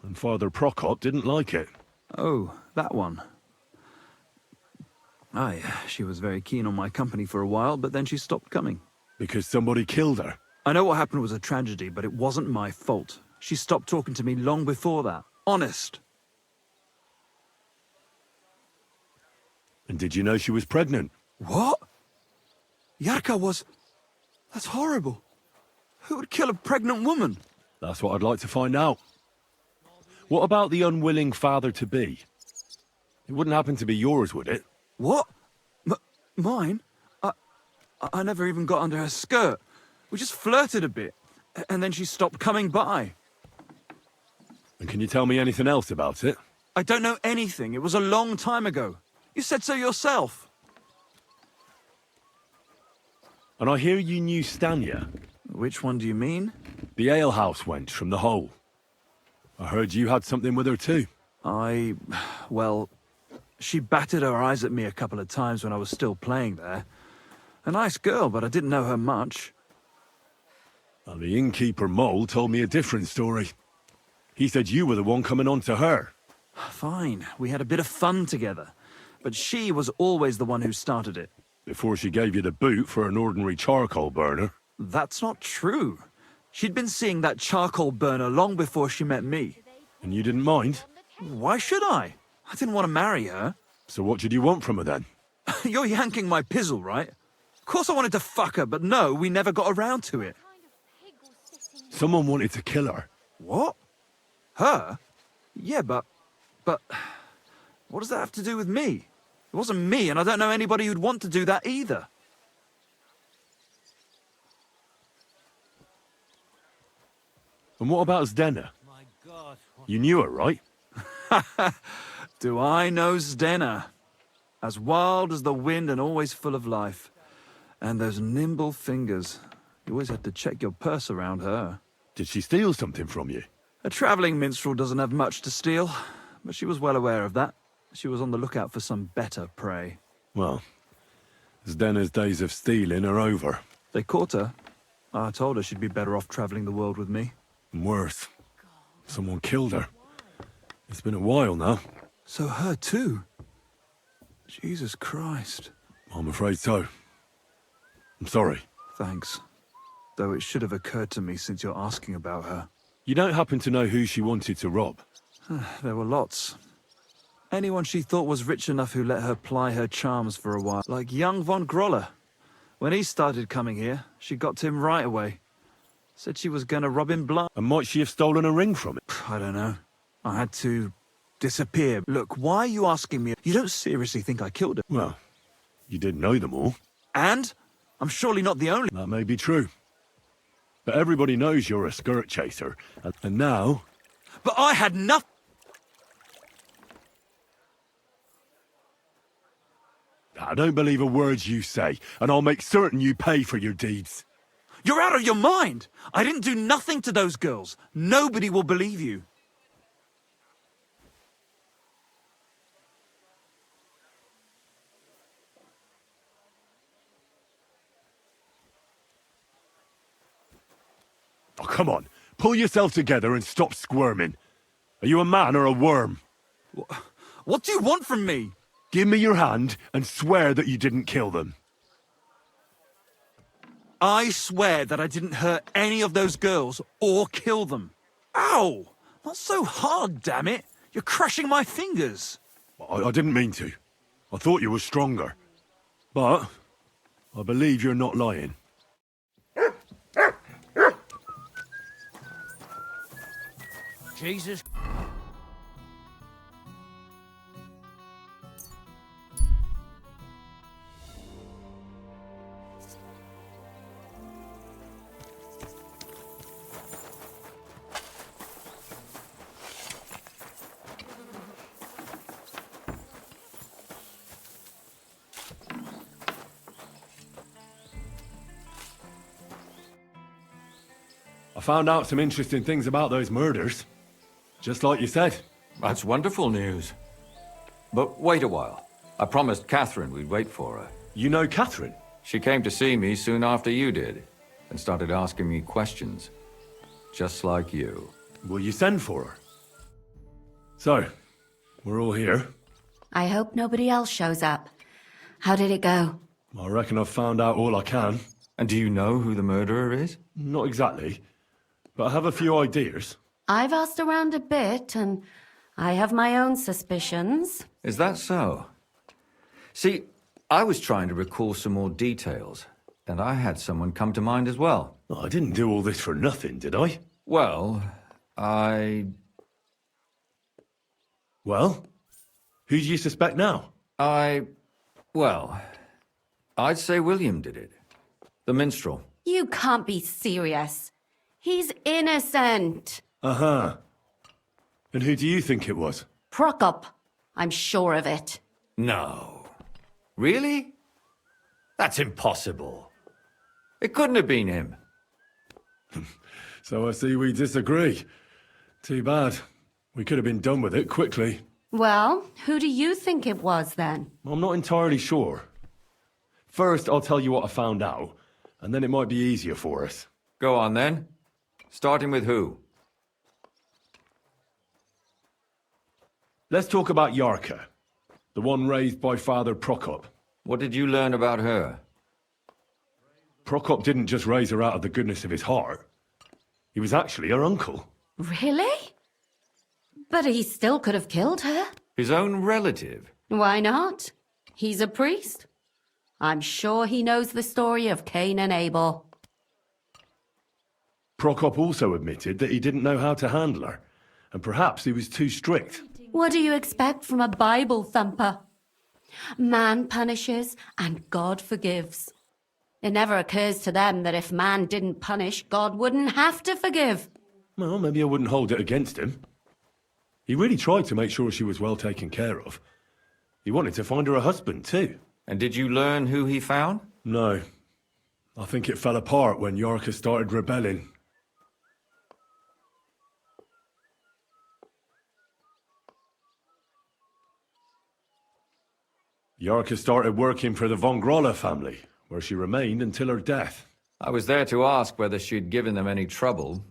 And Father Prokop didn't like it. Oh, that one. Aye, she was very keen on my company for a while, but then she stopped coming. Because somebody killed her? I know what happened was a tragedy, but it wasn't my fault. She stopped talking to me long before that. Honest. And did you know she was pregnant? What? Yarka was... That's horrible. Who would kill a pregnant woman? That's what I'd like to find out. What about the unwilling father-to-be? It wouldn't happen to be yours, would it? What? Mine? I never even got under her skirt. We just flirted a bit, and then she stopped coming by. And can you tell me anything else about it? I don't know anything. It was a long time ago. You said so yourself. And I hear you knew Stanya. Which one do you mean? The alehouse wench from the hole. I heard you had something with her too. Well, she batted her eyes at me a couple of times when I was still playing there. A nice girl, but I didn't know her much. And the innkeeper Mole told me a different story. He said you were the one coming on to her. Fine, we had a bit of fun together. But she was always the one who started it. Before she gave you the boot for an ordinary charcoal burner. That's not true. She'd been seeing that charcoal burner long before she met me. And you didn't mind? Why should I? I didn't want to marry her. So what did you want from her then? You're yanking my pizzle, right? Of course I wanted to fuck her, but no, we never got around to it. Someone wanted to kill her. What? Her? Yeah, but... What does that have to do with me? It wasn't me, and I don't know anybody who'd want to do that either. And what about Zdena? You knew her, right? Do I know Zdena? As wild as the wind and always full of life. And those nimble fingers. You always had to check your purse around her. Did she steal something from you? A travelling minstrel doesn't have much to steal, but she was well aware of that. She was on the lookout for some better prey. Well, Zdena's days of stealing are over. They caught her. I told her she'd be better off travelling the world with me. And worse. Someone killed her. It's been a while now. So her too? Jesus Christ. I'm afraid so. I'm sorry. Thanks. Though it should have occurred to me since you're asking about her. You don't happen to know who she wanted to rob? There were lots. Anyone she thought was rich enough who let her ply her charms for a while. Like young von Groller. When he started coming here, she got to him right away. Said she was gonna rob him blind. And might she have stolen a ring from it? I don't know. I had to disappear. Look, why are you asking me? You don't seriously think I killed her? Well, you did know them all. And? I'm surely not the only... That may be true. But everybody knows you're a skirt chaser. And now... But I had nothing... I don't believe a word you say, and I'll make certain you pay for your deeds. You're out of your mind! I didn't do nothing to those girls. Nobody will believe you. Oh, come on. Pull yourself together and stop squirming. Are you a man or a worm? What do you want from me? Give me your hand and swear that you didn't kill them. I swear that I didn't hurt any of those girls or kill them. Ow! Not so hard, damn it! You're crushing my fingers. I didn't mean to. I thought you were stronger. But I believe you're not lying. Jesus. I found out some interesting things about those murders. Just like you said. That's wonderful news. But wait a while. I promised Catherine we'd wait for her. You know Catherine? She came to see me soon after you did, and started asking me questions. Just like you. Will you send for her? So, we're all here. I hope nobody else shows up. How did it go? I reckon I've found out all I can. And do you know who the murderer is? Not exactly, but I have a few ideas. I've asked around a bit, and I have my own suspicions. Is that so? See, I was trying to recall some more details, and I had someone come to mind as well. Oh, I didn't do all this for nothing, did I? Well, Well? Who do you suspect now? Well, I'd say William did it. The minstrel. You can't be serious. He's innocent. Uh-huh. And who do you think it was? Prokop. I'm sure of it. No. Really? That's impossible. It couldn't have been him. So I see we disagree. Too bad. We could have been done with it quickly. Well, who do you think it was then? I'm not entirely sure. First, I'll tell you what I found out, and then it might be easier for us. Go on then. Starting with who? Let's talk about Yarka, the one raised by Father Prokop. What did you learn about her? Prokop didn't just raise her out of the goodness of his heart. He was actually her uncle. Really? But he still could have killed her. His own relative? Why not? He's a priest. I'm sure he knows the story of Cain and Abel. Prokop also admitted that he didn't know how to handle her, and perhaps he was too strict. What do you expect from a Bible thumper? Man punishes and God forgives. It never occurs to them that if man didn't punish, God wouldn't have to forgive. Well, maybe I wouldn't hold it against him. He really tried to make sure she was well taken care of. He wanted to find her a husband, too. And did you learn who he found? No. I think it fell apart when Yarka started rebelling. Yarka started working for the von Grolle family, where she remained until her death. I was there to ask whether she'd given them any trouble,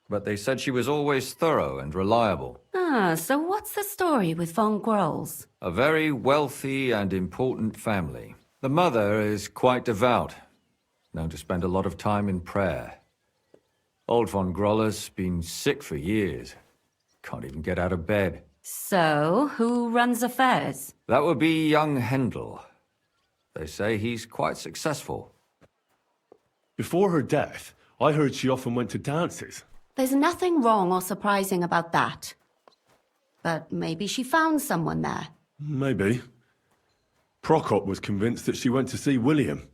but they said she was always thorough and reliable. Ah, so what's the story with von Grolls? A very wealthy and important family. The mother is quite devout, known to spend a lot of time in prayer. Old von Groller's been sick for years. Can't even get out of bed. So, who runs affairs? That would be young Hendel. They say he's quite successful. Before her death, I heard she often went to dances. There's nothing wrong or surprising about that. But maybe she found someone there. Maybe. Prokop was convinced that she went to see William.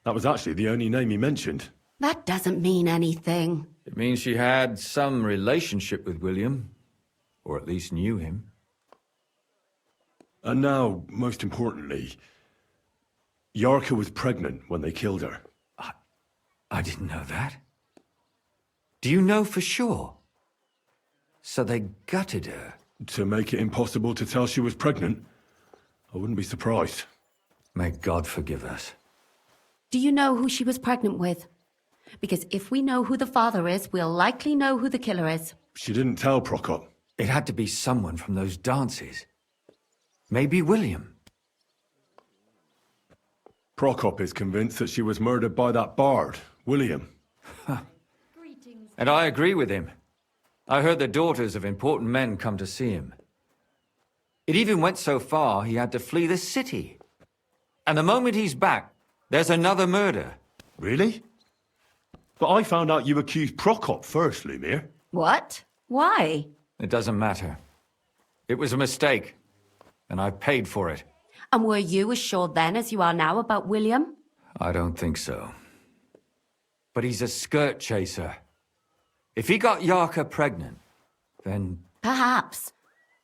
That was actually the only name he mentioned. That doesn't mean anything. It means she had some relationship with William, or at least knew him. And now, most importantly, Yarka was pregnant when they killed her. I didn't know that. Do you know for sure? So they gutted her? To make it impossible to tell she was pregnant? I wouldn't be surprised. May God forgive us. Do you know who she was pregnant with? Because if we know who the father is, we'll likely know who the killer is. She didn't tell Prokop. It had to be someone from those dances. Maybe William. Prokop is convinced that she was murdered by that bard, William. And I agree with him. I heard the daughters of important men come to see him. It even went so far he had to flee the city. And the moment he's back, there's another murder. Really? But I found out you accused Prokop first, Lumir. What? Why? It doesn't matter. It was a mistake, and I paid for it. And were you as sure then as you are now about William? I don't think so. But he's a skirt chaser. If he got Yarka pregnant, then... Perhaps.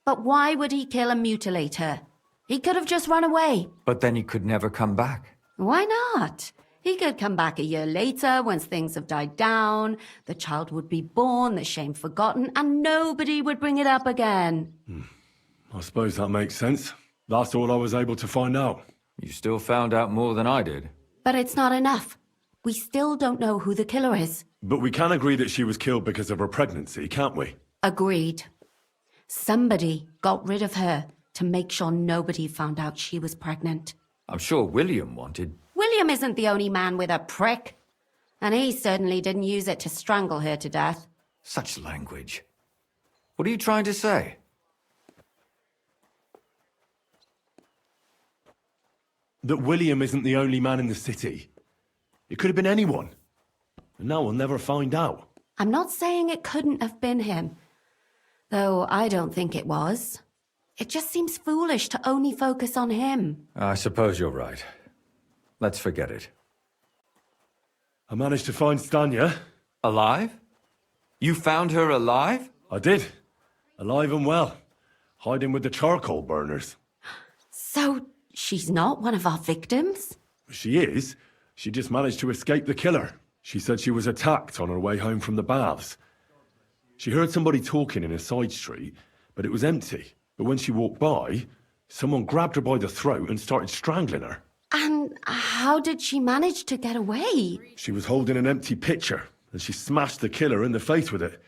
But why would he kill and mutilate her? He could have just run away. But then he could never come back. Why not? He could come back a year later once things have died down, the child would be born, the shame forgotten, and nobody would bring it up again. I suppose that makes sense. That's all I was able to find out. You still found out more than I did. But it's not enough. We still don't know who the killer is. But we can agree that she was killed because of her pregnancy, can't we? Agreed. Somebody got rid of her to make sure nobody found out she was pregnant. I'm sure William wanted... William isn't the only man with a prick. And he certainly didn't use it to strangle her to death. Such language. What are you trying to say? That William isn't the only man in the city. It could have been anyone. And now we'll never find out. I'm not saying it couldn't have been him. Though I don't think it was. It just seems foolish to only focus on him. I suppose you're right. Let's forget it. I managed to find Stanya. Alive? You found her alive? I did. Alive and well. Hiding with the charcoal burners. So, she's not one of our victims? She is. She just managed to escape the killer. She said she was attacked on her way home from the baths. She heard somebody talking in a side street, but it was empty. But when she walked by, someone grabbed her by the throat and started strangling her. And how did she manage to get away? She was holding an empty pitcher, and she smashed the killer in the face with it.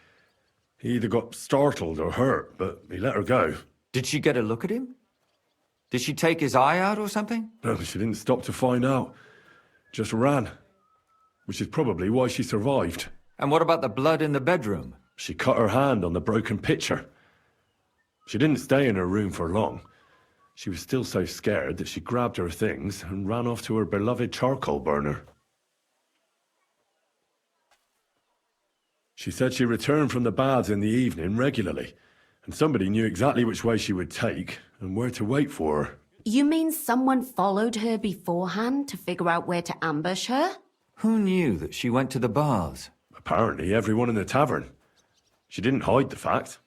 He either got startled or hurt, but he let her go. Did she get a look at him? Did she take his eye out or something? No, she didn't stop to find out. Just ran. Which is probably why she survived. And what about the blood in the bedroom? She cut her hand on the broken pitcher. She didn't stay in her room for long. She was still so scared that she grabbed her things and ran off to her beloved charcoal burner. She said she returned from the baths in the evening regularly, and somebody knew exactly which way she would take and where to wait for her. You mean someone followed her beforehand to figure out where to ambush her? Who knew that she went to the baths? Apparently everyone in the tavern. She didn't hide the fact.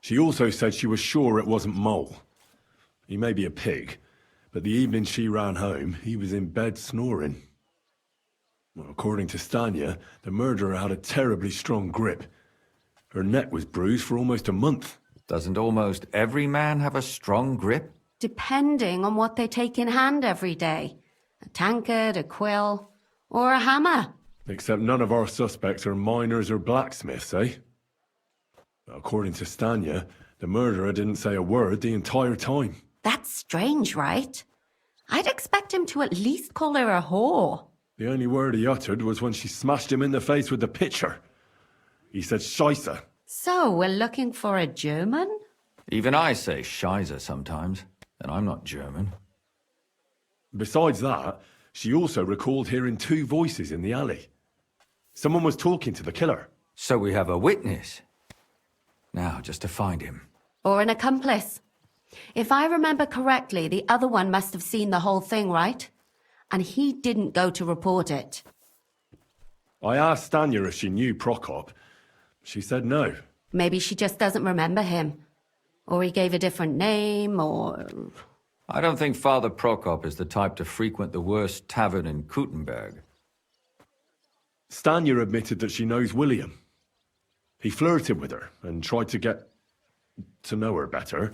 She also said she was sure it wasn't Mole. He may be a pig, but the evening she ran home, he was in bed snoring. Well, according to Stanya, the murderer had a terribly strong grip. Her neck was bruised for almost a month. Doesn't almost every man have a strong grip? Depending on what they take in hand every day. A tankard, a quill, or a hammer. Except none of our suspects are miners or blacksmiths, eh? According to Stanya, the murderer didn't say a word the entire time. That's strange, right? I'd expect him to at least call her a whore. The only word he uttered was when she smashed him in the face with the pitcher. He said Scheisse. So, we're looking for a German? Even I say Scheiße sometimes, and I'm not German. Besides that, she also recalled hearing two voices in the alley. Someone was talking to the killer. So we have a witness. Now, just to find him. Or an accomplice. If I remember correctly, the other one must have seen the whole thing, right? And he didn't go to report it. I asked Stanya if she knew Prokop. She said no. Maybe she just doesn't remember him. Or he gave a different name, or... I don't think Father Prokop is the type to frequent the worst tavern in Kuttenberg. Stanya admitted that she knows William. He flirted with her and tried to get to know her better,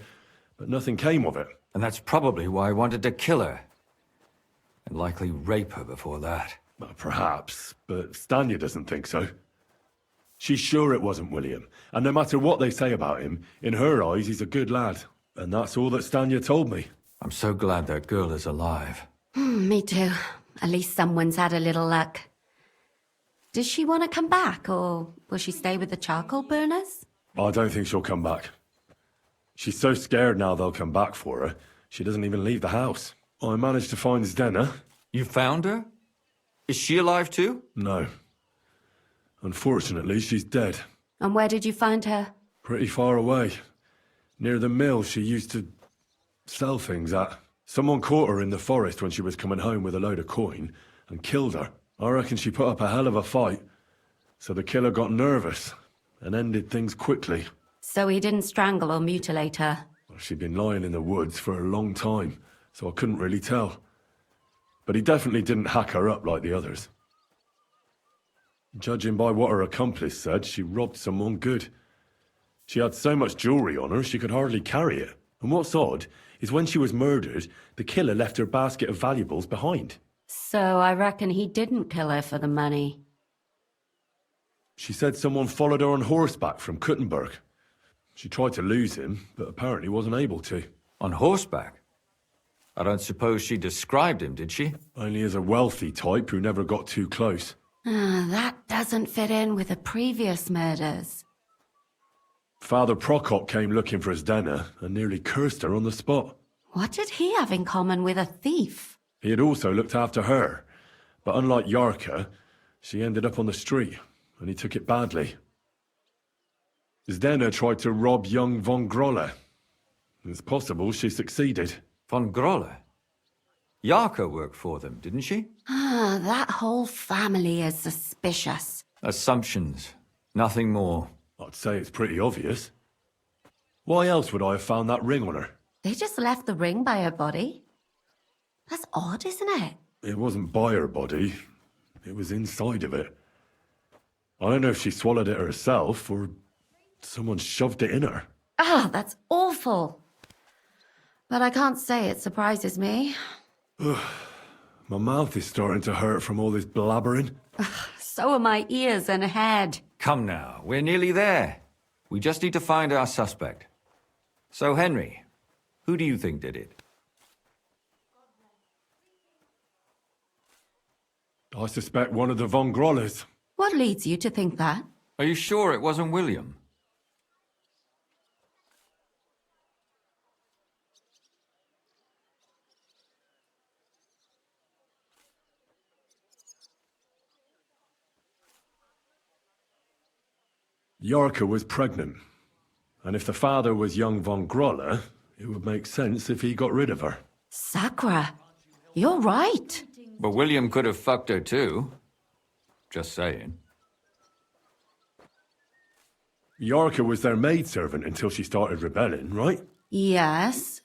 but nothing came of it. And that's probably why I wanted to kill her. And likely rape her before that. Well, perhaps, but Stanya doesn't think so. She's sure it wasn't William, and no matter what they say about him, in her eyes he's a good lad. And that's all that Stanya told me. I'm so glad that girl is alive. Me too. At least someone's had a little luck. Does she want to come back, or will she stay with the charcoal burners? I don't think she'll come back. She's so scared now they'll come back for her, she doesn't even leave the house. I managed to find Zdena. You found her? Is she alive too? No. Unfortunately, she's dead. And where did you find her? Pretty far away. Near the mill she used to sell things at. Someone caught her in the forest when she was coming home with a load of coin and killed her. I reckon she put up a hell of a fight. So the killer got nervous and ended things quickly. So he didn't strangle or mutilate her? She'd been lying in the woods for a long time, so I couldn't really tell. but he definitely didn't hack her up like the others. Judging by what her accomplice said, she robbed someone good. She had so much jewelry on her, she could hardly carry it. And what's odd is when she was murdered, the killer left her basket of valuables behind. So I reckon he didn't kill her for the money. She said someone followed her on horseback from Kuttenberg. She tried to lose him, but apparently wasn't able to. On horseback? I don't suppose she described him, did she? Only as a wealthy type who never got too close. That doesn't fit in with the previous murders. Father Prokop came looking for Zdena and nearly cursed her on the spot. What did he have in common with a thief? He had also looked after her, but unlike Yarka, she ended up on the street, and he took it badly. Zdena tried to rob young von Grolle. It's possible she succeeded. Von Grolle? Yarka worked for them, didn't she? That whole family is suspicious. Assumptions. Nothing more. I'd say it's pretty obvious. Why else would I have found that ring on her? They just left the ring by her body. That's odd, isn't it? It wasn't by her body. It was inside of it. I don't know if she swallowed it herself or someone shoved it in her. That's awful. But I can't say it surprises me. My mouth is starting to hurt from all this blabbering. So are my ears and head. Come now, we're nearly there. We just need to find our suspect. So, Henry, who do you think did it? I suspect one of the von Grolles. What leads you to think that? Are you sure it wasn't William? Yarka was pregnant. And if the father was young von Grolle, it would make sense if he got rid of her. Sakura, you're right. But William could have fucked her too. Just saying. Yarka was their maidservant until she started rebelling, right? Yes.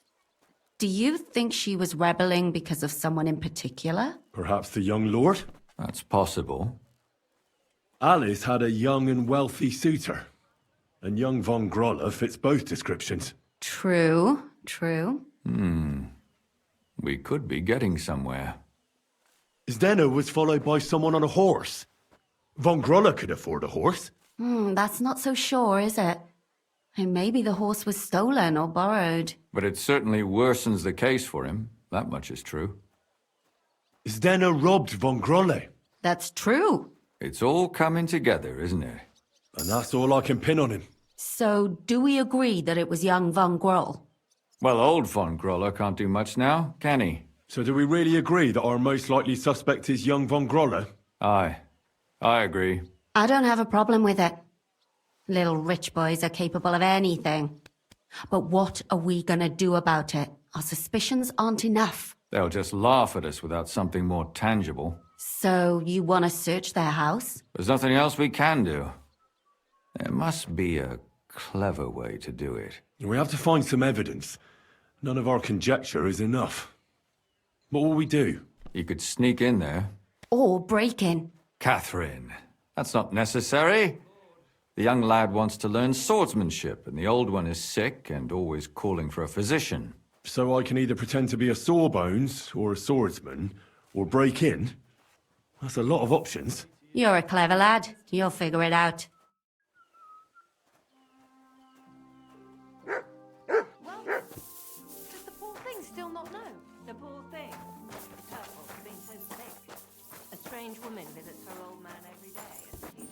Do you think she was rebelling because of someone in particular? Perhaps the young lord? That's possible. Alice had a young and wealthy suitor. And young von Grolle fits both descriptions. True. We could be getting somewhere. Zdena was followed by someone on a horse. Von Grolle could afford a horse. That's not so sure, is it? And maybe the horse was stolen or borrowed. But it certainly worsens the case for him. That much is true. Zdena robbed von Grolle. That's true. It's all coming together, isn't it? And that's all I can pin on him. So, do we agree that it was young von Groll? Well, old von Grolle can't do much now, can he? So do we really agree that our most likely suspect is young von Grolle? Aye. I agree. I don't have a problem with it. Little rich boys are capable of anything. But what are we gonna do about it? Our suspicions aren't enough. They'll just laugh at us without something more tangible. So, you want to search their house? There's nothing else we can do. There must be a clever way to do it. We have to find some evidence. None of our conjecture is enough. What will we do? You could sneak in there. Or break in. Catherine, that's not necessary. The young lad wants to learn swordsmanship, and the old one is sick and always calling for a physician. So I can either pretend to be a sawbones or a swordsman, or break in? That's a lot of options. You're a clever lad. You'll figure it out. Does the poor thing still not know? The poor thing? Her fault for being so sick. A strange woman visits her old man every day, and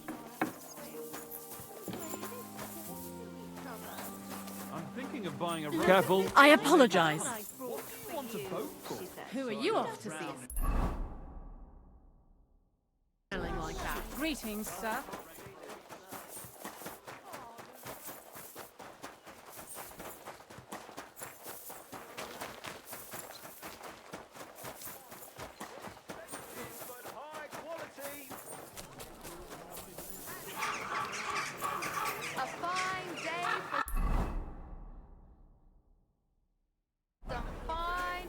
I'm thinking of buying a... Careful. I apologize. Who are you off to see? Smelling like that. Greetings, sir. a fine day for some fine...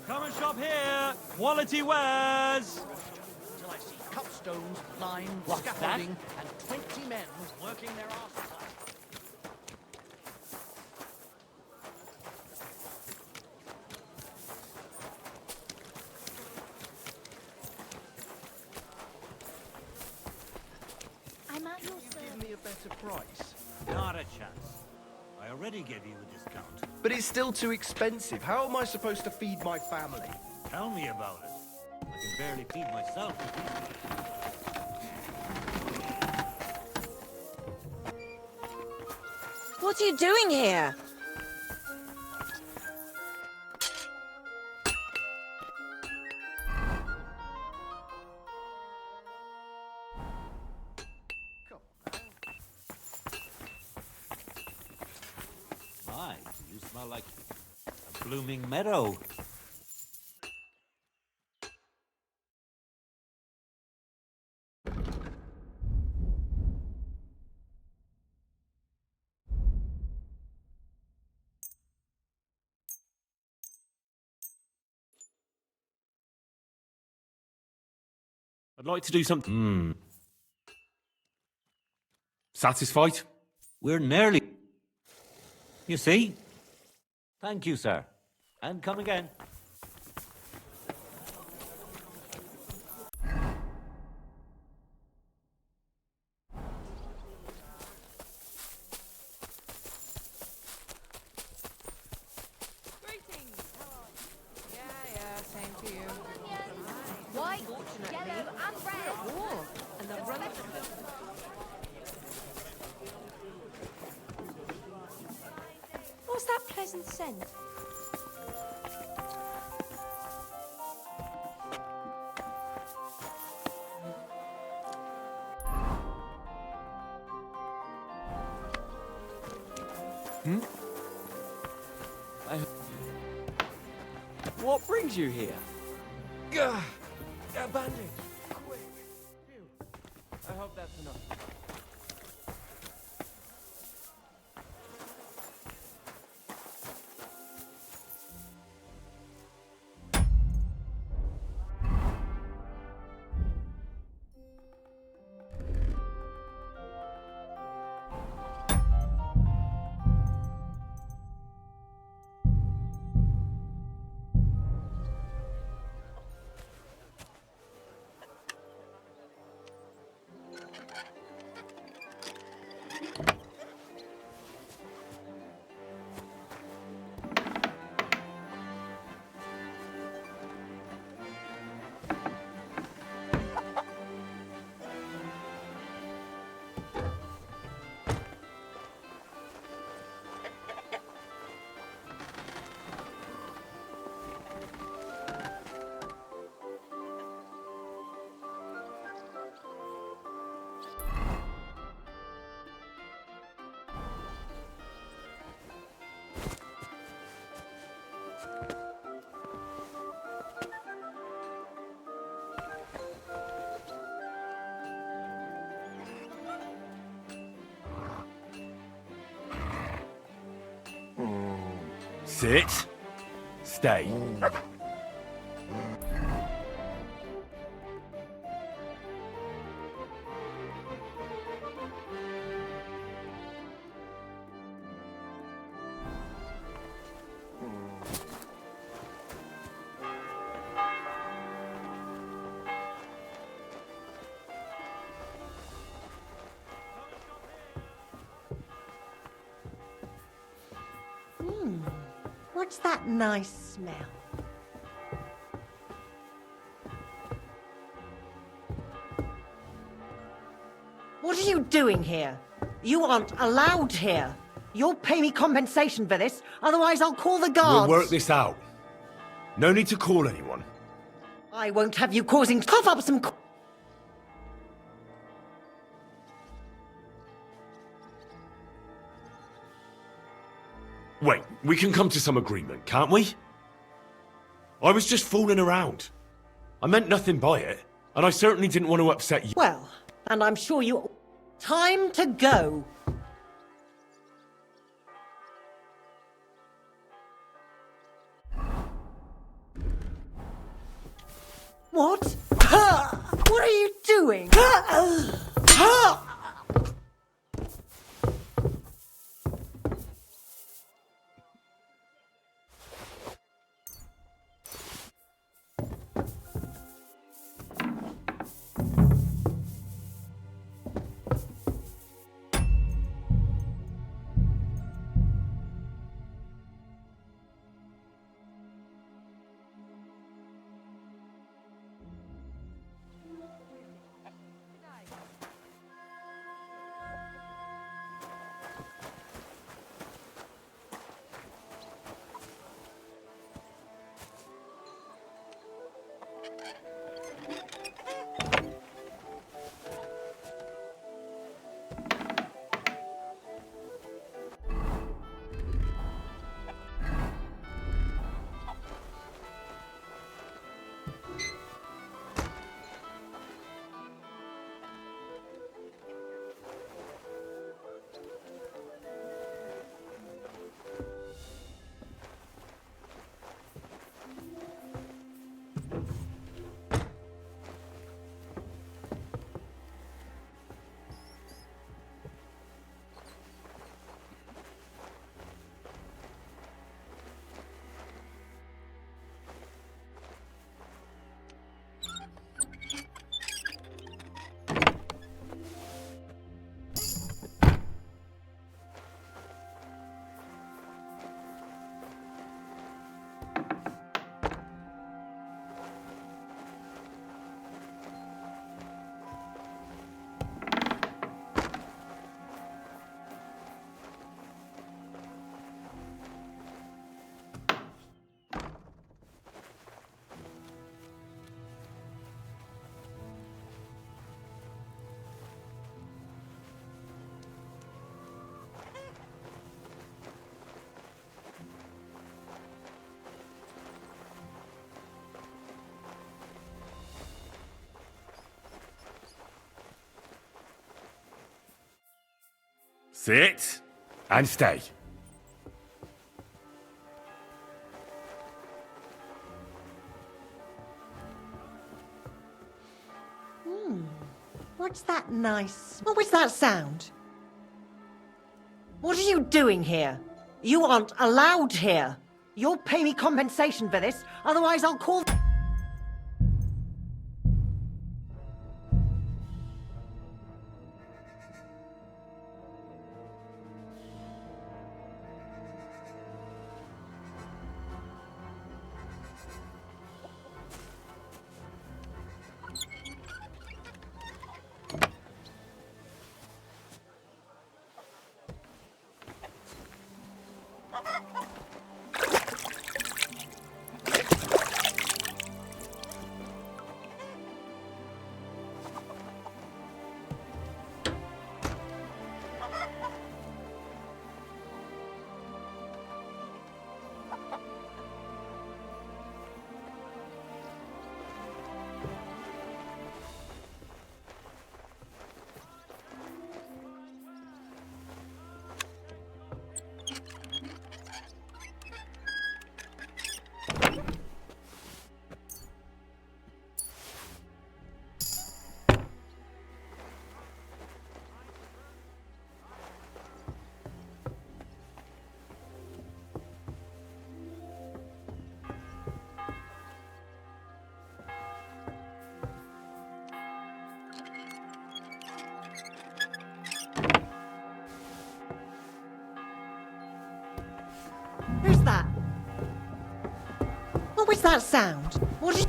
Coming Pawn shop here. Quality wares. Till I see cut stones, lime, What's scaffolding, and 20 men working their asses off. I'm at your Give me a better price. Not a chance. I already gave you a discount. But it's still too expensive. How am I supposed to feed my family? Tell me about it. I can barely feed myself with these. What are you doing here? My, you smell like a blooming meadow. I'd like to do something. Satisfied? We're nearly... You see? Thank you, sir. And come again. Yeah, same to you. White, yellow, and red. Oh, and the run. What's that pleasant scent? What brings you here? Gah! A bandage! Quick! Phew. I hope that's enough. Sit. Stay. What's that nice smell? What are you doing here? You aren't allowed here. You'll pay me compensation for this, otherwise I'll call the guards. We'll work this out. No need to call anyone. I won't have you causing cough up some... Wait, we can come to some agreement, can't we? I was just fooling around. I meant nothing by it, and I certainly didn't want to upset you. Well, and I'm sure you... Time to go. What? What are you doing? Sit and stay. What's that nice? What was that sound? What are you doing here? You aren't allowed here. You'll pay me compensation for this, otherwise I'll call... Who's that? What was that sound? What is...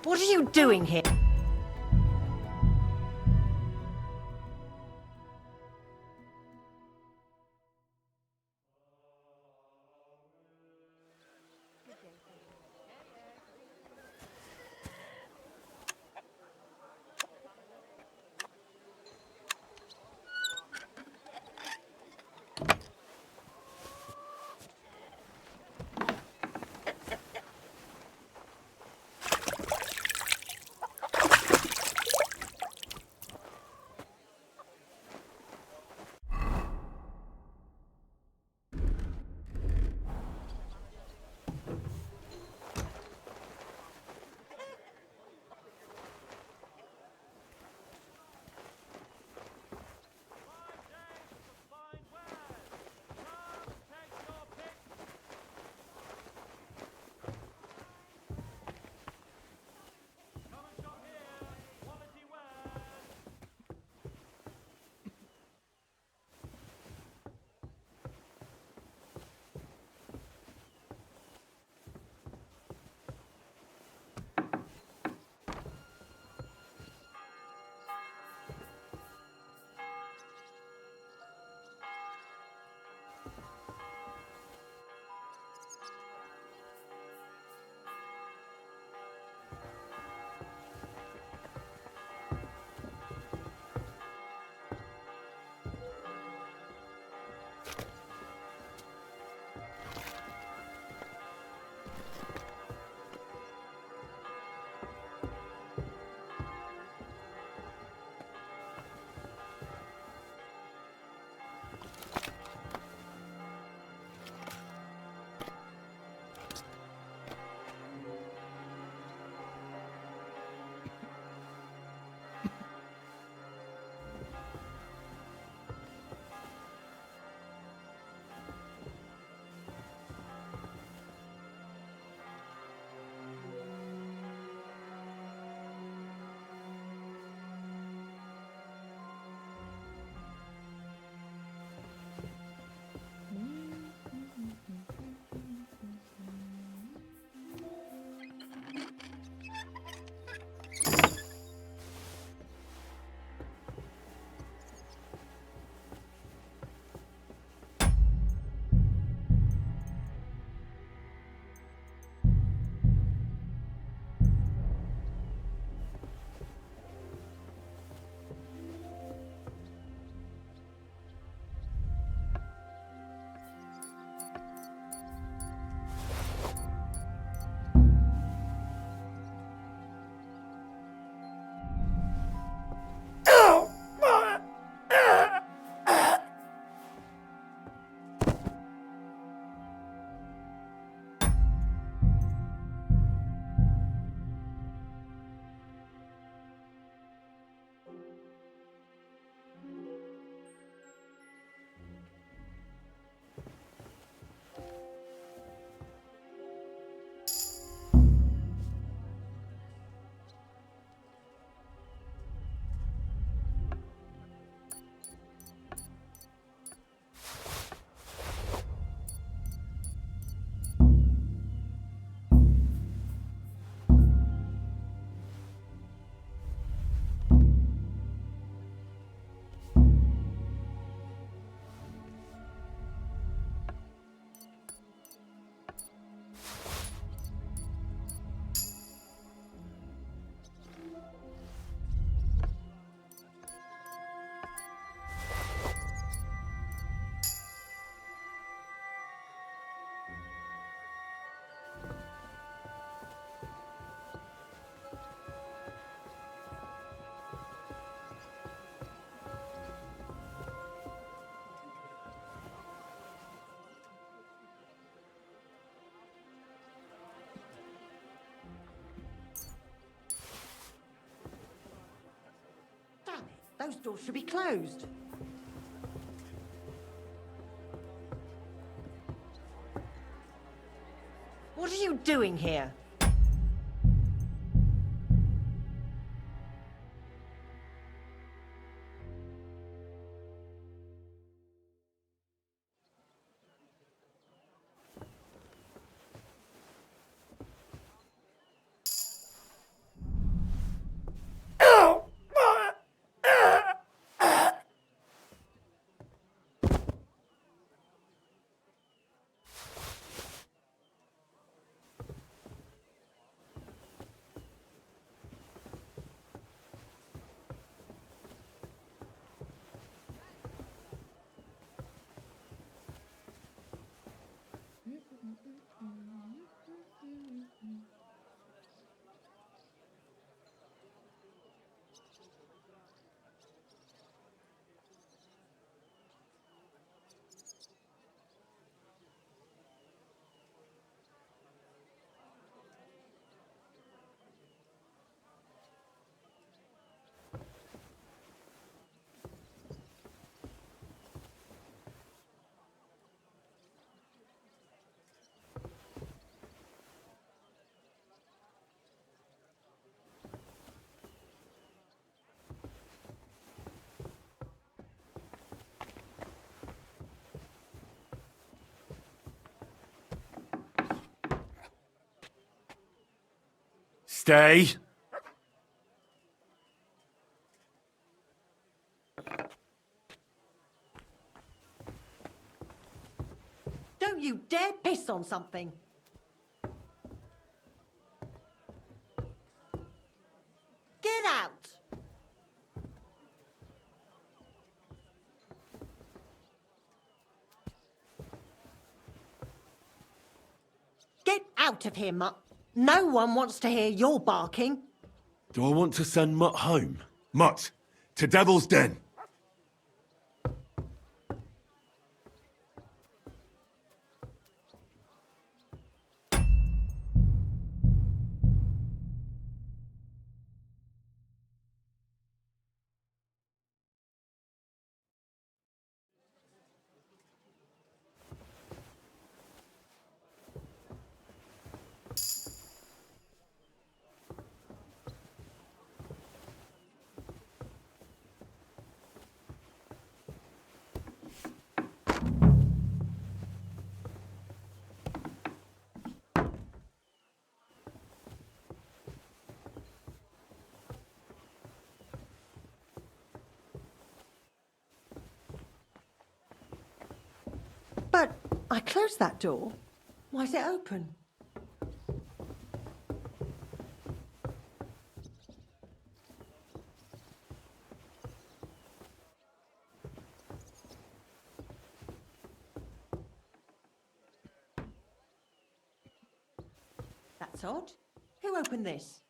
What are you doing here? Those doors should be closed. What are you doing here? Stay. Don't you dare piss on something. Get out. Get out of here, Mutt. No one wants to hear your barking. Do I want to send Mutt home? Mutt, to Devil's Den. But I closed that door. Why is it open? That's odd. Who opened this?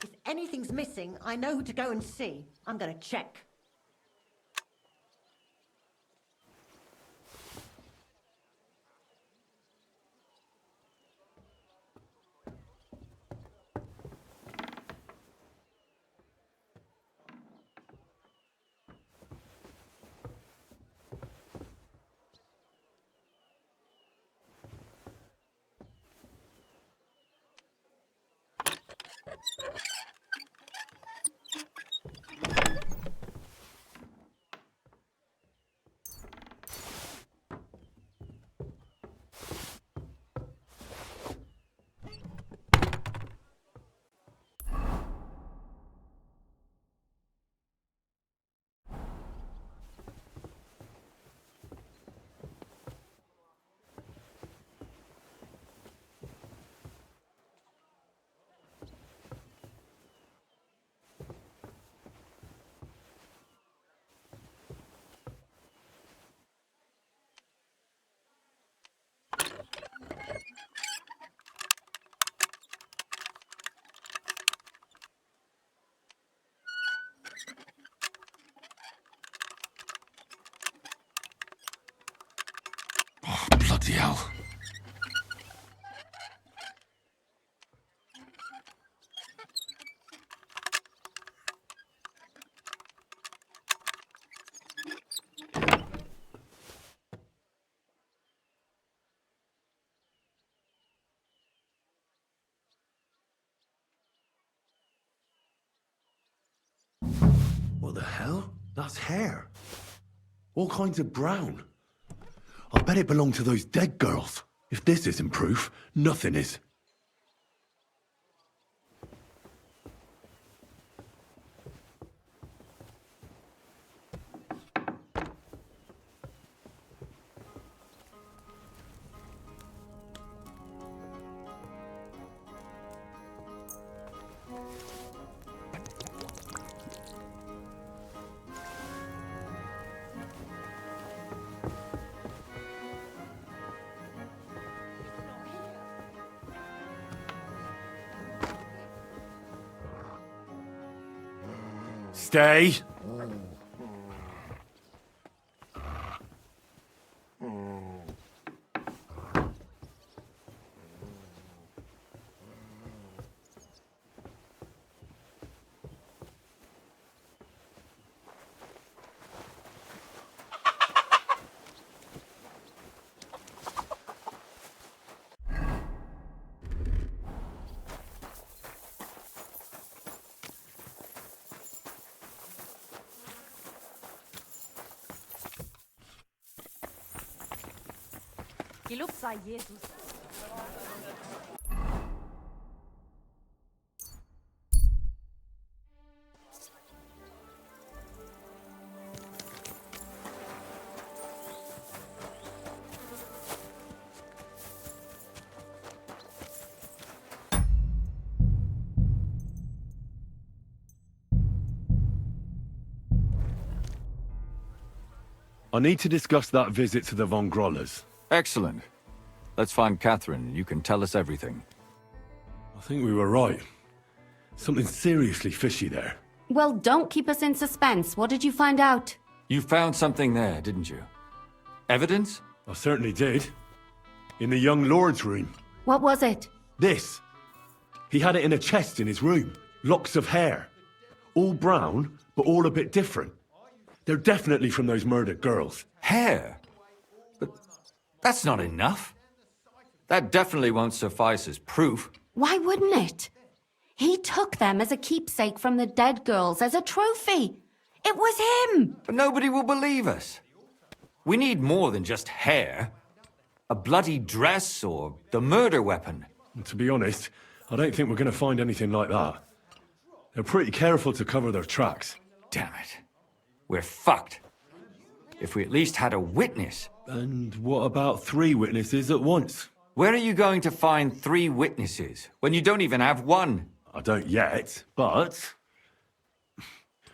If anything's missing, I know who to go and see. I'm going to check. Bloody hell. What the hell? That's hair. All kinds of brown. I bet it belonged to those dead girls. If this isn't proof, nothing is. Stay. Gelobt sei Jesus. I need to discuss that visit to the Von Grollers. Excellent. Let's find Catherine. You can tell us everything. I think we were right. Something seriously fishy there. Well, don't keep us in suspense. What did you find out? You found something there, didn't you? Evidence? I certainly did. In the young lord's room. What was it? This. He had it in a chest in his room. Locks of hair. All brown, but all a bit different. They're definitely from those murdered girls. Hair? But that's not enough. That definitely won't suffice as proof. Why wouldn't it? He took them as a keepsake from the dead girls, as a trophy. It was him! But nobody will believe us. We need more than just hair. A bloody dress or the murder weapon. And to be honest, I don't think we're going to find anything like that. They're pretty careful to cover their tracks. Damn it. We're fucked. If we at least had a witness. And what about 3 witnesses at once? Where are you going to find 3 witnesses when you don't even have one? I don't yet, but...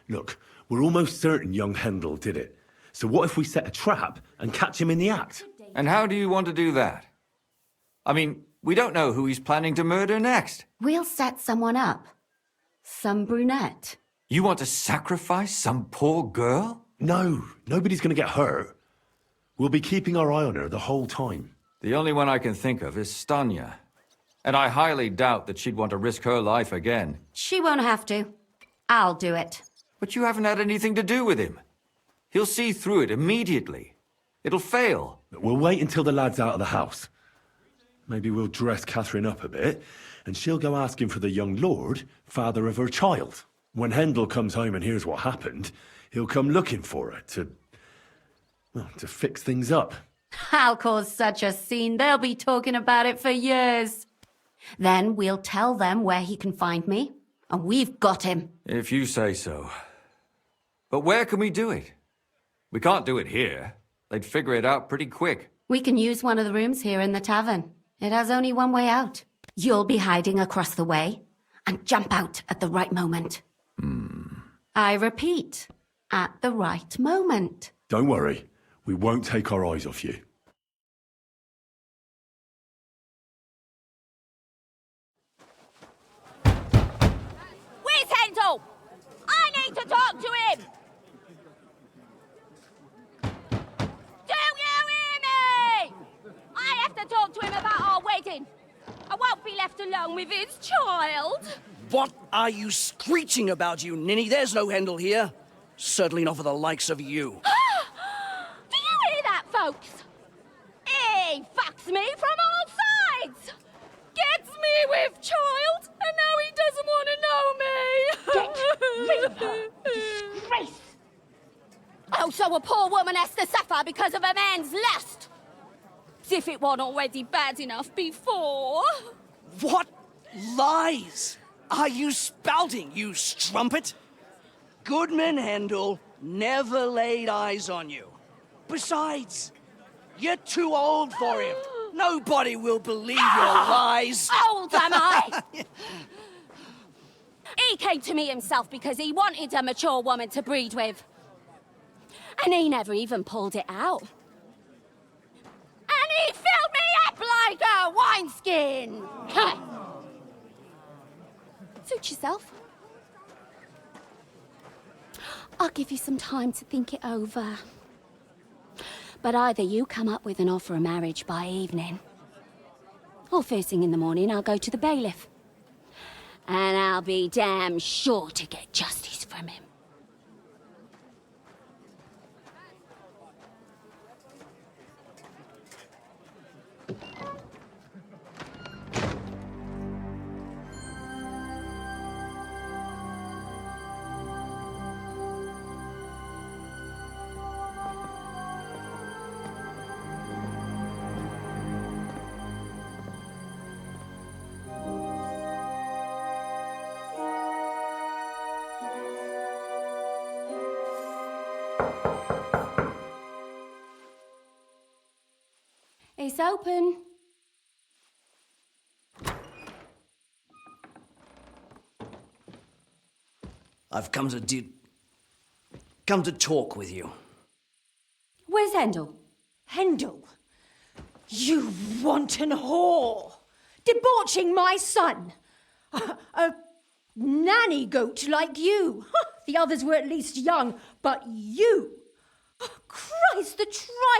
Look, we're almost certain young Hendel did it. So what if we set a trap and catch him in the act? And how do you want to do that? I mean, we don't know who he's planning to murder next. We'll set someone up. Some brunette. You want to sacrifice some poor girl? No, nobody's going to get hurt. We'll be keeping our eye on her the whole time. The only one I can think of is Stanya. And I highly doubt that she'd want to risk her life again. She won't have to. I'll do it. But you haven't had anything to do with him. He'll see through it immediately. It'll fail. We'll wait until the lad's out of the house. Maybe we'll dress Catherine up a bit, and she'll go asking for the young lord, father of her child. When Hendel comes home and hears what happened, he'll come looking for her to fix things up. I'll cause such a scene, they'll be talking about it for years. Then we'll tell them where he can find me, and we've got him. If you say so. But where can we do it? We can't do it here. They'd figure it out pretty quick. We can use one of the rooms here in the tavern. It has only one way out. You'll be hiding across the way, and jump out at the right moment. I repeat, at the right moment. Don't worry, we won't take our eyes off you. Where's Hendel? I need to talk to him! Do you hear me? I have to talk to him about our wedding. I won't be left alone with his child. What are you screeching about, you ninny? There's no Hendel here. Certainly not for the likes of you. Do you hear that, folks? He fucks me from all sides. Gets me with child, and now he doesn't want to know me. Get rid of her. Oh, so a poor woman has to suffer because of a man's lust? As if it wasn't already bad enough before. What lies are you spouting, you strumpet? Goodman Hendel never laid eyes on you. Besides, you're too old for him. Nobody will believe your lies. Old am I? He came to me himself because he wanted a mature woman to breed with. And he never even pulled it out. And he filled me up like a wineskin. Suit yourself. I'll give you some time to think it over. But either you come up with an offer of marriage by evening, or first thing in the morning I'll go to the bailiff. And I'll be damn sure to get justice from him. It's open. I've come to talk with you. Where's Hendel? Hendel? You wanton whore! Debauching my son! A nanny goat like you! The others were at least young, but you! Christ, the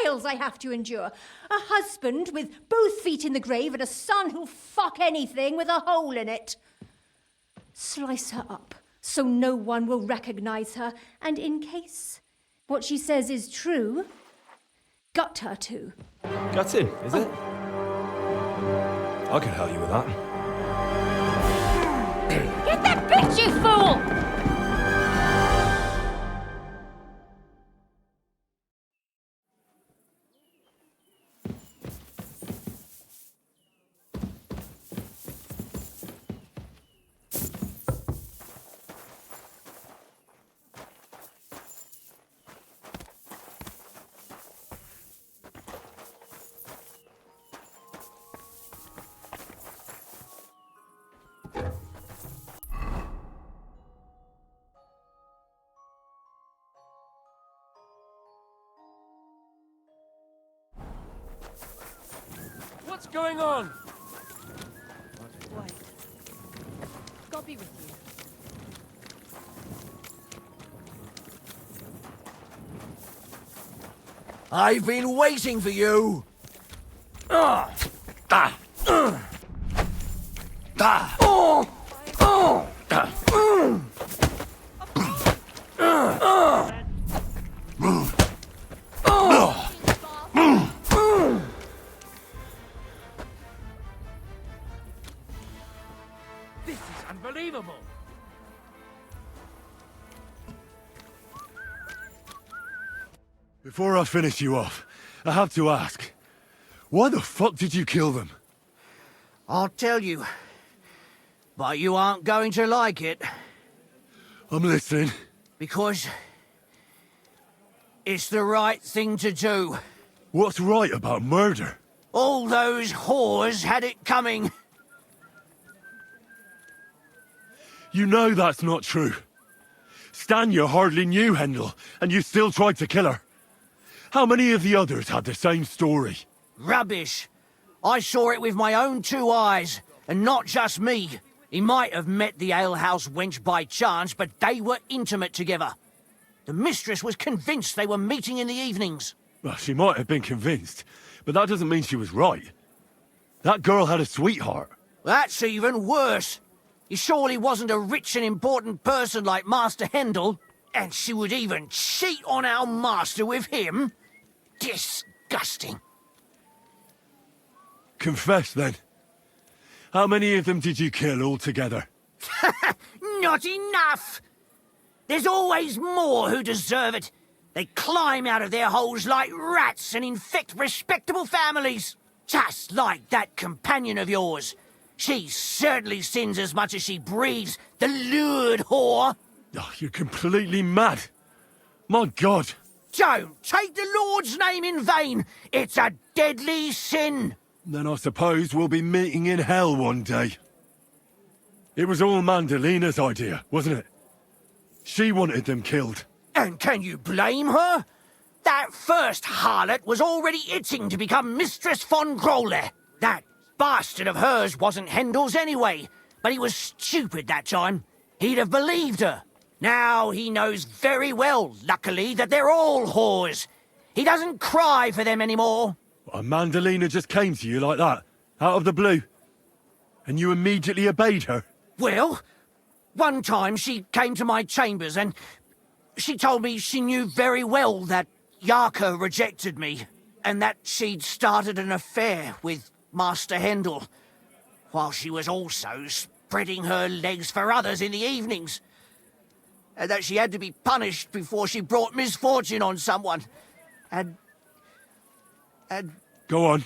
trials I have to endure. A husband with both feet in the grave and a son who'll fuck anything with a hole in it. Slice her up so no one will recognize her, and in case what she says is true, gut her too. Gutting, is it? I can help you with that. Get that bitch, you fool! What's going on? Why? God be with you. I've been waiting for you. This is unbelievable. Before I finish you off, I have to ask, why the fuck did you kill them? I'll tell you, but you aren't going to like it. I'm listening. Because it's the right thing to do. What's right about murder? All those whores had it coming. You know that's not true. Stanya hardly knew Hendel, and you still tried to kill her. How many of the others had the same story? Rubbish. I saw it with my own two eyes, and not just me. He might have met the alehouse wench by chance, but they were intimate together. The mistress was convinced they were meeting in the evenings. Well, she might have been convinced, but that doesn't mean she was right. That girl had a sweetheart. That's even worse. He surely wasn't a rich and important person like Master Hendel, and she would even cheat on our master with him? Disgusting. Confess, then. How many of them did you kill altogether? Not enough! There's always more who deserve it. They climb out of their holes like rats and infect respectable families. Just like that companion of yours. She certainly sins as much as she breathes, the lured whore. Oh, you're completely mad. My God. Don't take the Lord's name in vain. It's a deadly sin. Then I suppose we'll be meeting in hell one day. It was all Mandalina's idea, wasn't it? She wanted them killed. And can you blame her? That first harlot was already itching to become Mistress von Grole. That bastard of hers wasn't Hendel's anyway, but he was stupid that time. He'd have believed her. Now he knows very well, luckily, that they're all whores. He doesn't cry for them anymore. And Mandalina just came to you like that, out of the blue. And you immediately obeyed her? Well, one time she came to my chambers and she told me she knew very well that Yarka rejected me and that she'd started an affair with Master Hendel, while she was also spreading her legs for others in the evenings. And that she had to be punished before she brought misfortune on someone. And... Go on.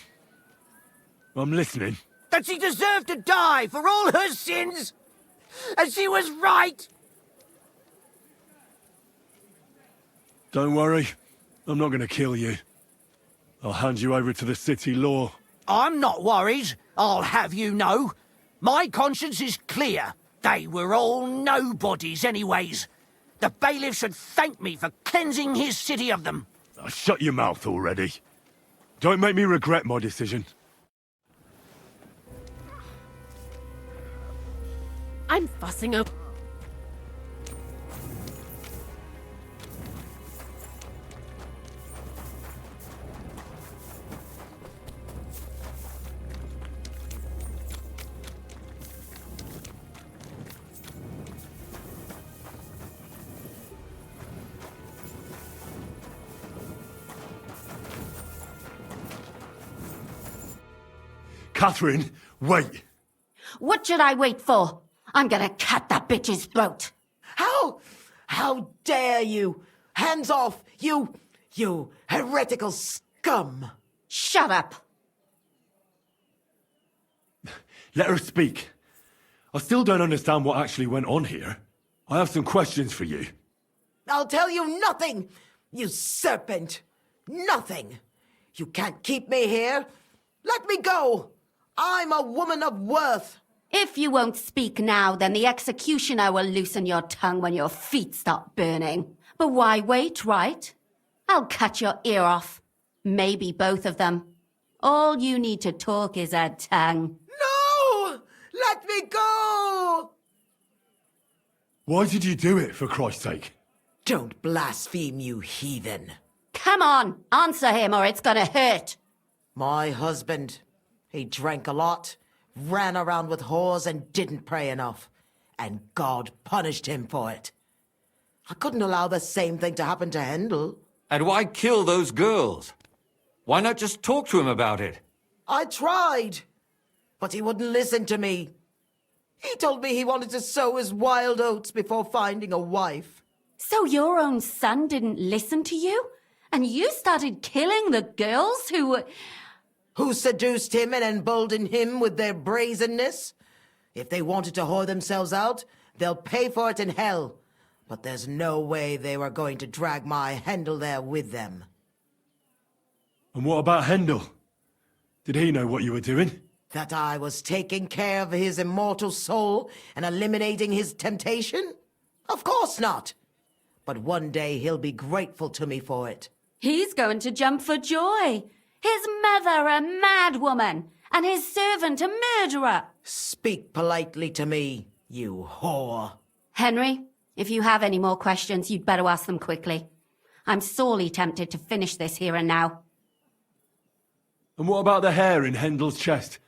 I'm listening. That she deserved to die for all her sins! And she was right! Don't worry. I'm not going to kill you. I'll hand you over to the city law. I'm not worried, I'll have you know. My conscience is clear. They were all nobodies anyways. The bailiff should thank me for cleansing his city of them. Shut your mouth already. Don't make me regret my decision. I'm fussing over... Catherine, wait. What should I wait for? I'm gonna cut that bitch's throat. How dare you? Hands off, you heretical scum. Shut up. Let her speak. I still don't understand what actually went on here. I have some questions for you. I'll tell you nothing, you serpent. Nothing. You can't keep me here. Let me go. I'm a woman of worth. If you won't speak now, then the executioner will loosen your tongue when your feet start burning. But why wait, right? I'll cut your ear off. Maybe both of them. All you need to talk is a tongue. No! Let me go! Why did you do it, for Christ's sake? Don't blaspheme, you heathen. Come on, answer him or it's gonna hurt. My husband, he drank a lot, ran around with whores and didn't pray enough. And God punished him for it. I couldn't allow the same thing to happen to Hendel. And why kill those girls? Why not just talk to him about it? I tried, but he wouldn't listen to me. He told me he wanted to sow his wild oats before finding a wife. So your own son didn't listen to you? And you started killing the girls who seduced him and emboldened him with their brazenness? If they wanted to whore themselves out, they'll pay for it in hell. But there's no way they were going to drag my Hendel there with them. And what about Hendel? Did he know what you were doing? That I was taking care of his immortal soul and eliminating his temptation? Of course not. But one day he'll be grateful to me for it. He's going to jump for joy. His mother a mad woman, and his servant a murderer. Speak politely to me, you whore. Henry, if you have any more questions, you'd better ask them quickly. I'm sorely tempted to finish this here and now. And what about the hair in Hendel's chest?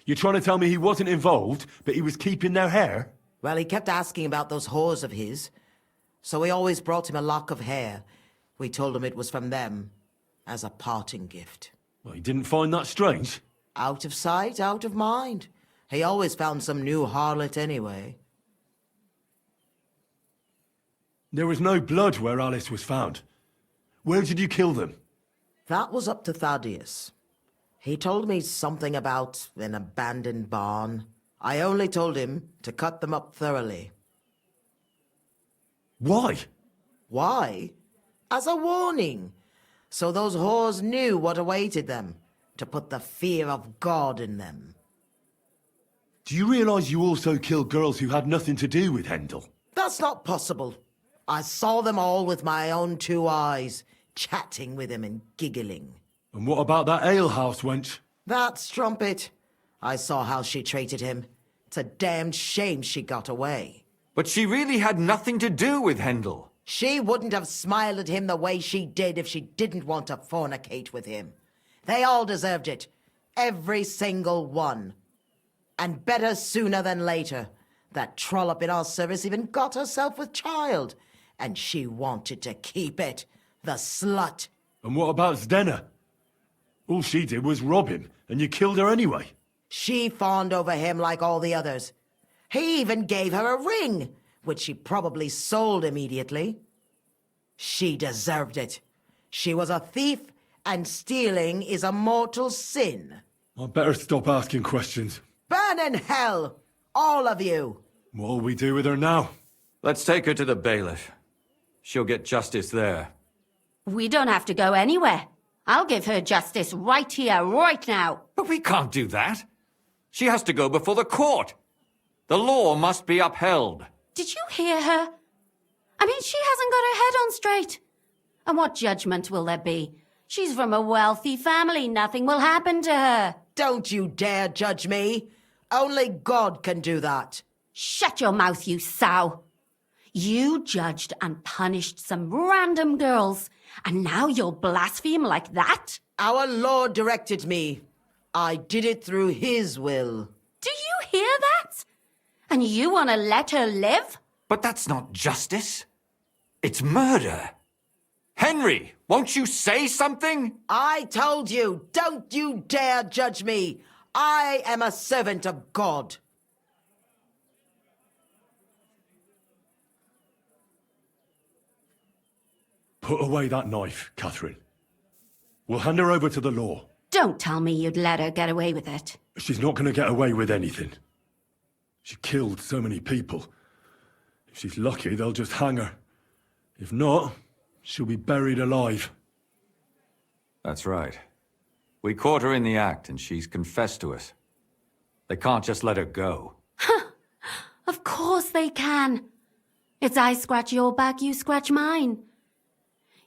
You're trying to tell me he wasn't involved, but he was keeping their hair? Well, he kept asking about those whores of his. So we always brought him a lock of hair. We told him it was from them, as a parting gift. Well, he didn't find that strange? Out of sight, out of mind. He always found some new harlot anyway. There was no blood where Alice was found. Where did you kill them? That was up to Thaddeus. He told me something about an abandoned barn. I only told him to cut them up thoroughly. Why? Why? As a warning. So those whores knew what awaited them. To put the fear of God in them. Do you realize you also killed girls who had nothing to do with Hendel? That's not possible. I saw them all with my own 2 eyes, chatting with him and giggling. And what about that alehouse wench? That strumpet. I saw how she treated him. It's a damned shame she got away. But she really had nothing to do with Hendel. She wouldn't have smiled at him the way she did if she didn't want to fornicate with him. They all deserved it. Every single one. And better sooner than later. That trollop in our service even got herself with child. And she wanted to keep it. The slut. And what about Zdenna? All she did was rob him, and you killed her anyway. She fawned over him like all the others. He even gave her a ring, which she probably sold immediately. She deserved it. She was a thief, and stealing is a mortal sin. I'd better stop asking questions. Burn in hell, all of you. What'll we do with her now? Let's take her to the bailiff. She'll get justice there. We don't have to go anywhere. I'll give her justice right here, right now. But we can't do that. She has to go before the court. The law must be upheld. Did you hear her? I mean, she hasn't got her head on straight. And what judgment will there be? She's from a wealthy family. Nothing will happen to her. Don't you dare judge me. Only God can do that. Shut your mouth, you sow. You judged and punished some random girls, and now you'll blaspheme like that? Our Lord directed me. I did it through His will. Do you hear that? And you want to let her live? But that's not justice. It's murder. Henry, won't you say something? I told you, don't you dare judge me. I am a servant of God. Put away that knife, Catherine. We'll hand her over to the law. Don't tell me you'd let her get away with it. She's not going to get away with anything. She killed so many people. If she's lucky, they'll just hang her. If not, she'll be buried alive. That's right. We caught her in the act, and she's confessed to us. They can't just let her go. Of course they can. It's I scratch your back, you scratch mine.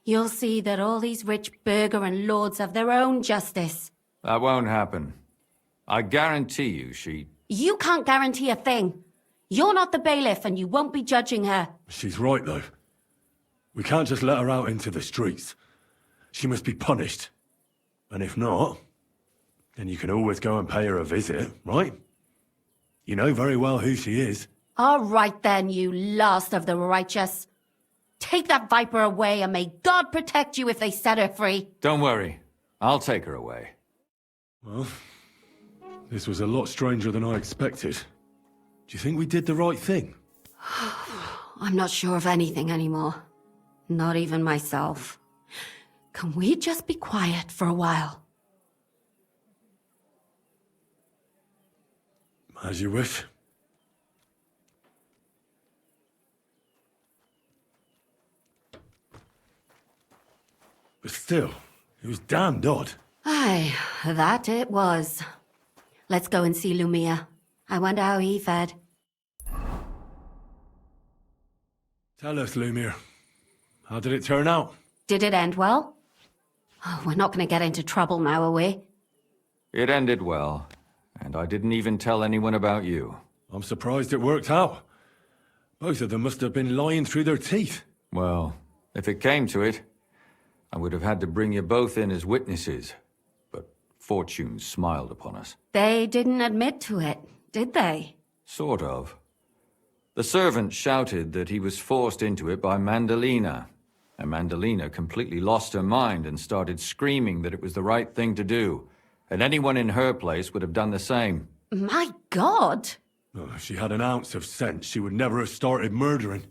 You'll see that all these rich burgher and lords have their own justice. That won't happen. I guarantee you she... You can't guarantee a thing. You're not the bailiff, and you won't be judging her. She's right, though. We can't just let her out into the streets. She must be punished. And if not, then you can always go and pay her a visit, right? You know very well who she is. All right then, you last of the righteous. Take that viper away, and may God protect you if they set her free. Don't worry. I'll take her away. Well, this was a lot stranger than I expected. Do you think we did the right thing? I'm not sure of anything anymore. Not even myself. Can we just be quiet for a while? As you wish. But still, it was damned odd. Aye, that it was. Let's go and see Lumia. I wonder how he fared. Tell us, Lumir. How did it turn out? Did it end well? Oh, we're not going to get into trouble now, are we? It ended well, and I didn't even tell anyone about you. I'm surprised it worked out. Both of them must have been lying through their teeth. Well, if it came to it, I would have had to bring you both in as witnesses. But fortune smiled upon us. They didn't admit to it, did they? Sort of. The servant shouted that he was forced into it by Mandalina. And Mandalina completely lost her mind and started screaming that it was the right thing to do. And anyone in her place would have done the same. My God! Oh, if she had an ounce of sense, she would never have started murdering.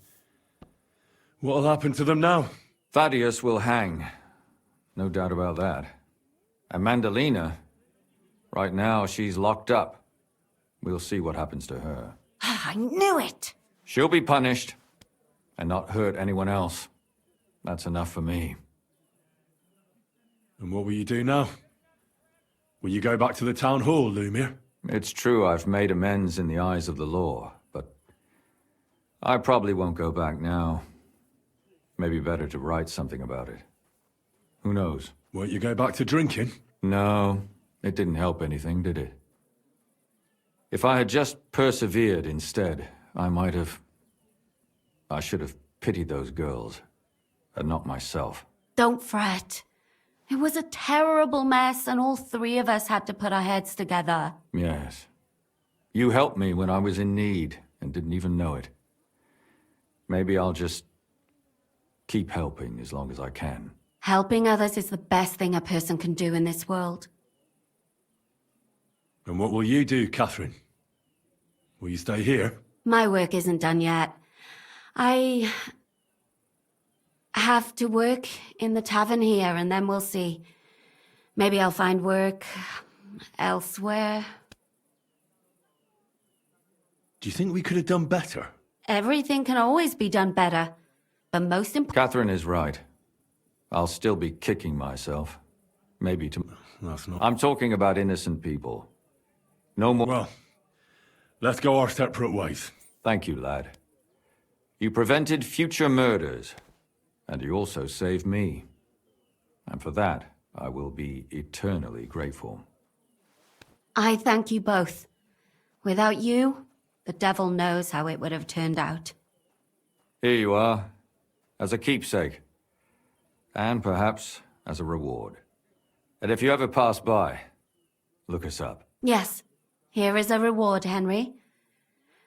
What'll happen to them now? Thaddeus will hang. No doubt about that. And Mandalina, right now she's locked up. We'll see what happens to her. I knew it! She'll be punished, and not hurt anyone else. That's enough for me. And what will you do now? Will you go back to the town hall, Lumir? It's true I've made amends in the eyes of the law, but I probably won't go back now. Maybe better to write something about it. Who knows? Won't you go back to drinking? No, it didn't help anything, did it? If I had just persevered instead, I should have pitied those girls, and not myself. Don't fret. It was a terrible mess, and all three of us had to put our heads together. Yes. You helped me when I was in need, and didn't even know it. Maybe I'll just keep helping as long as I can. Helping others is the best thing a person can do in this world. And what will you do, Catherine? Will you stay here? My work isn't done yet. I have to work in the tavern here, and then we'll see. Maybe I'll find work elsewhere. Do you think we could have done better? Everything can always be done better. But most important... Catherine is right. I'll still be kicking myself. Maybe That's not... I'm talking about innocent people. No more... Well, let's go our separate ways. Thank you, lad. You prevented future murders, and you also saved me. And for that, I will be eternally grateful. I thank you both. Without you, the devil knows how it would have turned out. Here you are, as a keepsake. And perhaps as a reward. And if you ever pass by, look us up. Yes, here is a reward, Henry.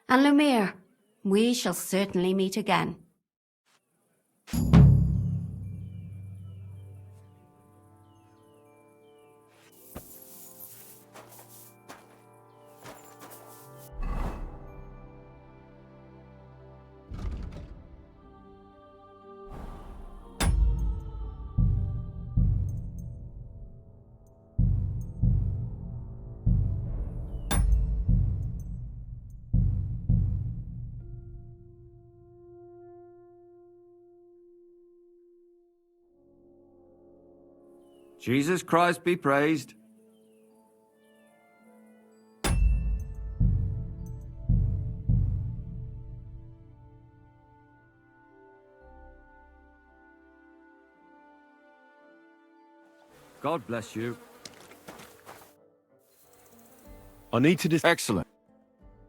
And Lumiere, we shall certainly meet again. Jesus Christ be praised. God bless you. I need to Excellent.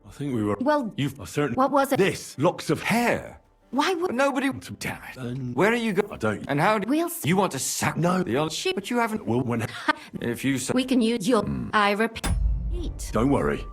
I think we were... Well, You've... certain... what was it? This! Locks of hair! Why would... Nobody... Damn it. Where are you going? I don't... And how do... We'll see. You want to sack... No. The other... But you haven't... Well, when... If you say... We can use your... I repeat. Don't worry.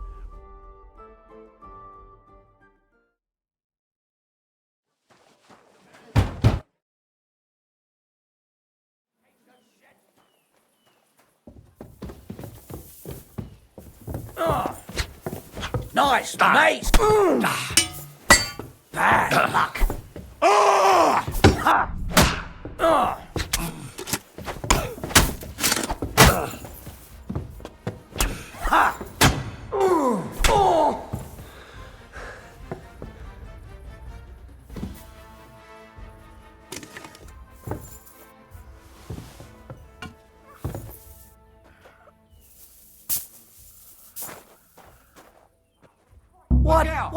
Nice, mate! Bad luck.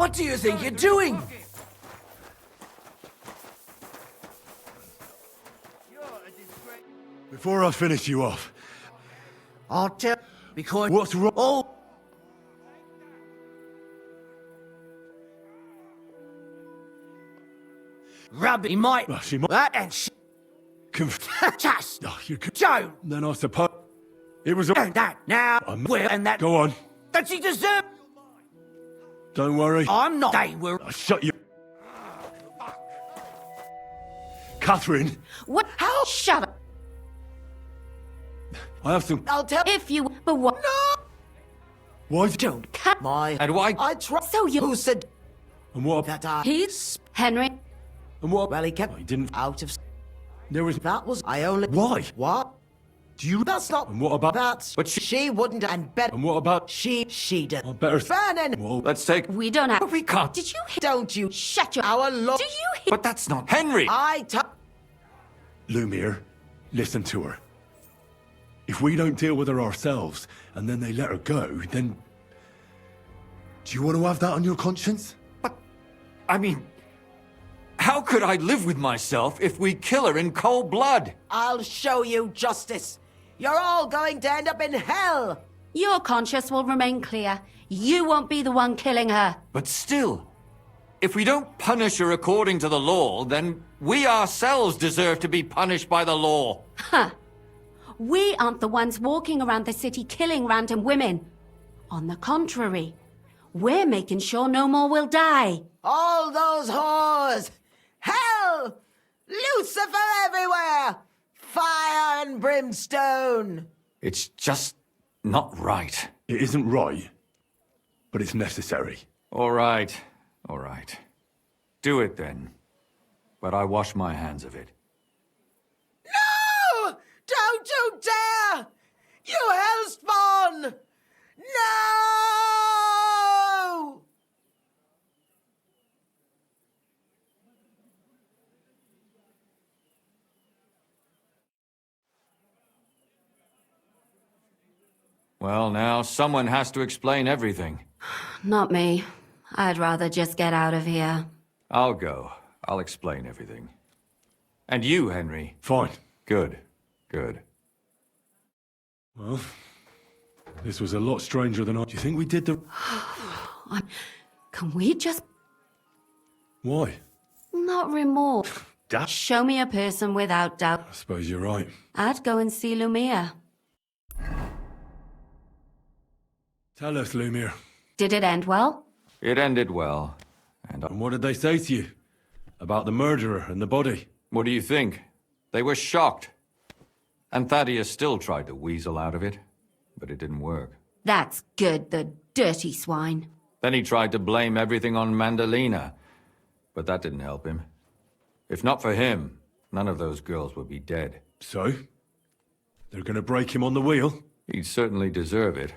What do you think you're doing? Before I finish you off... I'll tell... Because... What's wrong? Oh! Rubby might... Well, she might... That and she... Just... Oh, you could... Don't... Then I suppose... It was a... And that now... Well, and that... Go on. That she deserved... Don't worry. I'm not... They were... Shut you... Catherine! What? How? Shut up. I have some... I'll tell... If you... But what? No! Why... Don't cut my... And why... I tried... So you... Who said... And what... That I... He's... Henry... And what... Well, he kept... He didn't... Out of... There was... That was... I only... Why? What? Do you... That's not... And what about... That's... But she wouldn't and better... And what about... She did. I better... Vernon! Whoa. Let's take... We don't have... We can't... Did you hear? Don't you... Shut your... Our Lord... Do you hear? But that's not... Henry! Lumiere, listen to her. If we don't deal with her ourselves, and then they let her go, then... Do you want to have that on your conscience? I mean... How could I live with myself if we kill her in cold blood? I'll show you justice. You're all going to end up in hell. Your conscience will remain clear. You won't be the one killing her. But still, if we don't punish her according to the law, then we ourselves deserve to be punished by the law. Huh. We aren't the ones walking around the city killing random women. On the contrary, we're making sure no more will die. All those whores. Hell! Lucifer everywhere! Fire and brimstone! It's just not right. It isn't right, but it's necessary. All right, all right. Do it then. But I wash my hands of it. No! Don't you dare! You hellspawn! No! Well, now, someone has to explain everything. Not me. I'd rather just get out of here. I'll go. I'll explain everything. And you, Henry? Fine. Good. Good. Well, this was a lot stranger than I... Do you think we did the... Can we just... Why? Not remorse. That... Show me a person without doubt. I suppose you're right. I'd go and see Lumiere. Tell us, Lumiere. Did it end well? It ended well. And what did they say to you? About the murderer and the body? What do you think? They were shocked. And Thaddeus still tried to weasel out of it, but it didn't work. That's good, the dirty swine. Then he tried to blame everything on Mandalina, but that didn't help him. If not for him, none of those girls would be dead. So? They're gonna break him on the wheel? He'd certainly deserve it.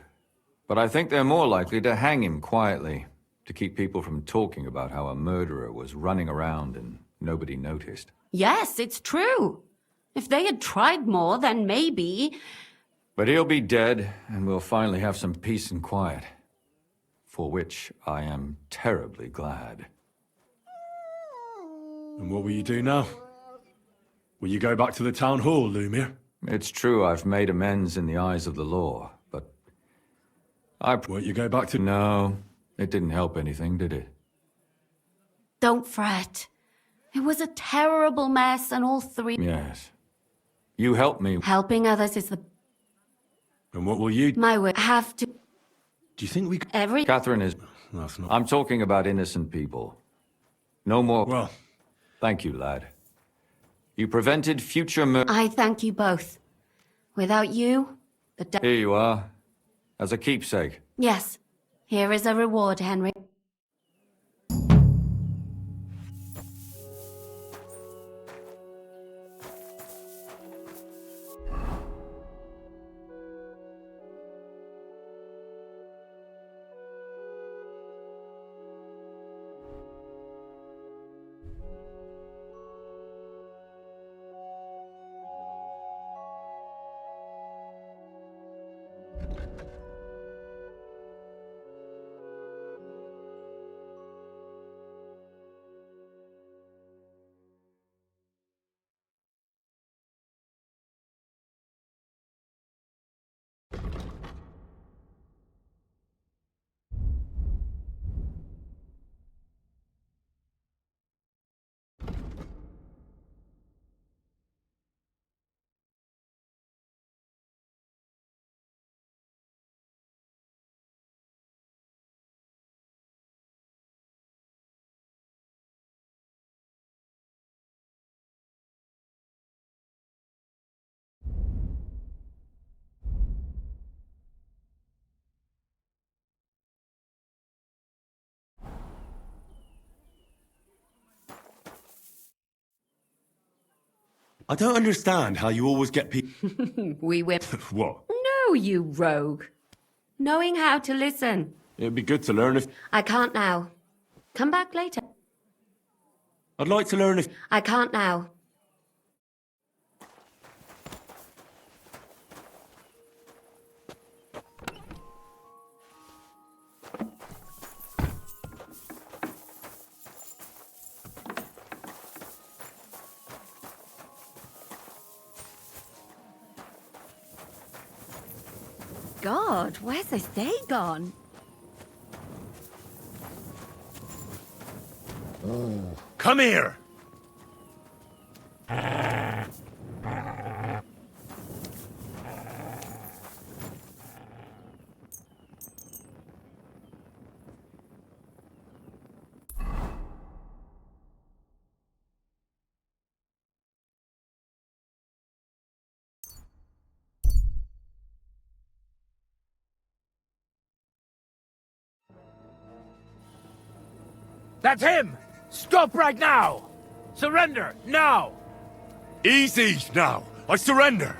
But I think they're more likely to hang him quietly, to keep people from talking about how a murderer was running around and nobody noticed. Yes, it's true. If they had tried more, then maybe... But he'll be dead, and we'll finally have some peace and quiet. For which I am terribly glad. And what will you do now? Will you go back to the town hall, Lumiere? It's true I've made amends in the eyes of the law, but... Won't you go back to... No, it didn't help anything, did it? Don't fret. It was a terrible mess, and all three... Yes. You helped me. Helping others is the... And what will you... My word, have to... Do you think we... Every... Catherine is... That's not... I'm talking about innocent people. No more... Well... Thank you, lad. You prevented future murder... I thank you both. Without you, the... Here you are. As a keepsake. Yes. Here is a reward, Henry. I don't understand how you always get people. We whip. What? No, you rogue. Knowing how to listen. It'd be good to learn if. I can't now. Come back later. I'd like to learn if. I can't now. God, where's this day gone? Come here! That's him! Stop right now! Surrender, now! Easy now! I surrender!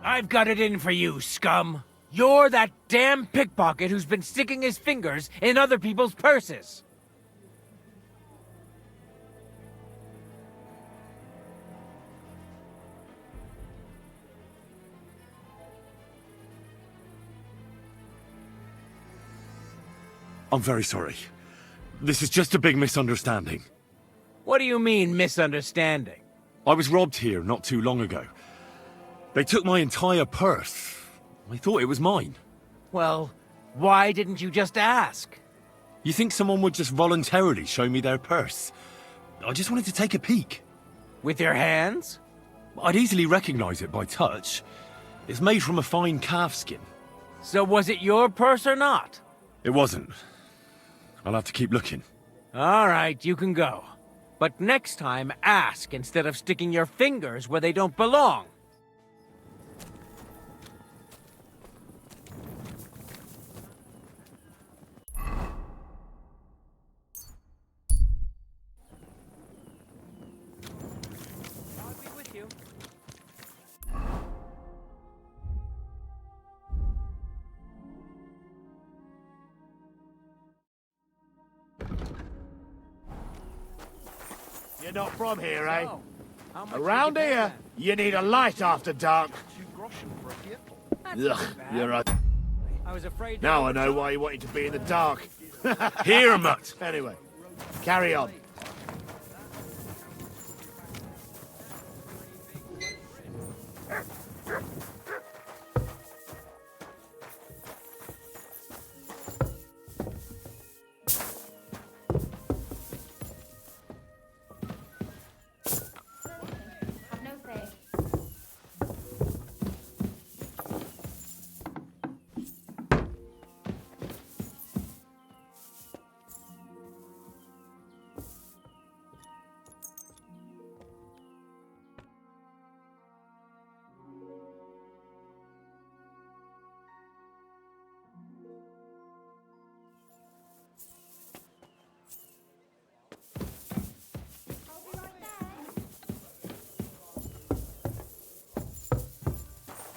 I've got it in for you, scum! You're that damn pickpocket who's been sticking his fingers in other people's purses! I'm very sorry. This is just a big misunderstanding. What do you mean, misunderstanding? I was robbed here not too long ago. They took my entire purse. I thought it was mine. Well, why didn't you just ask? You think someone would just voluntarily show me their purse? I just wanted to take a peek. With your hands? I'd easily recognize it by touch. It's made from a fine calf skin. So was it your purse or not? It wasn't. I'll have to keep looking. All right, you can go. But next time, ask instead of sticking your fingers where they don't belong. I'll be with you. You're not from here, eh? Around here, you need a light after dark. Ugh, you're a... I was afraid. Now I know why you wanted to be in the dark. Here, mutt. Anyway, carry on. Have no fear.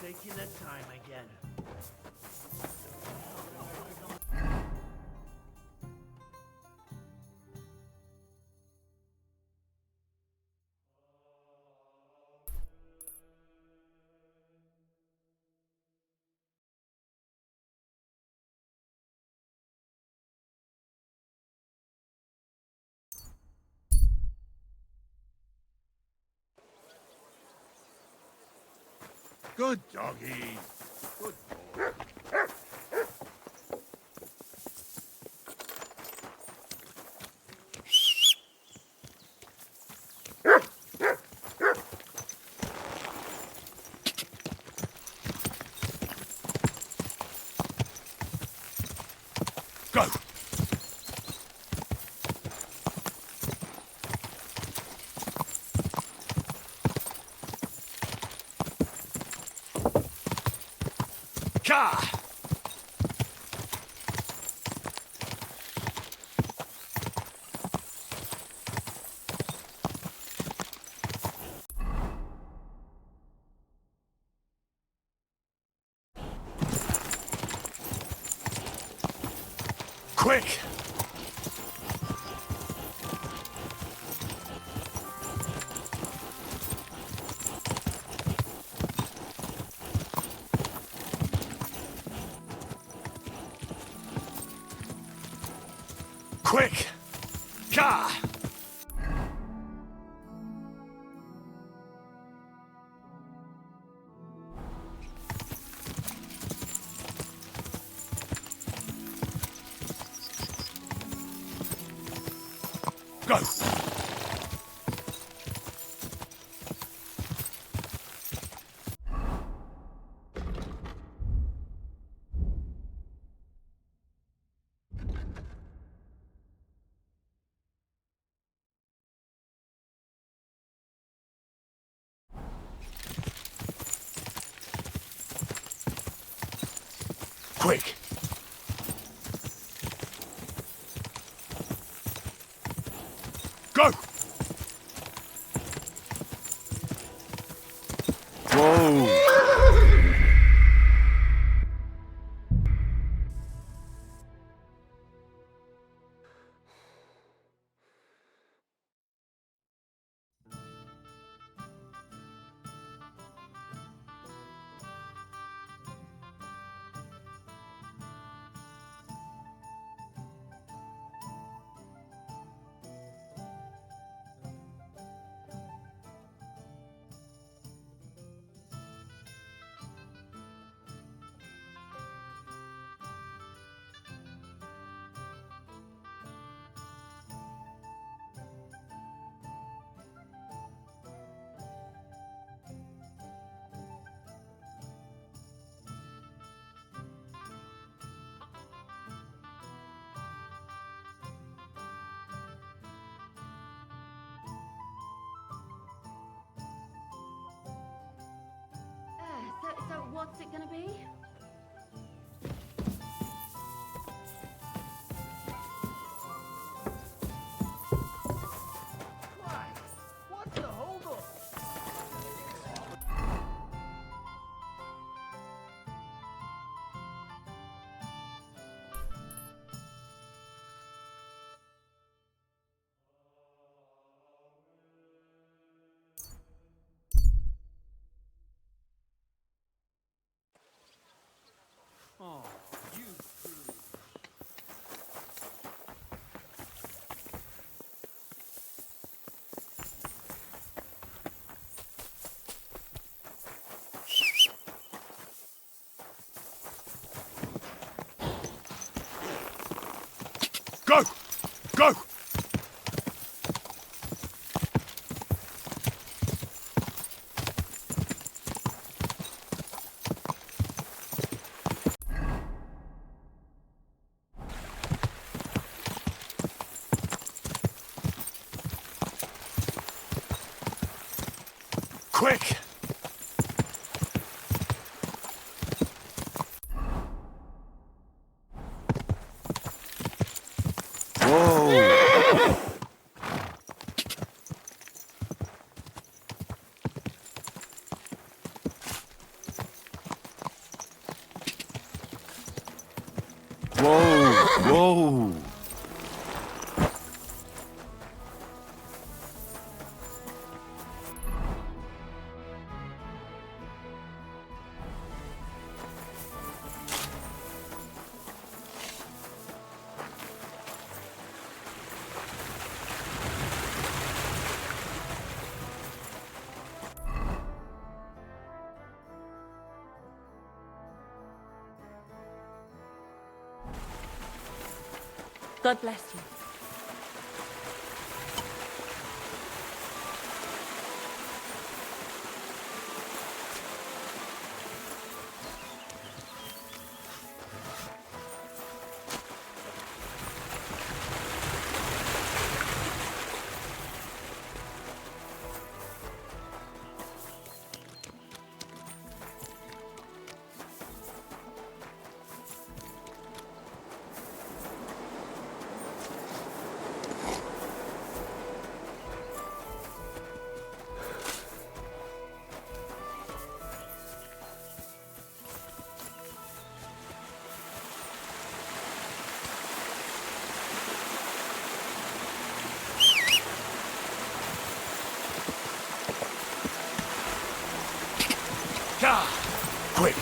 Taking the time again. Good doggy. Good boy. Go! Ka! Quick! Quick! Gah! Go! Quick! Go! Whoa! So what's it gonna be? What's the holdup? Oh, you two. Go! Go! Quick! Whoa! Whoa! Whoa! God bless you. Quick!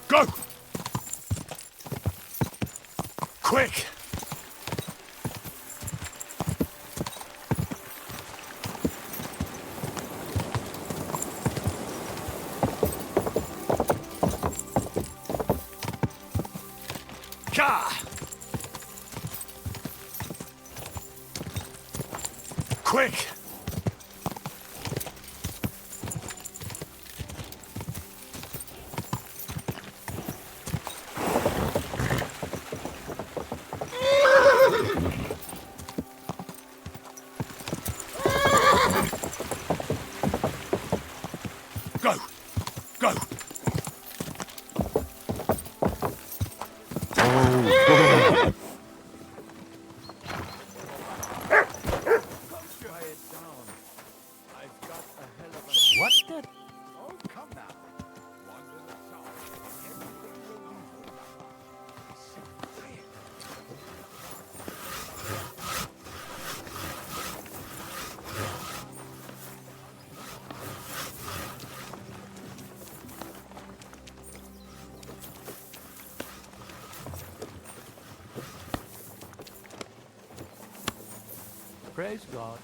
Go! Quick! Ka! Quick! Go! Go! Oh, What the? Oh, come now. One at a time. Everything will Praise God.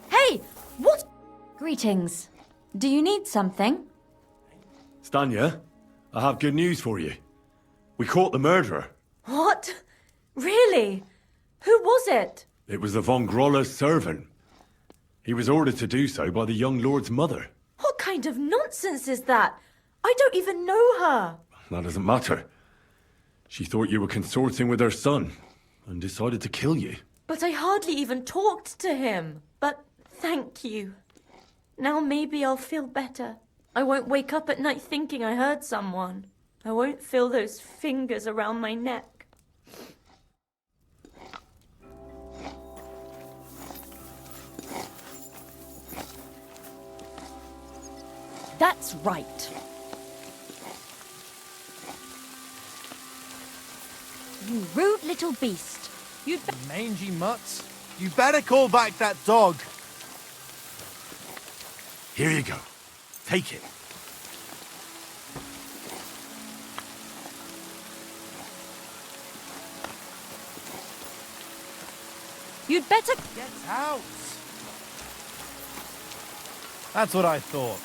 Hey! What? Greetings. Do you need something? Stanya, I have good news for you. We caught the murderer. What? Really? Who was it? It was the von Groller's servant. He was ordered to do so by the young lord's mother. What kind of nonsense is that? I don't even know her. That doesn't matter. She thought you were consorting with her son and decided to kill you. But I hardly even talked to him. But thank you. Now maybe I'll feel better. I won't wake up at night thinking I heard someone. I won't feel those fingers around my neck. That's right. You rude little beast. You'd mangy mutts. You better call back that dog. Here you go. Take it. You'd better Get out. That's what I thought.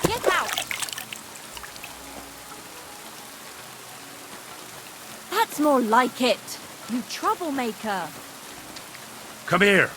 get out. That's more like it. You troublemaker. Come here.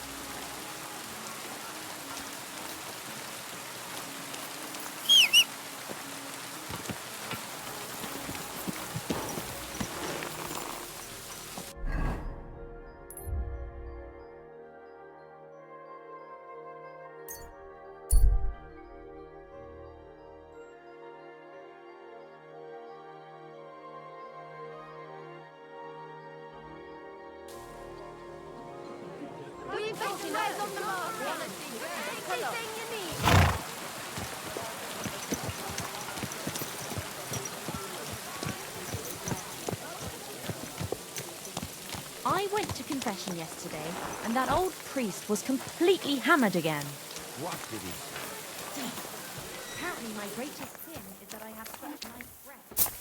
I went to confession yesterday, and that old priest was completely hammered again. What did he say? Apparently my greatest sin is that I have such nice breath.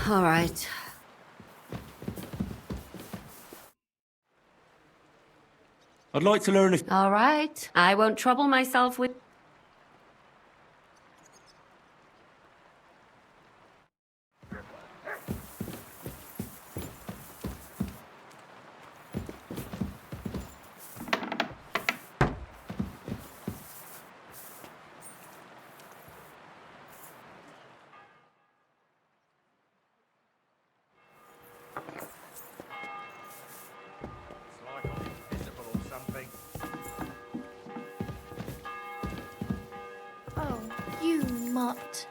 All right. I'd like to learn if... All right. I won't trouble myself with... Oh, you mutt.